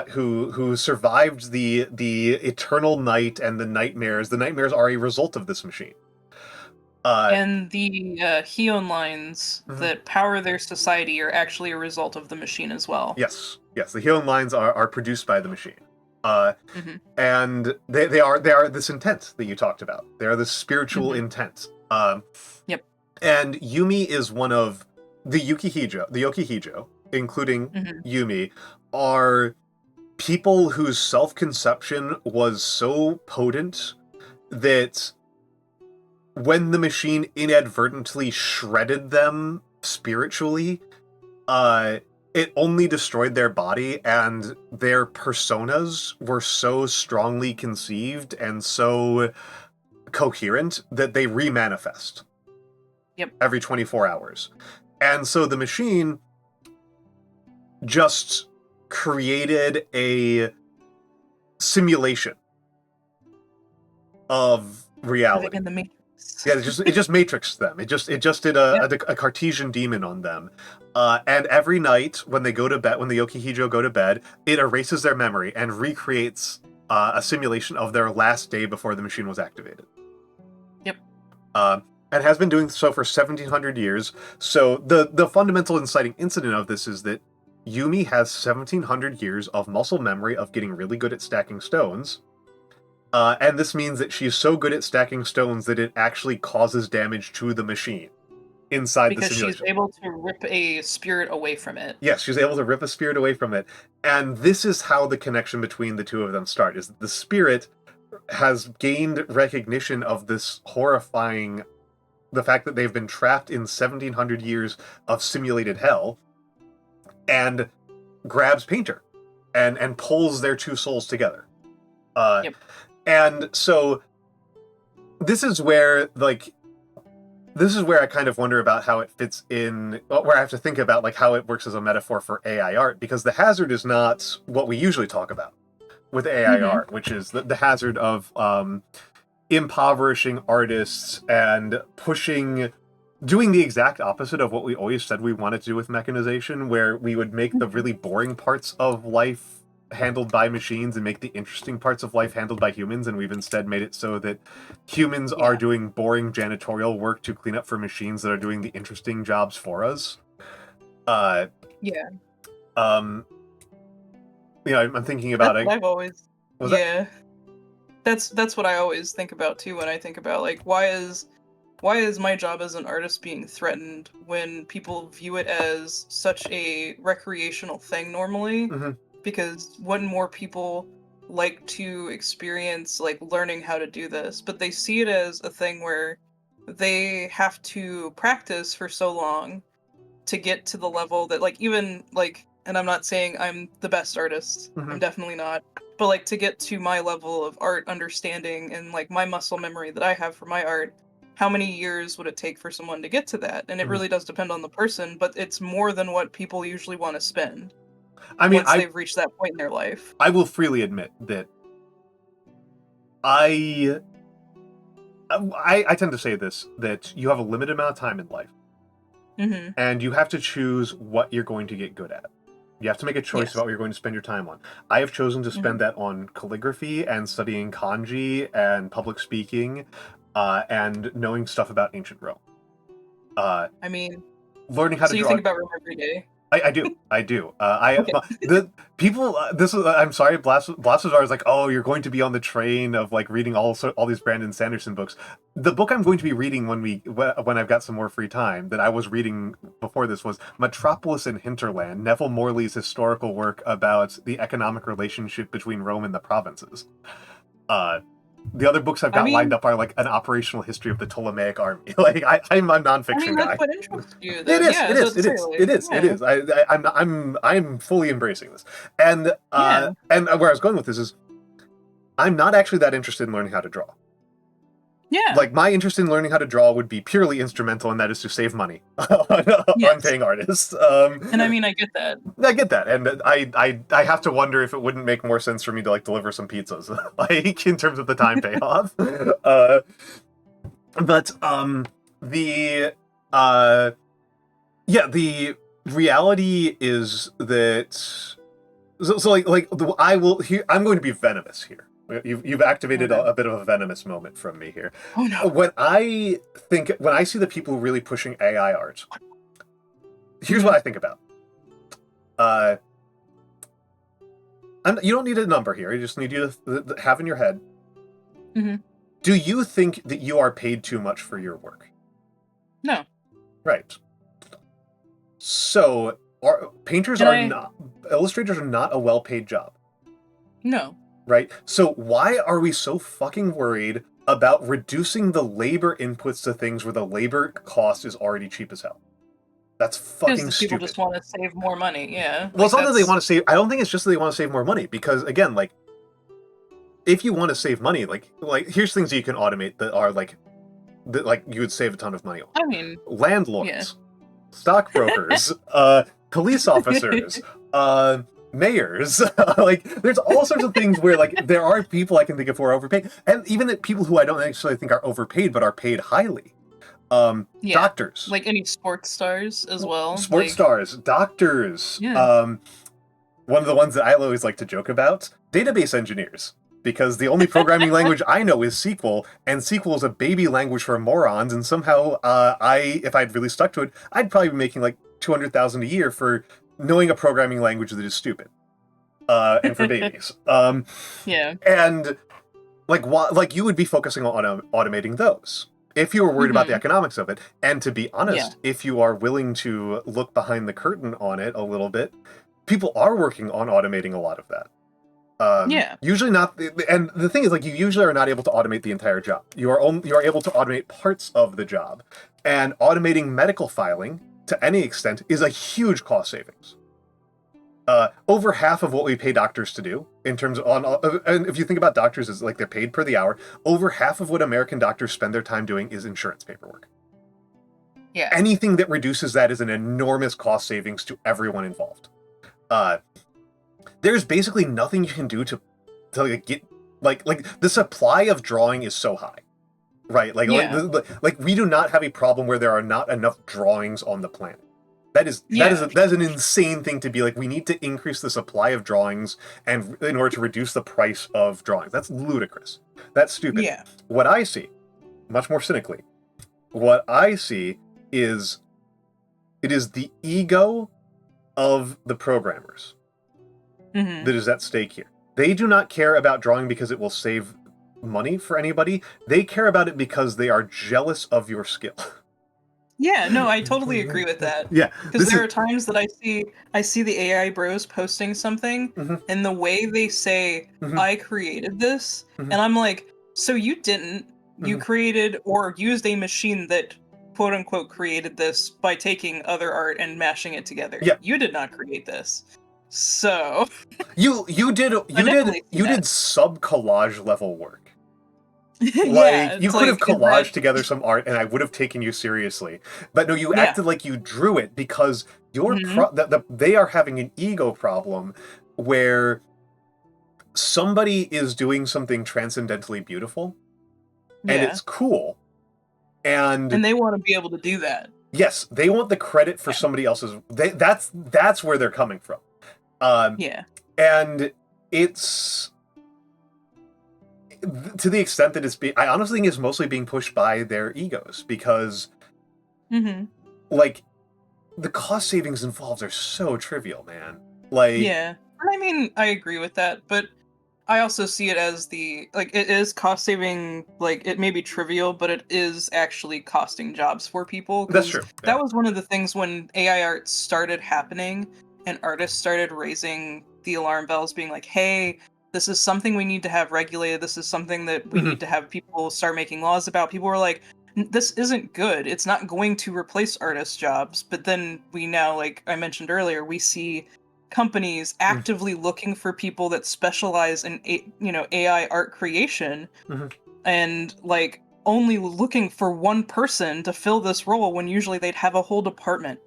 Who survived the eternal night and the nightmares. The nightmares are a result of this machine. And the Heon lines that power their society are actually a result of the machine as well. Yes. The Heon lines are produced by the machine. And they are this intent that you talked about. They are this spiritual intent. And Yumi is one of the Yokihijo, including Yumi, are people whose self-conception was so potent that when the machine inadvertently shredded them spiritually, it only destroyed their body, and their personas were so strongly conceived and so coherent that they remanifest every 24 hours. And so the machine just created a simulation of reality. Matrix. Yeah, it just matrixed them. It just did a Cartesian demon on them. And every night when they go to bed, when the Yokihijo go to bed, it erases their memory and recreates a simulation of their last day before the machine was activated. Yep. And has been doing so for 1,700 years. So the fundamental inciting incident of this is that Yumi has 1,700 years of muscle memory of getting really good at stacking stones. And this means that she's so good at stacking stones that it actually causes damage to the machine inside the simulation. Because she's able to rip a spirit away from it. Yes, she's able to rip a spirit away from it. And this is how the connection between the two of them start, is that the spirit has gained recognition of this horrifying... the fact that they've been trapped in 1,700 years of simulated hell, and grabs Painter and pulls their two souls together. Yep. And so this is where I kind of wonder about how it fits in, where I have to think about like how it works as a metaphor for AI art, because the hazard is not what we usually talk about with AI art, which is the hazard of impoverishing artists and doing the exact opposite of what we always said we wanted to do with mechanization, where we would make the really boring parts of life handled by machines and make the interesting parts of life handled by humans, and we've instead made it so that humans are doing boring janitorial work to clean up for machines that are doing the interesting jobs for us. I'm thinking about it. I've always... That's what I always think about too when I think about like why is my job as an artist being threatened when people view it as such a recreational thing normally? Because wouldn't more people like to experience like learning how to do this, but they see it as a thing where they have to practice for so long to get to the level that like even like, and I'm not saying I'm the best artist, I'm definitely not, but like to get to my level of art understanding and like my muscle memory that I have for my art, how many years would it take for someone to get to that? And it really does depend on the person, but it's more than what people usually want to spend. I mean, once they've reached that point in their life. I will freely admit that I tend to say this, that you have a limited amount of time in life, and you have to choose what you're going to get good at. You have to make a choice about what you're going to spend your time on. I have chosen to spend that on calligraphy and studying kanji and public speaking, and knowing stuff about ancient Rome. I mean, learning how to draw. So you think about Rome every day? I do. The people. This is. I'm sorry. Blasphazar is like, oh, you're going to be on the train of like reading all these Brandon Sanderson books. The book I'm going to be reading when I've got some more free time that I was reading before this was Metropolis and Hinterland, Neville Morley's historical work about the economic relationship between Rome and the provinces. The other books I've got lined up are like an operational history of the Ptolemaic army. Like I'm a nonfiction guy. That's what interests you. It is. I'm fully embracing this. And and where I was going with this is, I'm not actually that interested in learning how to draw. Yeah. Like my interest in learning how to draw would be purely instrumental, and that is to save money on paying artists. And I mean, I get that. I get that, and I have to wonder if it wouldn't make more sense for me to like deliver some pizzas, like in terms of the time payoff. The reality is that I'm going to be venomous here. You've activated a bit of a venomous moment from me here. Oh no! When I see the people really pushing AI art, here's what I think about. You don't need a number here. You just need you to have in your head. Do you think that you are paid too much for your work? No. Right. So, illustrators are not a well-paid job. No. Right? So why are we so fucking worried about reducing the labor inputs to things where the labor cost is already cheap as hell? That's fucking stupid. People just want to save more money, yeah. Well, it's not that they want to save... I don't think it's just that they want to save more money, because, again, like, if you want to save money, like here's things that you can automate that are, that you would save a ton of money on. I mean... Landlords, stockbrokers, police officers, mayors. Like, there's all sorts of things where, like, there are people I can think of who are overpaid, and even that people who I don't actually think are overpaid but are paid highly. Doctors, like any sports stars as well. Sports stars, doctors. Yeah. One of the ones that I always like to joke about, database engineers. Because the only programming language I know is SQL, and SQL is a baby language for morons, and somehow if I'd really stuck to it, I'd probably be making like $200,000 a year for knowing a programming language that is stupid. And for babies. Yeah. And like you would be focusing on automating those if you were worried about the economics of it. And to be honest, if you are willing to look behind the curtain on it a little bit, people are working on automating a lot of that. Usually not, and the thing is, like, you usually are not able to automate the entire job. You are able to automate parts of the job, and automating medical filing to any extent is a huge cost savings. Over half of what we pay doctors to do, in terms of, and if you think about doctors as like they're paid per the hour, over half of what American doctors spend their time doing is insurance paperwork. Yeah. Anything that reduces that is an enormous cost savings to everyone involved. There's basically nothing you can do to like, get like the supply of drawing is so high, right? Like we do not have a problem where there are not enough drawings on the planet. That is an insane thing to be like. We need to increase the supply of drawings and in order to reduce the price of drawings. That's ludicrous. That's stupid. Yeah. What I see, much more cynically, what I see is it is the ego of the programmers that is at stake here. They do not care about drawing because it will save money for anybody. They care about it because they are jealous of your skill. Yeah, no, I totally agree with that. Yeah. Because there are times that I see the AI bros posting something, and the way they say, I created this, and I'm like, so you didn't. You created or used a machine that quote unquote created this by taking other art and mashing it together. Yeah. You did not create this. So you did sub collage level work. Yeah, you could have collaged together some art and I would have taken you seriously. But no, you acted like you drew it because they are having an ego problem where somebody is doing something transcendentally beautiful and it's cool. And they want to be able to do that. Yes, they want the credit for somebody else's. That's where they're coming from. And it's to the extent that I honestly think it's mostly being pushed by their egos because, like, the cost savings involved are so trivial, man. Like, yeah, I mean, I agree with that, but I also see it as it is cost saving. Like, it may be trivial, but it is actually costing jobs for people. That's true. That was one of the things when AI art started happening and artists started raising the alarm bells, being like, hey, this is something we need to have regulated. This is something that we need to have people start making laws about. People were like, this isn't good. It's not going to replace artists' jobs. But then we now, like I mentioned earlier, we see companies actively looking for people that specialize in AI art creation and like only looking for one person to fill this role when usually they'd have a whole department.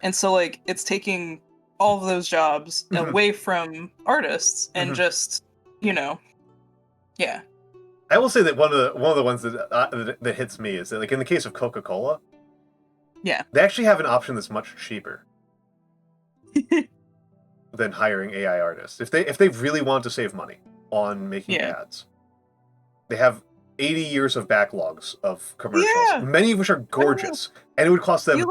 And so like it's taking all of those jobs away from artists and just I will say that one of the ones that hits me is that, like, in the case of Coca-Cola, they actually have an option that's much cheaper than hiring AI artists. If they really want to save money on making ads, they have 80 years of backlogs of commercials, many of which are gorgeous, and it would cost them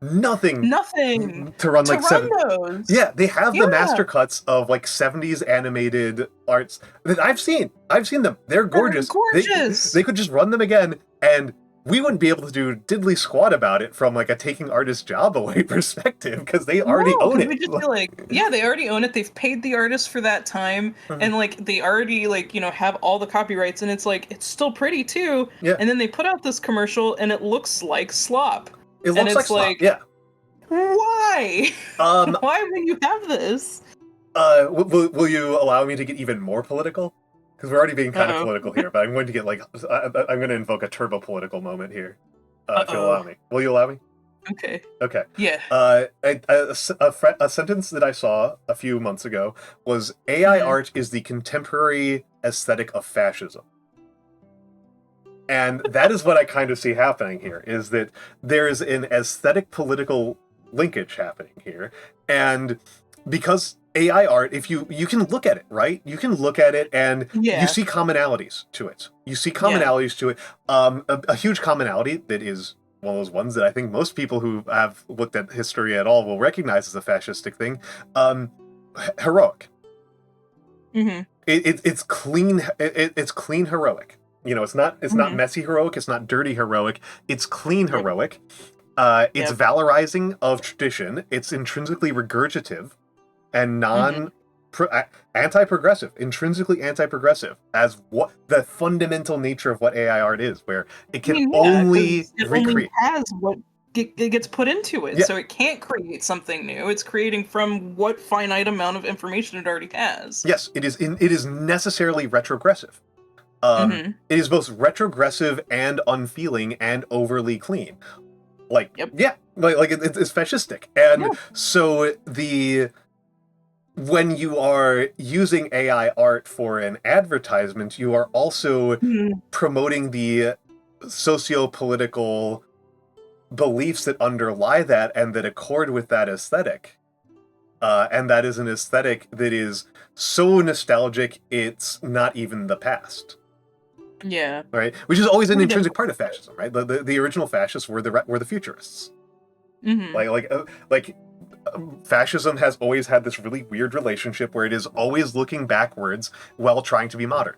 nothing to run those. Yeah, they have the master cuts of like 70s animated arts that I've seen them. They're gorgeous. They could just run them again, and we wouldn't be able to do diddly squat about it from like a taking artist's job away perspective because they already own it. We just feel like, they already own it. They've paid the artist for that time, and like they already have all the copyrights, and it's like it's still pretty too. Yeah. And then they put out this commercial, and it looks like slop. It looks like slop. Yeah. Why? Why would you have this? Will you allow me to get even more political? Because we're already being kind of political here, but I'm going to get I'm going to invoke a turbo political moment here. If you'll allow me. Will you allow me? Okay. Okay. Yeah. A sentence that I saw a few months ago was AI Mhm. art is the contemporary aesthetic of fascism. And that is what I kind of see happening here, is that there's an aesthetic political linkage happening here. And because AI art, if you can look at it, right? You can look at it and you Yeah. see commonalities to it. You see Yeah. commonalities to it. A huge commonality that is one of those ones that I think most people who have looked at history at all will recognize as a fascistic thing. Heroic. Mhm. It's clean. It's clean heroic. You know, it's not Mhm. messy heroic. It's not dirty heroic. It's clean Yep. heroic. It's Yep. valorizing of tradition. It's intrinsically regurgitative and anti-progressive, intrinsically anti-progressive, as what the fundamental nature of what AI art is, where it can only 'cause it only recreate. has what it gets put into it, Yeah. so it can't create something new. It's creating from what finite amount of information it already has. Yes, it is necessarily retrogressive. Mhm. It is both retrogressive and unfeeling and overly clean. Like, Yep. yeah, it's fascistic. And Yeah. so when you are using AI art for an advertisement, you are also Mhm. promoting the socio-political beliefs that underlie that and that accord with that aesthetic. And that is an aesthetic that is so nostalgic, it's not even the past. Yeah. Right, which is always an Pretty intrinsic difficult. part of fascism, right? The original fascists were the futurists. Mhm. Fascism has always had this really weird relationship where it is always looking backwards while trying to be modern.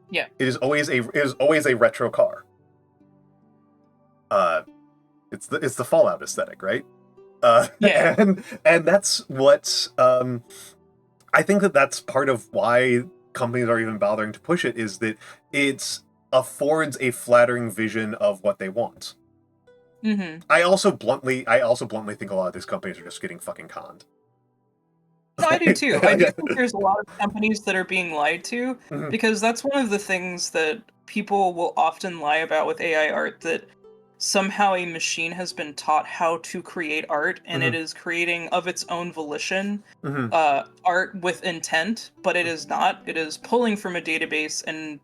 Yeah. It is always a retro car. It's the Fallout aesthetic, right? Yeah. and that's what I think that's part of why companies are even bothering to push it, is that it affords a flattering vision of what they want. Mhm. I also bluntly think a lot of these companies are just getting fucking conned. No, I do too. I do Yeah. think there's a lot of companies that are being lied to, Mhm. because that's one of the things that people will often lie about with AI art, that somehow a machine has been taught how to create art and it Mhm. is creating of its own volition Mhm. art with intent, but it is not. It is pulling from a database and,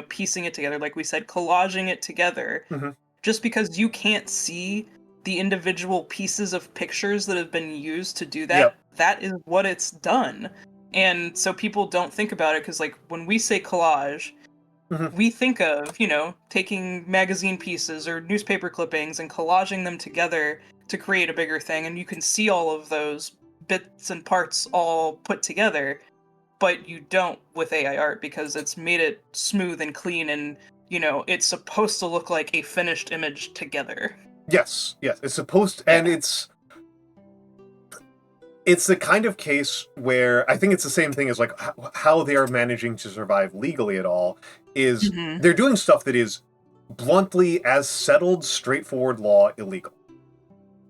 piecing it together, like we said, collaging it together. Mhm. Just because you can't see the individual pieces of pictures that have been used to do that, Yep. that is what it's done. And so people don't think about it, because, like, when we say collage, Mhm. we think of, taking magazine pieces or newspaper clippings and collaging them together to create a bigger thing, and you can see all of those bits and parts all put together, but you don't with AI art, because it's made it smooth and clean, and it's supposed to look like a finished image together. Yes. It's supposed to, Yeah. and it's the kind of case where I think it's the same thing as like how they are managing to survive legally at all is Mhm. they're doing stuff that is bluntly, as settled, straightforward law, illegal.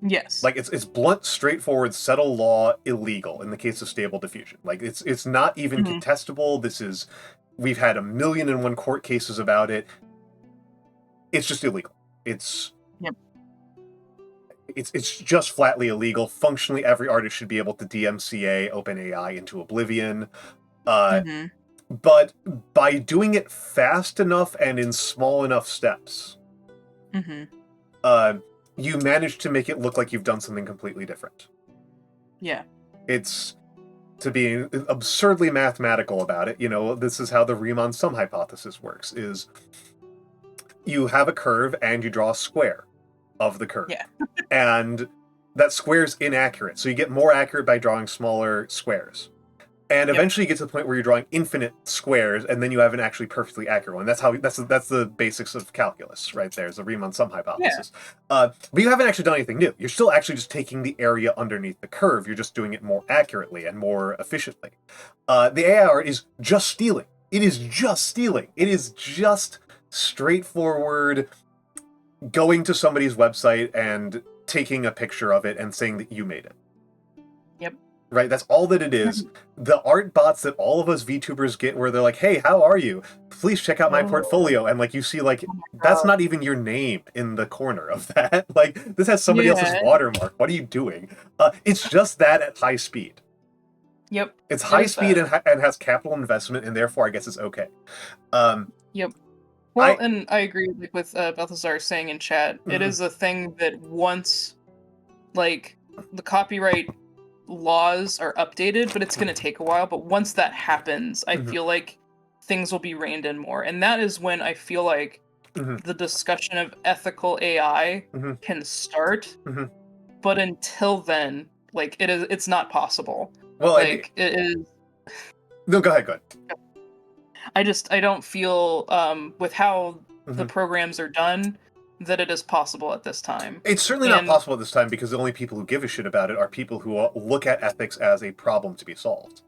Yes. Like it's blunt, straightforward, settled law, illegal in the case of Stable Diffusion. Like it's not even Mhm. contestable. We've had 1,000,001 court cases about it. It's just illegal. It's Yep. it's just flatly illegal. Functionally, every artist should be able to DMCA OpenAI into oblivion. Mhm. But by doing it fast enough and in small enough steps, Mhm. you manage to make it look like you've done something completely different. Yeah. It's to be absurdly mathematical about it. This is how the Riemann sum hypothesis works: is you have a curve and you draw a square of the curve, Yeah. and that square's inaccurate, so you get more accurate by drawing smaller squares. And Yep. eventually you get to the point where you're drawing infinite squares, and then you have an actually perfectly accurate one. That's the basics of calculus, right there, is the Riemann sum hypothesis. But you haven't actually done anything new. You're still actually just taking the area underneath the curve. You're just doing it more accurately and more efficiently. The AI art is just stealing. It is just stealing. It is just straightforward going to somebody's website and taking a picture of it and saying that you made it. Yep. right? That's all that it is. The art bots that all of us VTubers get where they're like, hey, how are you? Please check out my portfolio. And like you see like, that's not even your name in the corner of that. Like this has somebody else's watermark. What are you doing? It's just that at high speed. Yep. It's high speed and has capital investment, and therefore I guess it's okay. Yep. Well, and I agree with Balthazar saying in chat. It is a thing that once, like, the copyright laws are updated, but it's going to take a while. But once that happens, I feel like things will be reined in more. And that is when I feel like the discussion of ethical AI can start. But until then, like, it's not possible. Well, like, it is... No, go ahead. I don't feel, with how the programs are done, that it is possible at this time. It's certainly not possible at this time because the only people who give a shit about it are people who look at ethics as a problem to be solved.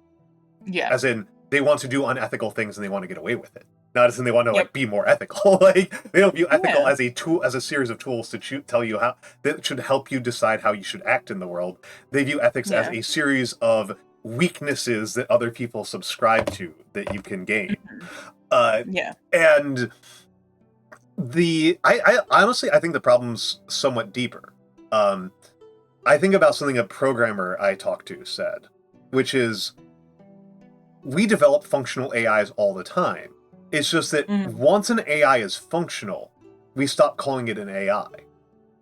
Yeah. As in, they want to do unethical things and they want to get away with it. Not as in they want to like be more ethical. Like they don't view ethical as a tool, as a series of tools to tell you how that should help you decide how you should act in the world. They view ethics as a series of weaknesses that other people subscribe to that you can gain. And I honestly I think the problem's somewhat deeper. I think about something a programmer I talked to said, which is we develop functional AIs all the time. It's just that once an AI is functional, we stop calling it an AI.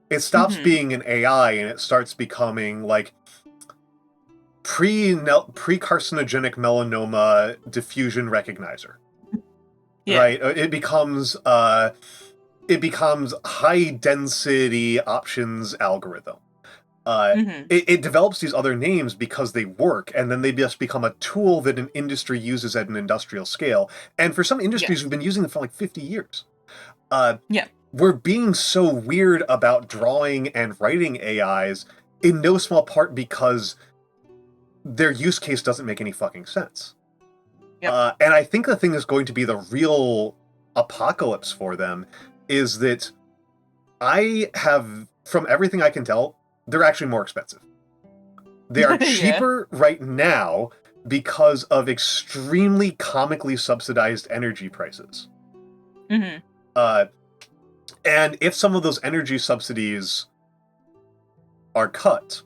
It stops being an AI and it starts becoming like pre-carcinogenic melanoma diffusion recognizer. Right? It becomes high density options algorithm. It develops these other names because they work, and then they just become a tool that an industry uses at an industrial scale. And for some industries, we've been using them for like 50 years. We're being so weird about drawing and writing AIs in no small part because their use case doesn't make any fucking sense. And I think the thing that's going to be the real apocalypse for them is that from everything I can tell, they're actually more expensive. They are cheaper right now because of extremely comically subsidized energy prices. And if some of those energy subsidies are cut,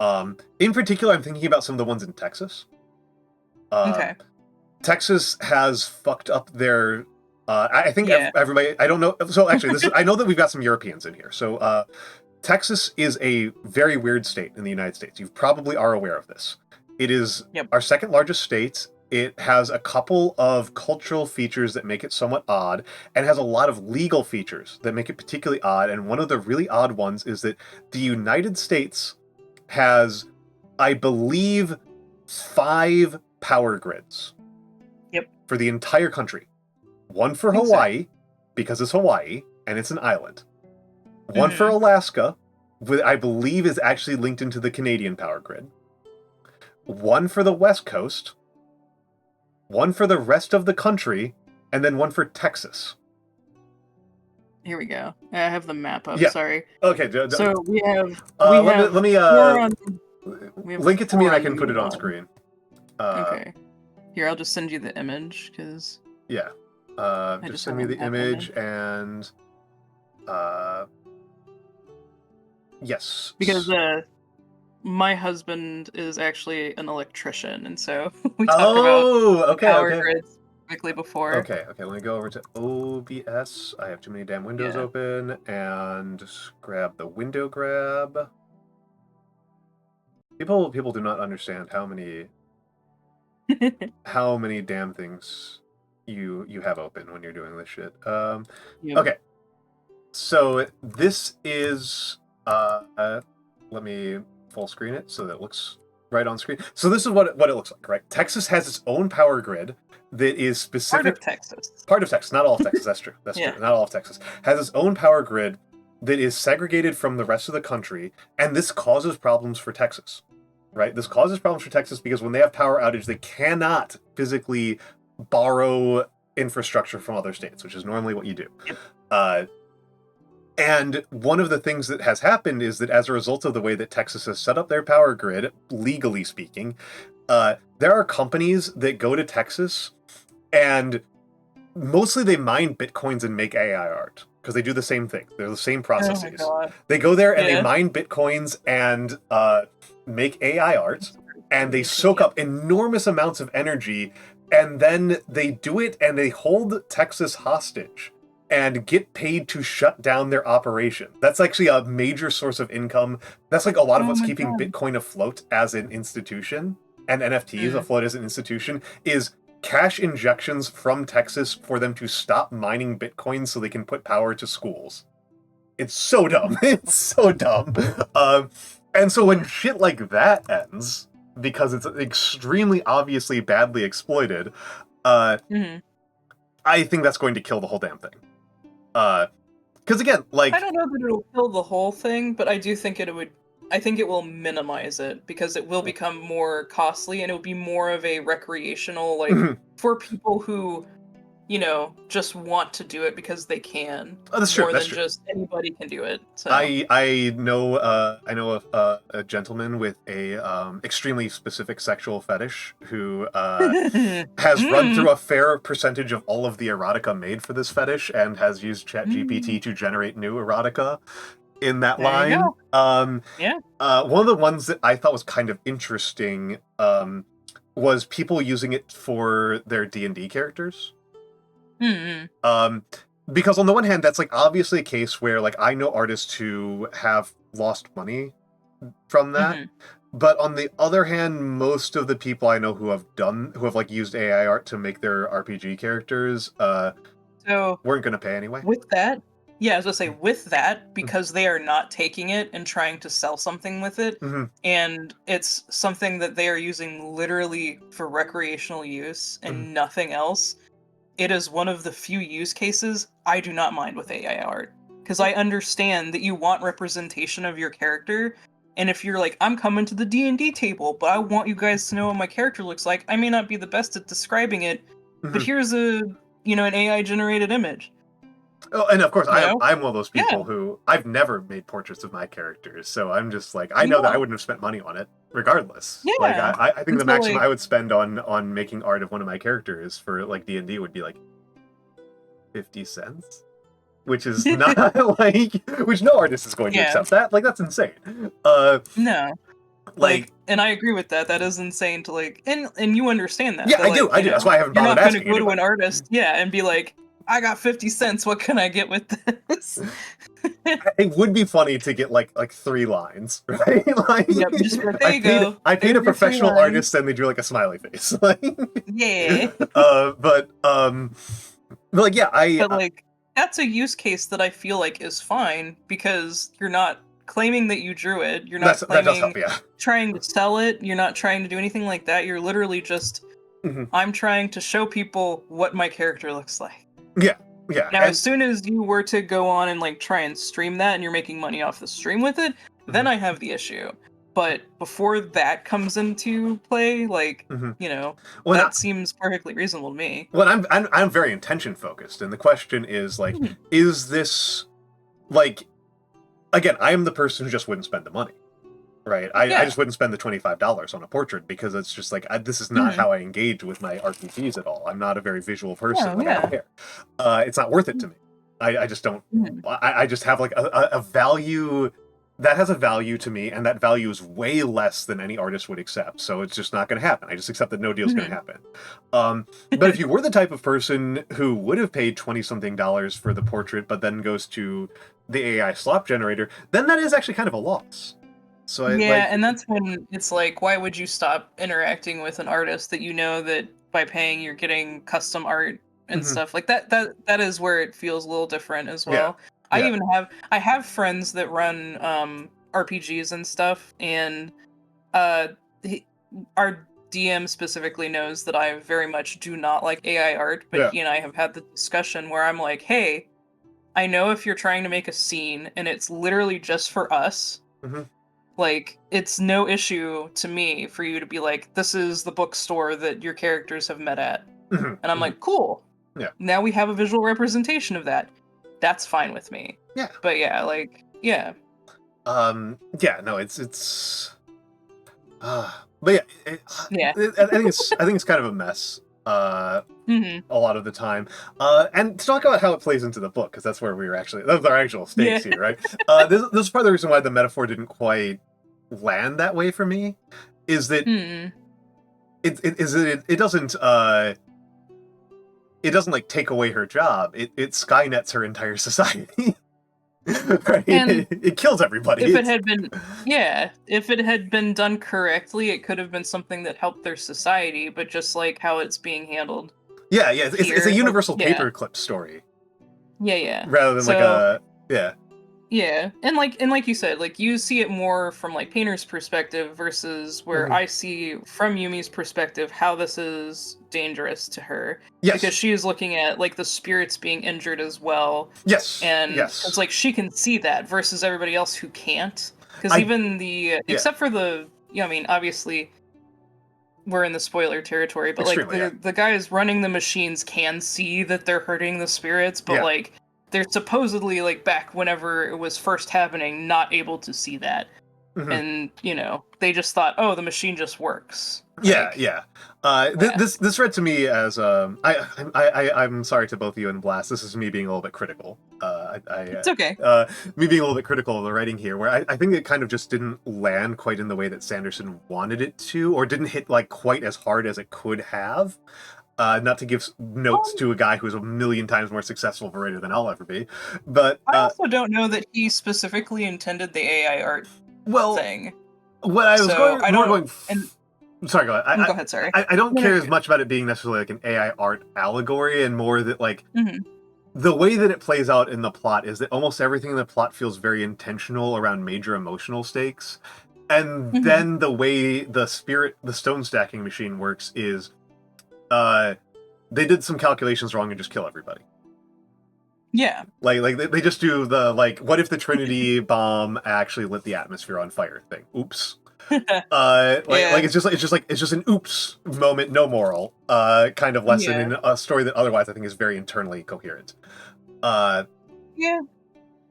in particular, I'm thinking about some of the ones in Texas. Texas has fucked up their... I think everybody... I don't know... So actually, I know that we've got some Europeans in here. So Texas is a very weird state in the United States. You probably are aware of this. It is our second largest state. It has a couple of cultural features that make it somewhat odd, and has a lot of legal features that make it particularly odd. And one of the really odd ones is that the United States has, I believe, 5 power grids. For the entire country. One for Hawaii, because it's Hawaii, and it's an island. One for Alaska, I believe is actually linked into the Canadian power grid. One for the West Coast. One for the rest of the country, and then one for Texas. Here we go. I have the map up, sorry. Okay. So we have... let me link it to me and I can put it on screen. Okay. Here, I'll just send you the image, because... Yeah. Just send me the image and... Yes. Because my husband is actually an electrician, and so we talked about power grids quickly before. Okay, let me go over to OBS. I have too many damn windows open, and just grab the window grab. People do not understand how many damn things you have open when you're doing this shit. Okay. So this is let me full screen it so that it looks right on screen. So this is what it looks like, right? Texas has its own power grid that is specific. Part of Texas. Part of Texas, not all of Texas. That's true. That's true. Not all of Texas has its own power grid that is segregated from the rest of the country, and this causes problems for Texas, right? This causes problems for Texas because when they have power outage, they cannot physically borrow infrastructure from other states, which is normally what you do. And one of the things that has happened is that as a result of the way that Texas has set up their power grid, legally speaking, there are companies that go to Texas and mostly they mine bitcoins and make AI art because they do the same thing. They're the same processes. Oh my God. They go there and Yeah. they mine bitcoins and make AI art, and they soak up enormous amounts of energy, and then they do it and they hold Texas hostage and get paid to shut down their operation. That's actually a major source of income. That's like a lot of what's keeping Bitcoin afloat as an institution and NFTs afloat as an institution is cash injections from Texas for them to stop mining Bitcoin so they can put power to schools. It's so dumb. It's so dumb. And so when shit like that ends, because it's extremely obviously badly exploited, I think that's going to kill the whole damn thing. Because again, like... I don't know that it'll kill the whole thing, but I do think it would... I think it will minimize it, because it will become more costly, and it will be more of a recreational, like, for people who, you know, just want to do it because they can. Oh, that's true. More that's than true. just anybody can do it. So. I know a gentleman with a extremely specific sexual fetish who has run through a fair percentage of all of the erotica made for this fetish and has used ChatGPT to generate new erotica in that line. Yeah. One of the ones that I thought was kind of interesting was people using it for their D&D characters. Because on the one hand, that's like obviously a case where like I know artists who have lost money from that. But on the other hand, most of the people I know who have like used AI art to make their RPG characters so weren't going to pay anyway. With that, yeah, I was gonna say with that, because they are not taking it and trying to sell something with it, and it's something that they are using literally for recreational use and nothing else. It is one of the few use cases I do not mind with AI art, because I understand that you want representation of your character, and if you're like, I'm coming to the D&D table, but I want you guys to know what my character looks like, I may not be the best at describing it, but here's an AI generated image. Oh, and of course, I'm one of those people who I've never made portraits of my characters, so I'm just like, I know that I wouldn't have spent money on it, regardless. Yeah. Like, I think the maximum I would spend on making art of one of my characters for like D&D would be like 50 cents, which is not like, which no artist is going to accept that. Like, that's insane. No. Like, and I agree with that. That is insane to like, and you understand that. Yeah, I do. That's why I haven't bothered asking. You're not going to go to an artist, and be like, I got 50 cents. What can I get with this? It would be funny to get like 3 lines, right? Like, there you go. I paid a professional artist and they drew like a smiley face. Yeah. But like, yeah, But like, that's a use case that I feel like is fine, because you're not claiming that you drew it. You're not claiming trying to sell it. You're not trying to do anything like that. You're literally just, I'm trying to show people what my character looks like. Yeah. Now, as soon as you were to go on and like try and stream that, and you're making money off the stream with it, then I have the issue. But before that comes into play, like that seems perfectly reasonable to me. Well, I'm very intention focused, and the question is like, is this like, again, I am the person who just wouldn't spend the money. Right, I just wouldn't spend the $25 on a portrait, because it's just like, this is not how I engage with my RPGs at all. I'm not a very visual person. I don't care. It's not worth it to me. I just don't. I just have like a value that has a value to me, and that value is way less than any artist would accept. So it's just not going to happen. I just accept that no deal's going to happen. But if you were the type of person who would have paid $20-something for the portrait, but then goes to the AI slop generator, then that is actually kind of a loss. So and that's when it's like, why would you stop interacting with an artist that you know that by paying you're getting custom art and stuff like that? That is where it feels a little different as well. I have friends that run RPGs and stuff, and our DM specifically knows that I very much do not like AI art, but he and I have had the discussion where I'm like, hey, I know if you're trying to make a scene and it's literally just for us. Like, it's no issue to me for you to be like, this is the bookstore that your characters have met at. And I'm like, cool. Yeah. Now we have a visual representation of that. that's fine with me. Yeah. But yeah, like, yeah. Yeah, no, it's but yeah, Yeah. I think it's kind of a mess. Mhm. A lot of the time. And to talk about how it plays into the book, because that's where we were actually, that's our actual stakes here, right? This is part of the reason why the metaphor didn't quite land that way for me, is that it doesn't like take away her job. It Skynets her entire society. Right? And it kills everybody. If it had been done correctly, it could have been something that helped their society, but just like how it's being handled. Yeah, it's a universal like, paperclip story. Yeah. Rather than like a Yeah, and like you said, like you see it more from like Painter's perspective versus where I see from Yumi's perspective how this is dangerous to her. Yes. Because she is looking at like the spirits being injured as well. Yes. And yes. it's like she can see that versus everybody else who can't. Because even except for the, I mean, obviously we're in the spoiler territory, but like the guys running the machines can see that they're hurting the spirits, but like they're supposedly, like, back whenever it was first happening, not able to see that. And, they just thought, oh, the machine just works. Like, This read to me as, I'm sorry to both you and Blast, this is me being a little bit critical. It's okay. Me being a little bit critical of the writing here, where I think it kind of just didn't land quite in the way that Sanderson wanted it to, or didn't hit, like, quite as hard as it could have. Not to give notes to a guy who's a million times more successful of a writer than I'll ever be, but I also don't know that he specifically intended the AI art thing. What I was sorry, go ahead. Go ahead, sorry. I don't care as much about it being necessarily like an AI art allegory, and more that like the way that it plays out in the plot is that almost everything in the plot feels very intentional around major emotional stakes, and then the way the stone stacking machine works is they did some calculations wrong and just kill everybody. Yeah. Like they just do the, like, what if the Trinity bomb actually lit the atmosphere on fire thing? Oops. It's just an oops moment, no moral, kind of lesson in a story that otherwise I think is very internally coherent. And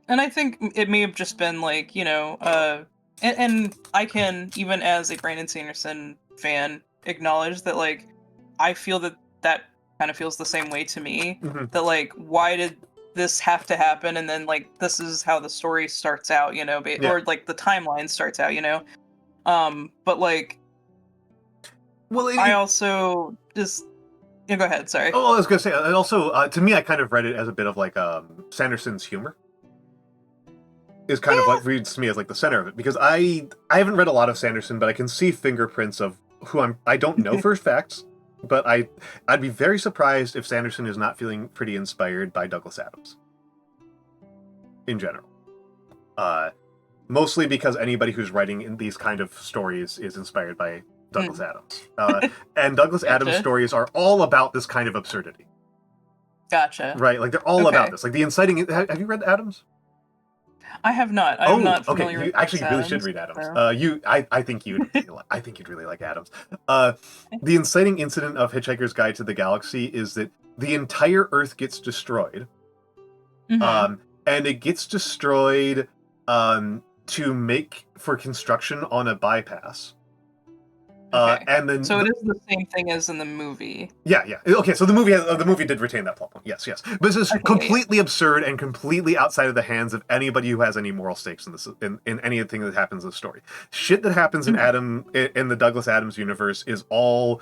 I think it may have just been like, and I can, even as a Brandon Sanderson fan, acknowledge that, like, I feel that kind of feels the same way to me. That, like, why did this have to happen? And then, like, this is how the story starts out, or, like, the timeline starts out, But, like, I also just... go ahead, sorry. Oh, I was going to say, and also, to me, I kind of read it as a bit of, like, Sanderson's humor. Is kind of what reads to me as, like, the center of it. Because I haven't read a lot of Sanderson, but I can see fingerprints of who I don't know for facts. But I'd be very surprised if Sanderson is not feeling pretty inspired by Douglas Adams. In general. Mostly because anybody who's writing in these kind of stories is inspired by Douglas Adams. And Douglas Adams stories are all about this kind of absurdity. Gotcha. Right, like they're all about this. Like the inciting... Have you read Adams? I have not. I'm not familiar with actually, you really should read Adams. I think you'd really like Adams. The inciting incident of Hitchhiker's Guide to the Galaxy is that the entire Earth gets destroyed, and it gets destroyed to make for construction on a bypass. And then so it is the same thing as in the movie. Yeah. Okay, so the movie did retain that plot point. Yes. But this is completely absurd and completely outside of the hands of anybody who has any moral stakes in this, in anything that happens in the story. Shit that happens in the Douglas Adams universe is all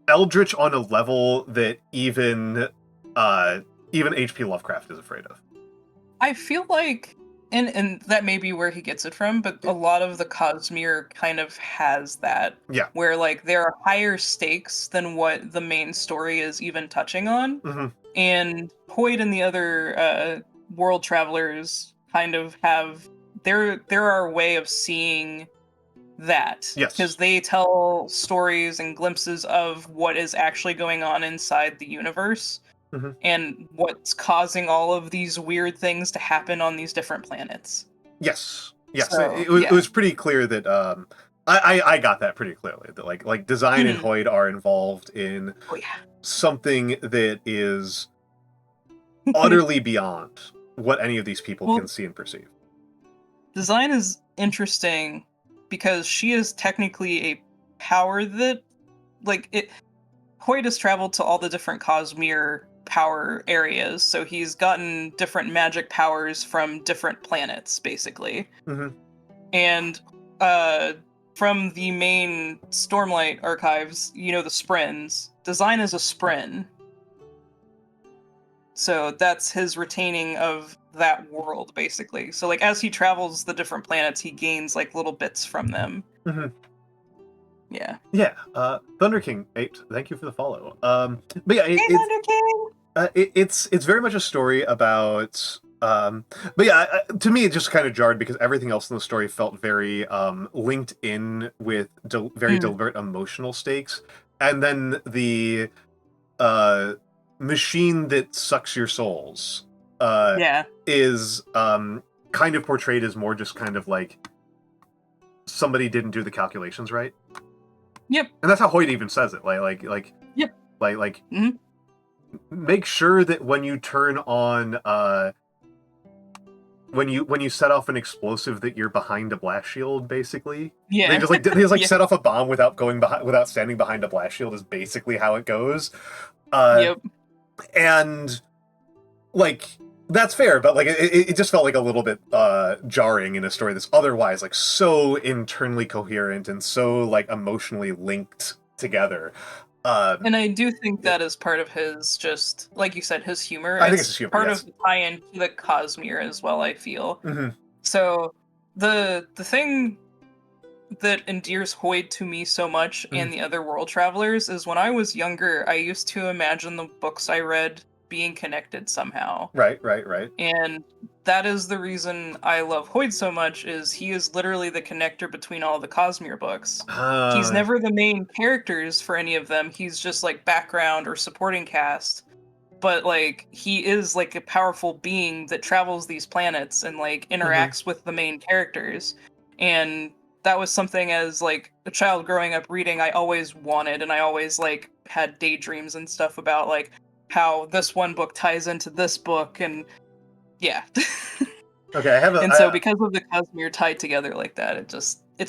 eldritch on a level that even H.P. Lovecraft is afraid of. I feel like, and that may be where he gets it from, but a lot of the Cosmere kind of has that. Yeah. Where, like, there are higher stakes than what the main story is even touching on. And Hoyt and the other world travelers kind of have... There are a way of seeing that. Yes. Because they tell stories and glimpses of what is actually going on inside the universe. And what's causing all of these weird things to happen on these different planets. Yes. So, it was pretty clear that I got that pretty clearly, that like Design and Hoyt are involved in something that is utterly beyond what any of these people Well, can see and perceive. Design is interesting because she is technically a power that, like, Hoyt has traveled to all the different Cosmere power areas, so he's gotten different magic powers from different planets, basically. Mm-hmm. And from the main Stormlight archives, you know, the Sprins, Design is a Sprin. So that's his retaining of that world, basically. So, like, as he travels the different planets, he gains, like, little bits from them. Mm-hmm. Yeah. Yeah. Thunder King 8, thank you for the follow. But yeah, Thunder King! it's very much a story about. But yeah, to me, it just kind of jarred because everything else in the story felt very linked in with very deliberate emotional stakes, and then the machine that sucks your souls is kind of portrayed as more just kind of like somebody didn't do the calculations right. Yep. And that's how Hoyt even says it. Yep. Make sure that when you turn on when you set off an explosive that you're behind a blast shield, basically. Yeah. They just set off a bomb without standing behind a blast shield is basically how it goes. Yep. And like that's fair, but like it just felt like a little bit jarring in a story that's otherwise like so internally coherent and so like emotionally linked together. And I do think that is part of his, just like you said, his humor. I think it's his humor, part yes. of the tie-in to the Cosmere as well, I feel. Mm-hmm. So the thing that endears Hoyt to me so much and the other world travelers is when I was younger, I used to imagine the books I read being connected somehow. Right. And that is the reason I love Hoyt so much, is he is literally the connector between all the Cosmere books. He's never the main characters for any of them. He's just like background or supporting cast. But like he is like a powerful being that travels these planets and like interacts with the main characters. And that was something as like a child growing up reading I always wanted, and I always like had daydreams and stuff about like how this one book ties into this book, and yeah. Okay, so because of the Cosmere tied together like that, it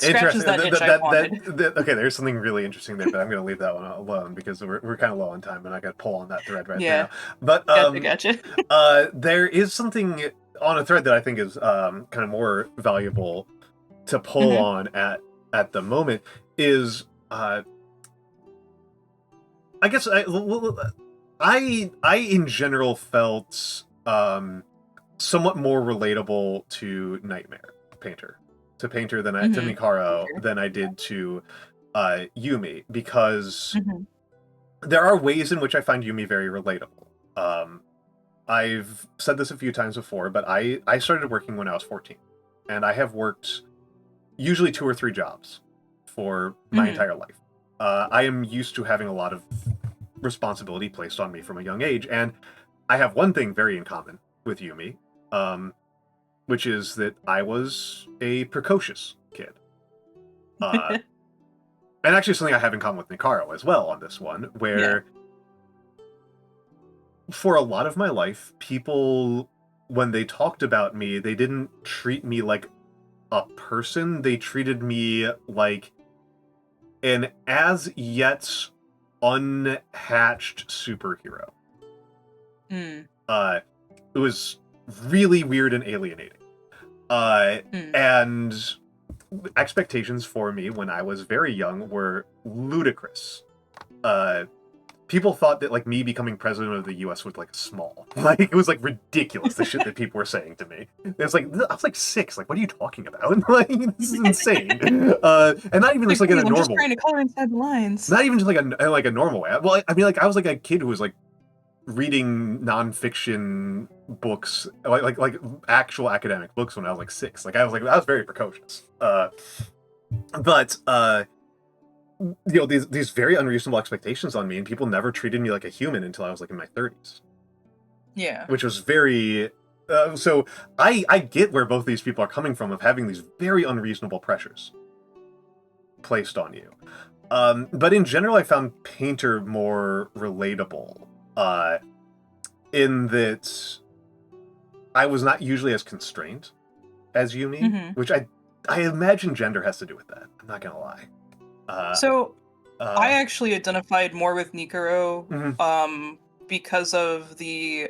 scratches that itch I wanted. Okay, there's something really interesting there, but I'm going to leave that one alone because we're kind of low on time, and I got to pull on that thread right now. But Gotcha. there is something on a thread that I think is kind of more valuable to pull on at the moment is I guess I in general felt somewhat more relatable to Painter than to Mikaro than I did to Yumi, because there are ways in which I find Yumi very relatable. I've said this a few times before, but I started working when I was 14, and I have worked usually 2 or 3 jobs for my entire life. I am used to having a lot of responsibility placed on me from a young age, and I have one thing very in common with Yumi, which is that I was a precocious kid. And actually something I have in common with Nikaro as well on this one, where for a lot of my life, people, when they talked about me, they didn't treat me like a person, they treated me like an as yet unhatched superhero. It was really weird and alienating. And expectations for me when I was very young were ludicrous. People thought that like me becoming president of the US was like small. Like it was like ridiculous, the shit that people were saying to me. It was like I was like 6. Like, what are you talking about? Like, this is insane. And not even just like in a normal. I'm just trying to color inside the lines. Not even just like a normal way. Well, I mean, like I was like a kid who was like reading nonfiction books, like actual academic books when I was like 6. Like I was very precocious. But you know, these very unreasonable expectations on me, and people never treated me like a human until I was like in my 30s. Yeah. Which was very so I get where both these people are coming from, of having these very unreasonable pressures placed on you. But in general, I found Painter more relatable, in that I was not usually as constrained as Yumi, Mhm. which I imagine gender has to do with that. I'm not gonna lie. So I Uh, actually identified more with Nikoro mhm. because of the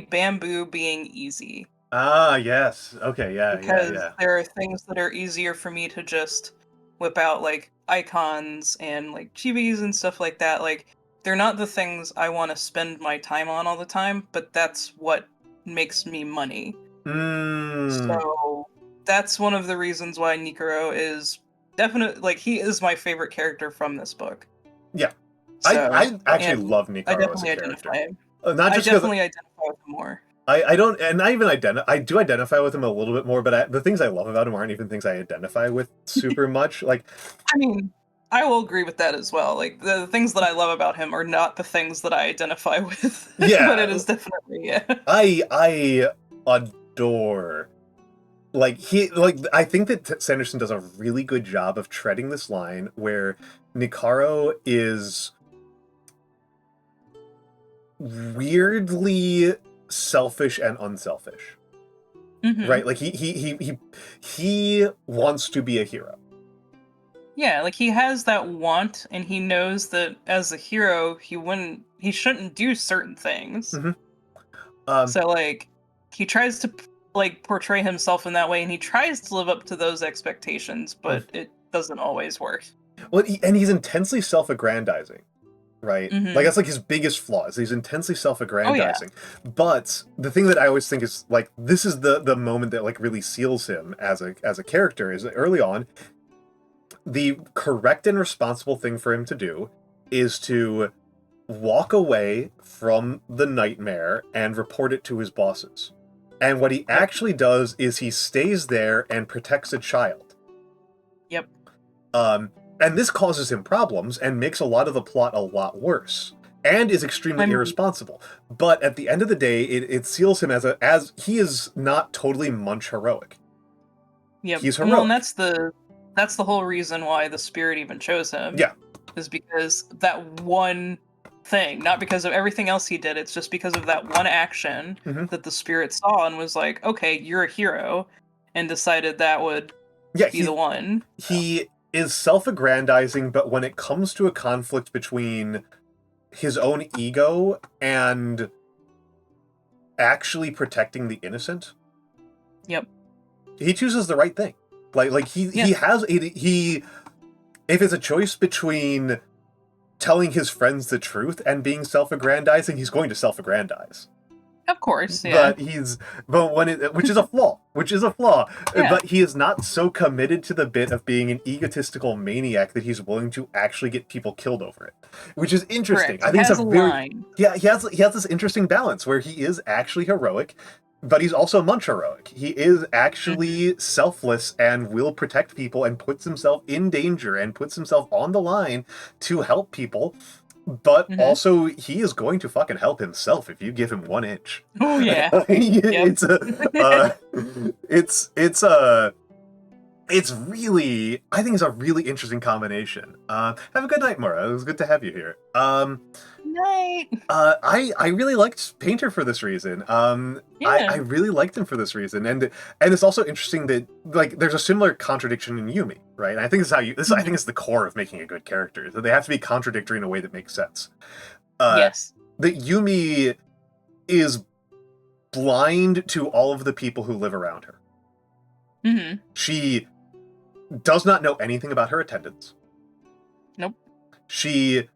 bamboo being easy. Yes. Okay, Because yeah. there are things that are easier for me to just whip out, like icons and like chibis and stuff like that. Like they're not the things I want to spend my time on all the time, but that's what makes me money. Mm, So that's one of the reasons why Nikoro is definitely, like, he is my favorite character from this book. yeah. So, I actually and love I Nikaro as a definitely character. identify him. Not I just because definitely identify with him more. I don't, and I even I do identify with him a little bit more, but the things I love about him aren't even things I identify with super much. Like, I mean, I will agree with that as well. Like the things that I love about him are not the things that I identify with, but yeah, it is definitely, yeah. I adore I think that Sanderson does a really good job of treading this line where Nikaro is weirdly selfish and unselfish. Hmm. Right? Like he wants to be a hero. Yeah, like he has that want, and he knows that as a hero, he shouldn't do certain things. Hmm. Um, So like, he tries to like portray himself in that way, and he tries to live up to those expectations, but it doesn't always work. well, and he's intensely self-aggrandizing, right? Like Hmm. that's like his biggest flaw is he's intensely Oh yeah. self-aggrandizing. But the thing that I always think is like this is the moment that like really seals him as a character is that early on, the correct and responsible thing for him to do is to walk away from the nightmare and report it to his bosses. And what he Yep. actually does is he stays there and protects a child. Yep. And this causes him problems and makes a lot of the plot a lot worse. And is extremely I mean, irresponsible. But at the end of the day, it seals him as he is not totally Munch heroic. yep. He's Well, and heroic. that's the whole reason why the spirit even chose him. Yeah. Is because that one thing, not because of everything else he did. It's just because of that one action Mm-hmm. that the spirit saw and was like, okay, you're a hero, and decided that would Yeah, be the one. he is self-aggrandizing, but when it comes to a conflict between his own ego and actually protecting the innocent, Yep. he chooses the right thing. Like he if it's a choice between telling his friends the truth and being self-aggrandizing, he's going to self-aggrandize. Of course. Yeah. But when which is a flaw, Yeah. but he is not so committed to the bit of being an egotistical maniac that he's willing to actually get people killed over it, which is interesting. Correct. I He think it's has a a very line. he has this interesting balance where he is actually heroic, but he's also Munch heroic. He is actually selfless and will protect people and puts himself in danger and puts himself on the line to help people. But Mm-hmm. also, he is going to fucking help himself if you give him 1 inch. Oh yeah. Yep. It's really, I think it's a really interesting combination. Have a good night, Mora. It was good to have you here. Night. I really liked Painter for this reason. I Yeah. really liked him for this reason, and it's also interesting that like there's a similar contradiction in Yumi, right? And I think this is how I think it's the core of making a good character, that they have to be contradictory in a way that makes sense. Yes. That Yumi is blind to all of the people who live around her. Mm-hmm. She does not know anything about her attendants. Nope. She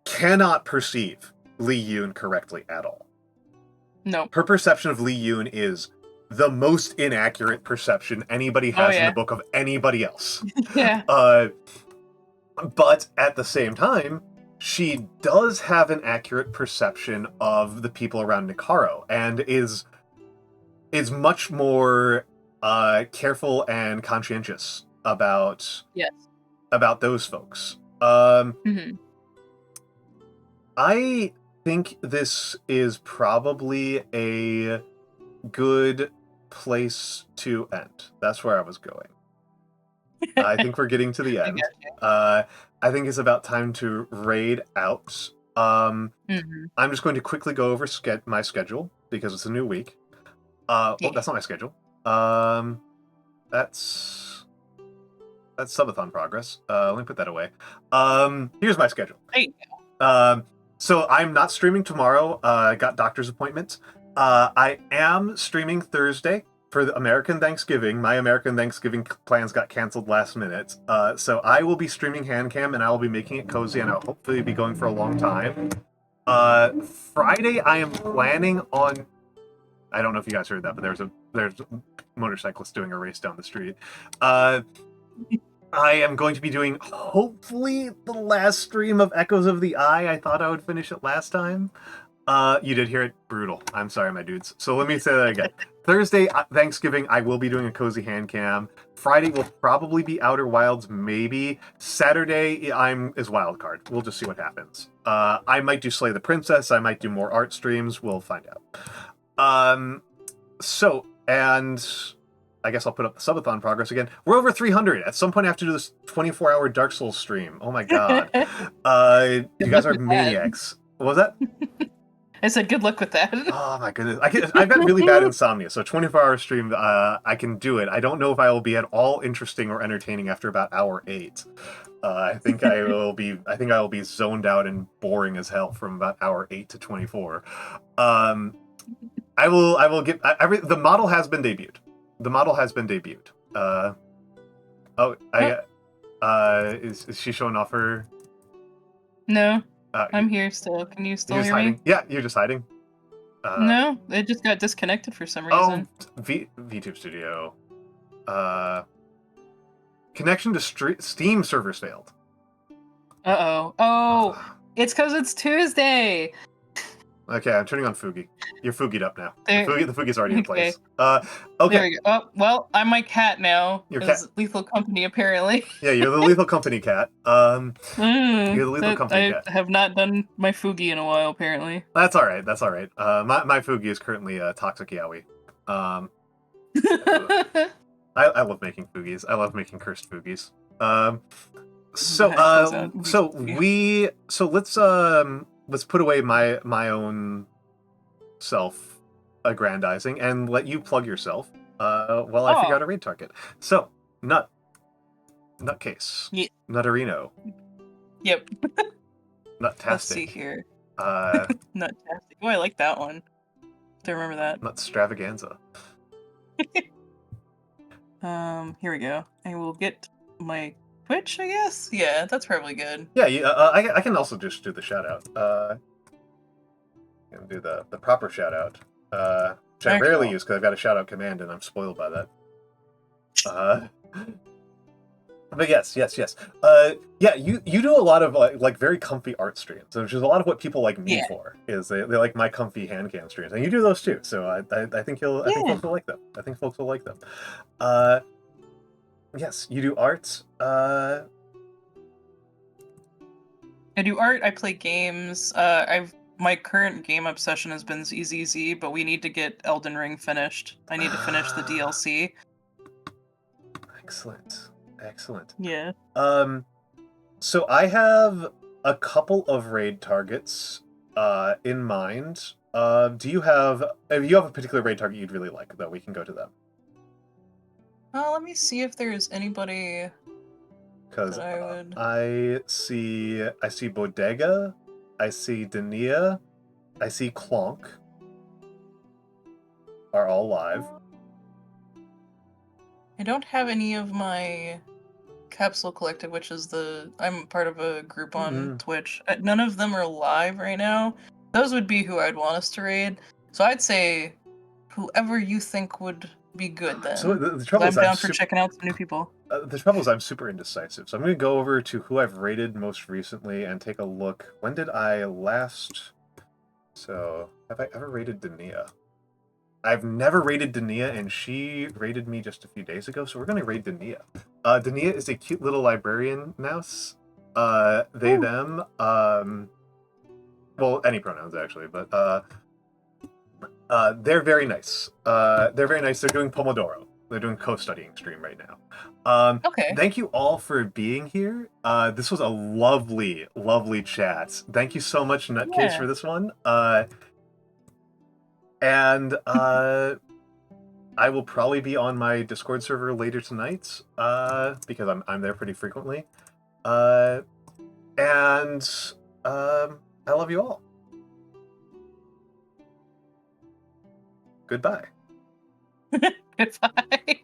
cannot perceive Lee Yoon correctly at all. Nope. Her perception of Lee Yoon is the most inaccurate perception anybody has in the book of anybody else. Yeah. But at the same time, she does have an accurate perception of the people around Nikaro and is much more careful and conscientious about those folks. Mm-hmm. I think this is probably a good place to end. That's where I was going. I think we're getting to the end. I think it's about time to raid out I'm Mm-hmm. just going to quickly go over my schedule because it's a new week. Oh, Yeah. that's not my schedule. That's subathon progress. Let me put that away. Here's my schedule. Hey. So I'm not streaming tomorrow. I got doctor's appointment. I am streaming Thursday for the American Thanksgiving. My American Thanksgiving plans got canceled last minute. So I will be streaming handcam, and I will be making it cozy, and I'll hopefully be going for a long time. Friday, I am planning on... I don't know if you guys heard that, but there's a motorcyclist doing a race down the street. I am going to be doing, hopefully, the last stream of Echoes of the Eye. I thought I would finish it last time. You did hear it. Brutal. I'm sorry, my dudes. So let me say that again. Thursday, Thanksgiving, I will be doing a cozy hand cam. Friday will probably be Outer Wilds, maybe. Saturday, is Wildcard. We'll just see what happens. I might do Slay the Princess. I might do more art streams. We'll find out. So, and... I guess I'll put up the subathon progress again. We're over 300. At some point, I have to do this 24-hour Dark Souls stream. Oh my god. You guys are maniacs. What was that? I said good luck with that. Oh my goodness. I've got really bad insomnia, so 24-hour stream, I can do it. I don't know if I will be at all interesting or entertaining after about hour 8. I think I will be zoned out and boring as hell from about hour 8 to 24. I will get... The model has been debuted. The model has been debuted. Is she showing off her... No, I'm here still. Can you still hear hiding? me? Yeah, you're just hiding. No, it just got disconnected for some reason. Oh, VTube Studio. Connection to Steam servers failed. Uh-oh. Oh, it's because it's Tuesday. Okay, I'm turning on Fugi. You're Fugied up now. There- The Fugi's already in place. There Okay. we go. Oh, well, I'm my cat now. Your It's Lethal Company, apparently. Yeah, you're the Lethal Company cat. You're the Lethal Company I cat. have not done my Fugi in a while, apparently. That's all right. That's all right. My Fugi is currently Toxic Yaoi. I love making Fugis. I love making cursed Fugis. Let's put away my own self-aggrandizing and let you plug yourself while I figure out a raid target. So, Nutcase. Yeah. Nutterino. Yep. Nuttastic. Let's see here. Nuttastic. Oh, I like that one. Do remember that? Nutstravaganza. Here we go. I will get my Twitch, I guess? Yeah, that's probably good. Yeah, I can also just do the shout-out. And do the proper shout-out. Which I rarely use because I've got a shout-out command and I'm spoiled by that. But yes. Yeah, you do a lot of like very comfy art streams, which is a lot of what people like me for. Is they like my comfy hand cam streams, and you do those too. So I think I think folks will like them. I think folks will like them. Yes, you do art. I do art. I play games. My current game obsession has been ZZZ, but we need to get Elden Ring finished. I need to finish the DLC. Excellent. Yeah. So I have a couple of raid targets in mind. If you have a particular raid target you'd really like, though, we can go to them. Let me see if there's anybody. Because I see Bodega, I see Dania, I see Clonk are all live. I don't have any of my Capsule Collective, which is I'm part of a group on Twitch. None of them are live right now. Those would be who I'd want us to raid. So I'd say whoever you think would be good then. So the trouble is I'm down for checking out some new people. The trouble is I'm super indecisive. So I'm going to go over to who I've rated most recently and take a look. When did I last... So, have I ever rated Dania? I've never rated Dania, and she rated me just a few days ago, so we're going to raid Dania. Dania is a cute little librarian mouse. They, them, well, any pronouns, actually, but they're very nice. They're very nice. They're doing Pomodoro. They're doing co-studying stream right now. Okay. Thank you all for being here. This was a lovely, lovely chat. Thank you so much, Nutcase, Yeah. for this one. And I will probably be on my Discord server later tonight, because I'm there pretty frequently. I love you all. Goodbye. Goodbye.